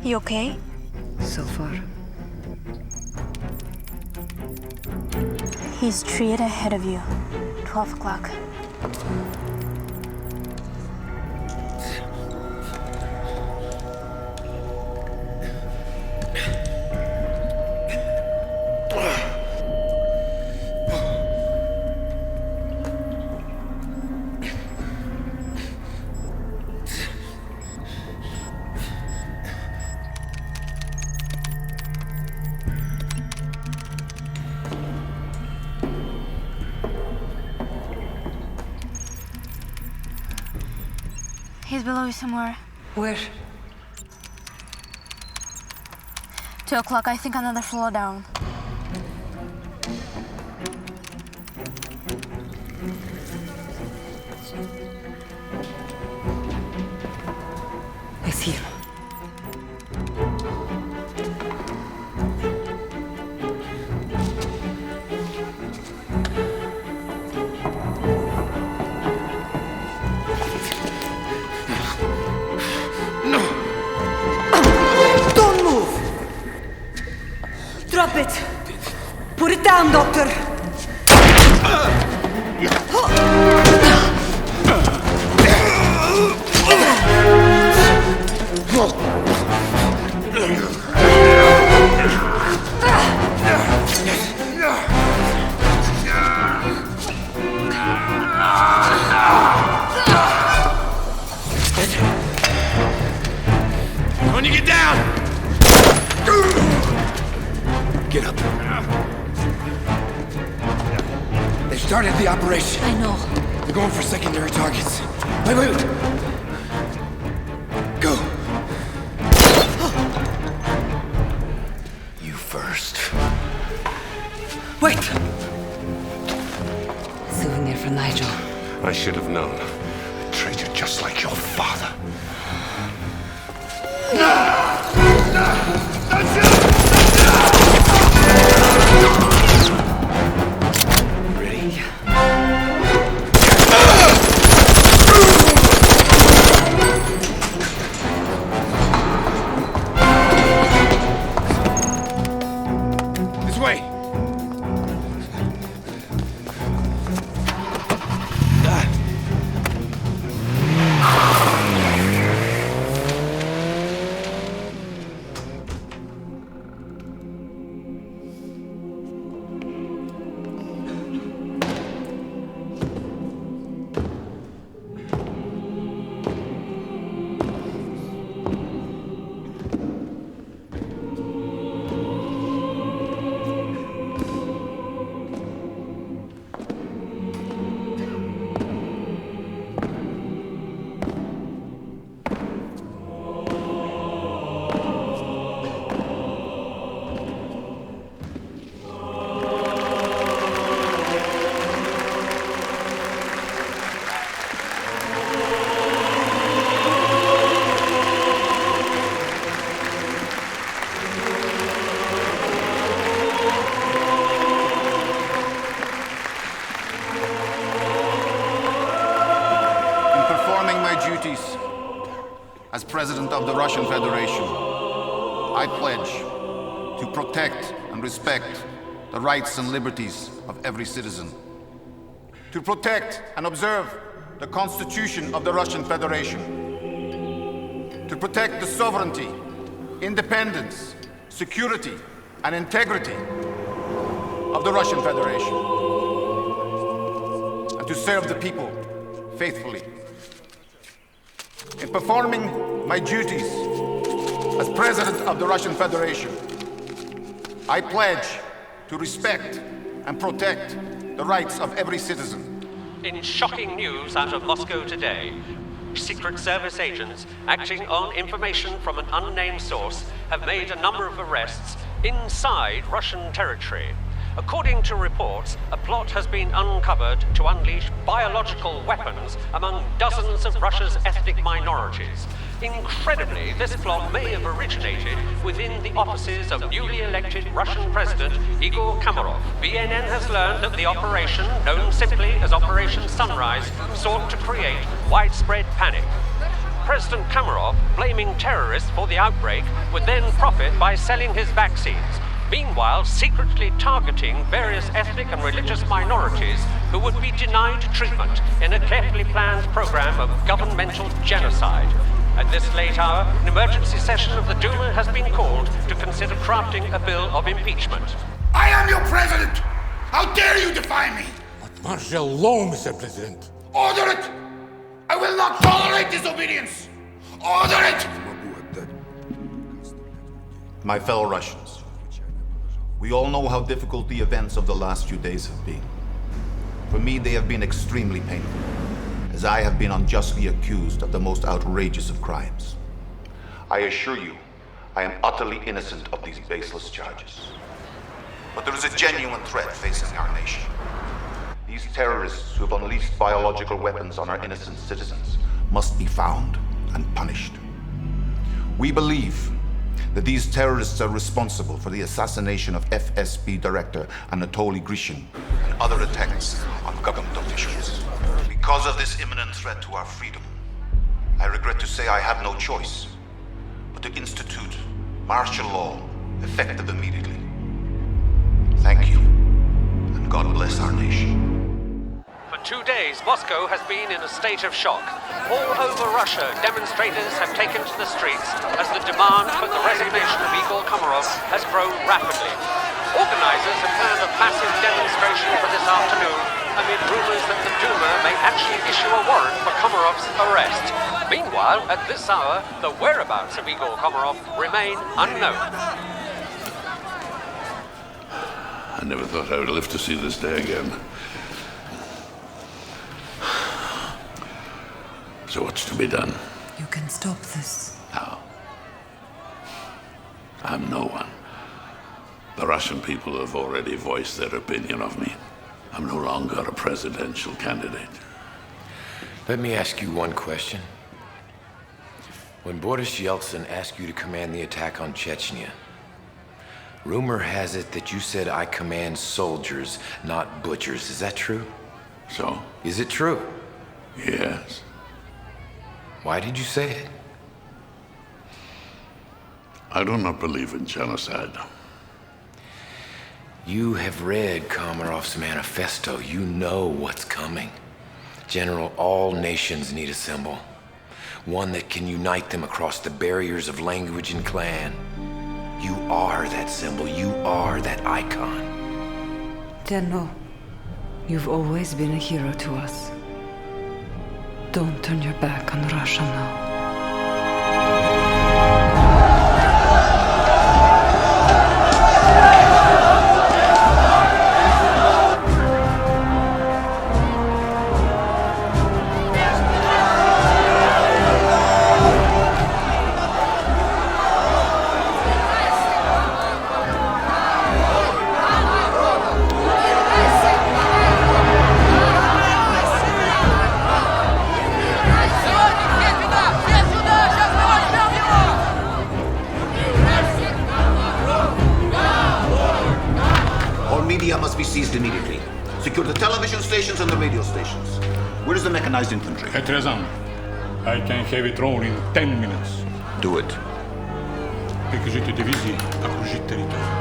You okay? So far. He's straight ahead of you. 12 o'clock. He's below you somewhere. Where? 2 o'clock, I think another floor down. I see him. Drop it! Put it down, Doctor! When you get down! Get up. They started the operation. I know. They're going for secondary targets. Wait. Go. You first. Wait! Souvenir for Nigel. I should have known. A traitor just like your father. Ready? This way! performing my duties as President of the Russian Federation, I pledge to protect and respect the rights and liberties of every citizen, to protect and observe the Constitution of the Russian Federation, to protect the sovereignty, independence, security, and integrity of the Russian Federation, and to serve the people faithfully. In performing my duties as President of the Russian Federation, I pledge to respect and protect the rights of every citizen. In shocking news out of Moscow today, Secret Service agents acting on information from an unnamed source have made a number of arrests inside Russian territory. According to reports, a plot has been uncovered to unleash biological weapons among dozens of Russia's ethnic minorities. Incredibly, this plot may have originated within the offices of newly elected Russian President Igor Kamarov. BNN has learned that the operation, known simply as Operation Sunrise, sought to create widespread panic. President Kamarov, blaming terrorists for the outbreak, would then profit by selling his vaccines, meanwhile secretly targeting various ethnic and religious minorities who would be denied treatment in a carefully planned program of governmental genocide. At this late hour, an emergency session of the Duma has been called to consider crafting a bill of impeachment. I am your president! How dare you defy me? Martial law, Mr. President. Order it! I will not tolerate disobedience! Order it! My fellow Russians, we all know how difficult the events of the last few days have been. For me, they have been extremely painful, as I have been unjustly accused of the most outrageous of crimes. I assure you, I am utterly innocent of these baseless charges. But there is a genuine threat facing our nation. These terrorists who have unleashed biological weapons on our innocent citizens must be found and punished. We believe that these terrorists are responsible for the assassination of FSB Director Anatoly Grishin and other attacks on government officials. Because of this imminent threat to our freedom, I regret to say I have no choice but to institute martial law effective immediately. Thank you, and God bless our nation. For 2 days, Moscow has been in a state of shock. All over Russia, demonstrators have taken to the streets as the demand for the resignation of Igor Komarov has grown rapidly. Organizers have planned a massive demonstration for this afternoon amid rumors that the Duma may actually issue a warrant for Komarov's arrest. Meanwhile, at this hour, the whereabouts of Igor Komarov remain unknown. I never thought I would live to see this day again. So what's to be done? You can stop this. How? I'm no one. The Russian people have already voiced their opinion of me. I'm no longer a presidential candidate. Let me ask you one question. When Boris Yeltsin asked you to command the attack on Chechnya, rumor has it that you said, "I command soldiers, not butchers." Is that true? So? Is it true? Yes. Why did you say it? I do not believe in genocide. You have read Komarov's manifesto. You know what's coming. General, all nations need a symbol. One that can unite them across the barriers of language and clan. You are that symbol. You are that icon. General, you've always been a hero to us. Don't turn your back on Russia now. Media must be seized immediately. Secure the television stations and the radio stations. Where is the mechanized infantry? At Ryazan. I can have it rolling in 10 minutes. Do it. Прикажите дивизии окружить территорию.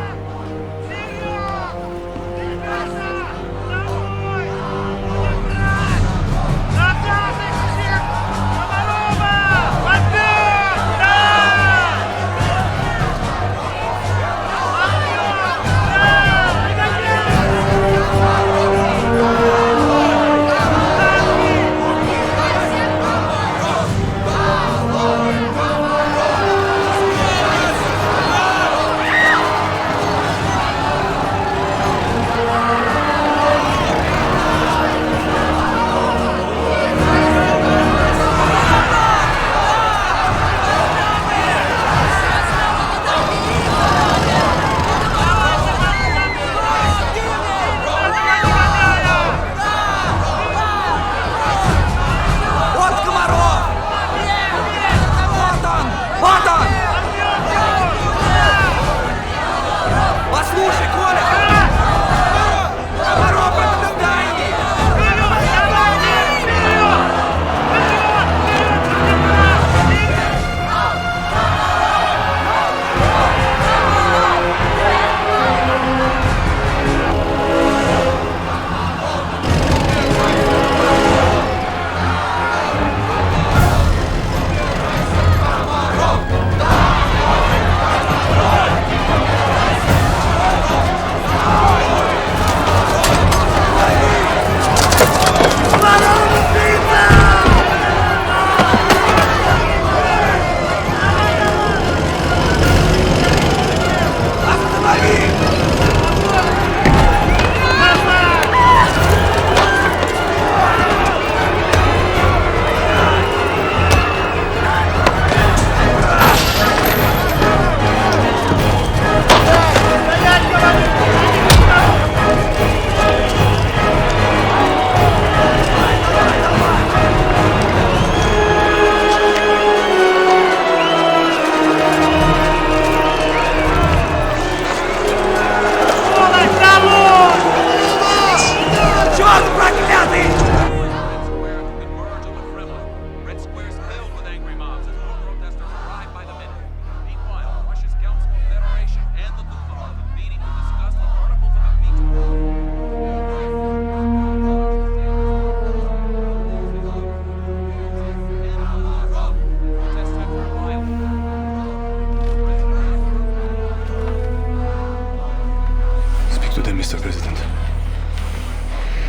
Mr. President.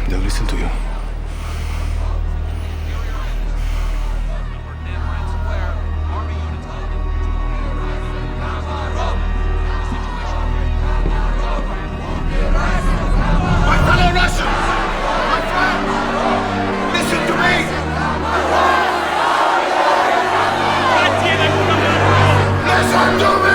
They'll listen to you. My fellow Russians! My friends! Listen to me! Listen to me!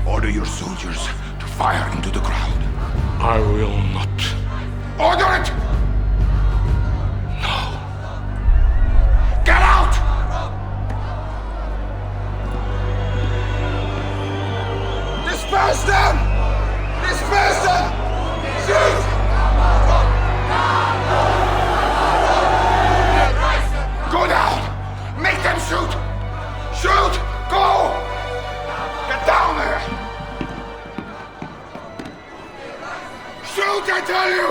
Order your soldiers to fire into the crowd. I will not. Order it! No. Get out! Disperse them! Disperse them! Shoot! Go down! Make them shoot! Shoot! Go! Get down there! Shoot, I tell you!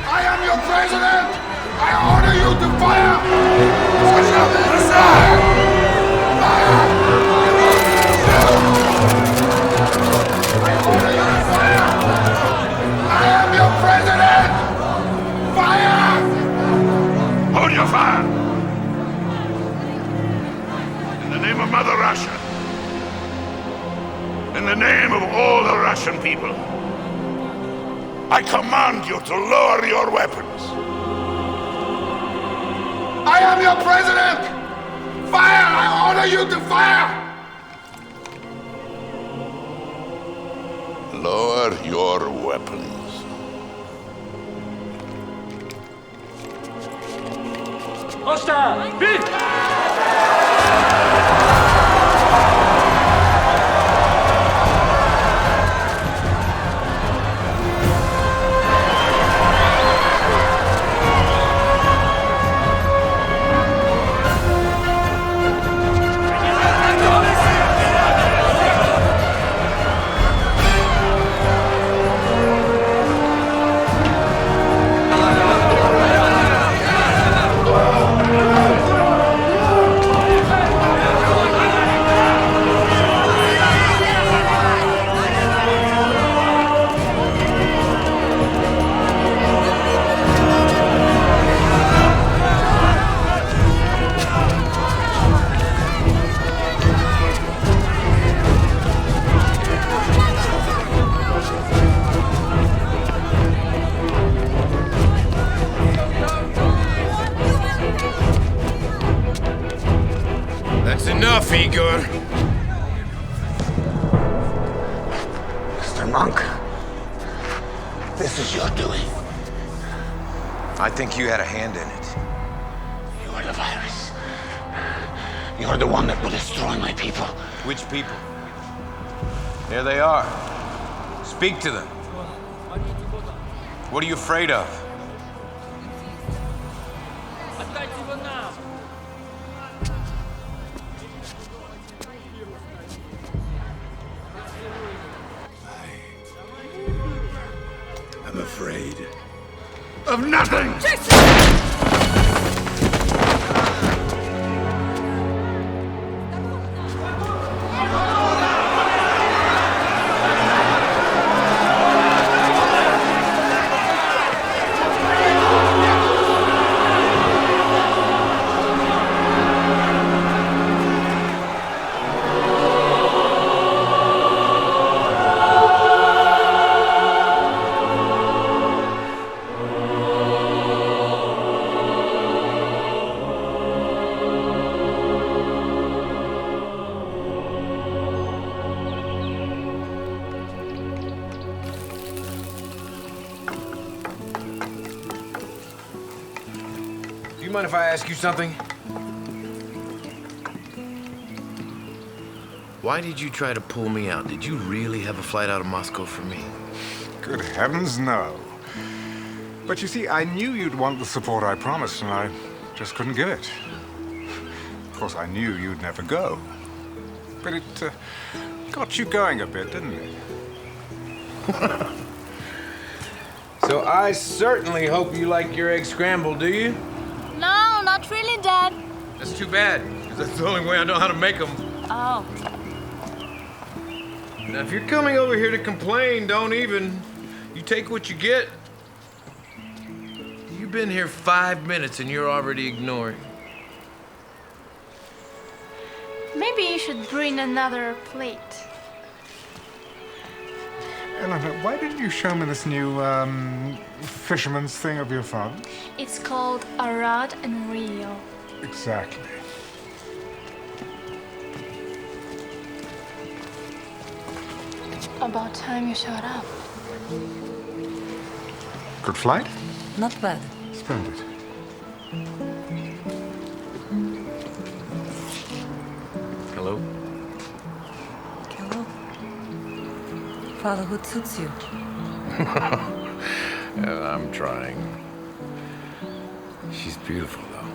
I am your president! I order you to fire! Fire! Fire! I order you to fire! I am your president! Fire! Hold your fire! In the name of Mother Russia, in the name of all the Russian people, I command you to lower your weapons. I am your president! Fire! I order you to fire! Lower your weapons. Hostile! Vite! That's enough, Igor. Mr. Monk, this is your doing. I think you had a hand in it. You are the virus. You are the one that will destroy my people. Which people? There they are. Speak to them. What are you afraid of? I'm afraid of nothing! Do you mind if I ask you something? Why did you try to pull me out? Did you really have a flight out of Moscow for me? Good heavens, no. But you see, I knew you'd want the support I promised, and I just couldn't give it. Of course, I knew you'd never go. But it got you going a bit, didn't it? So I certainly hope you like your egg scrambled, do you? No, not really, Dad. That's too bad, because that's the only way I know how to make them. Oh. Now, if you're coming over here to complain, don't even. You take what you get. You've been here 5 minutes and you're already ignoring. Maybe you should bring another plate. Eleanor, why didn't you show me this new, fisherman's thing of your father's? It's called a rod and reel. Exactly. About time you showed up. Good flight? Not bad. Splendid. Hello? Hello. Fatherhood suits you. I'm trying. She's beautiful, though.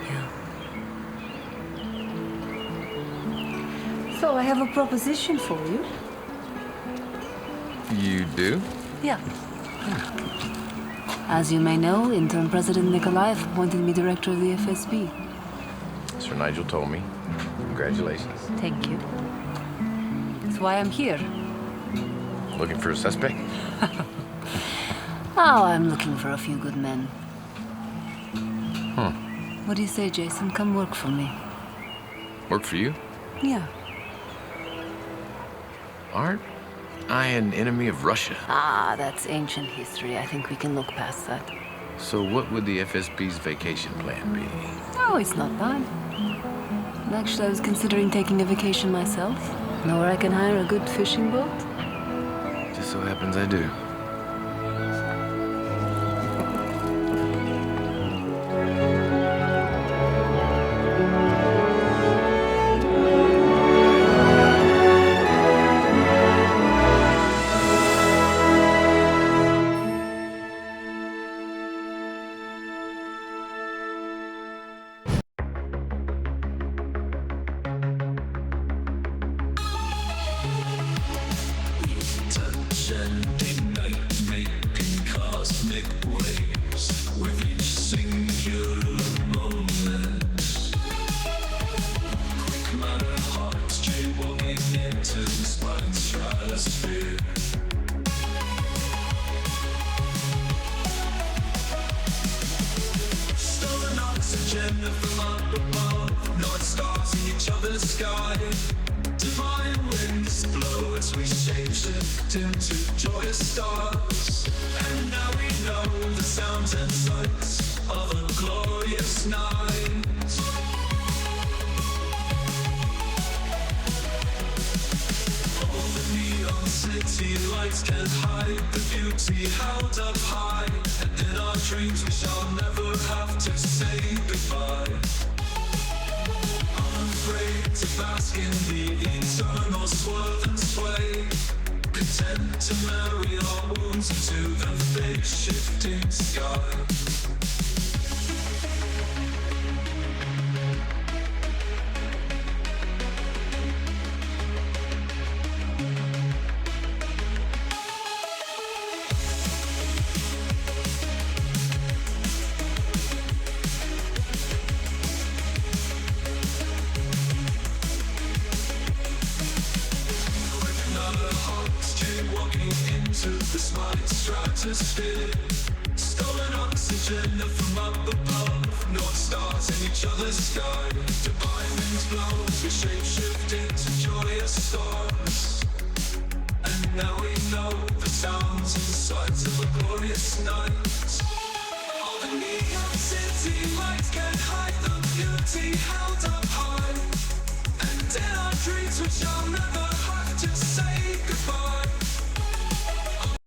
Yeah. So I have a proposition for you. You do? Yeah. As you may know, interim President Nikolaev appointed me director of the FSB. Sir Nigel told me. Congratulations. Thank you. That's why I'm here. Looking for a suspect? Oh, I'm looking for a few good men. Huh. What do you say, Jason? Come work for me. Work for you? Yeah. Aren't I an enemy of Russia? Ah, that's ancient history. I think we can look past that. So what would the FSB's vacation plan be? Oh, it's not bad. Actually, I was considering taking a vacation myself. Know where I can hire a good fishing boat? Just so happens I do. oxygen from up above, North Stars in each other's sky. Divine winds blow as we shapeshift into joyous stars. And now we know the sounds and sights of a glorious night. All the neon city lights can't hide the beauty held up high. And in our dreams we shall never have to say goodbye. Unafraid to bask in the eternal swerve and sway. Content to marry our wounds into the fate-shifting sky. The smiling stratosphere, stolen oxygen from up above, North Stars in each other's sky. Divine winds blow as we shapeshift into joyous stars. And now we know the sounds and sights of a glorious night. All the neon city lights can't hide the beauty held up high. And in our dreams we shall never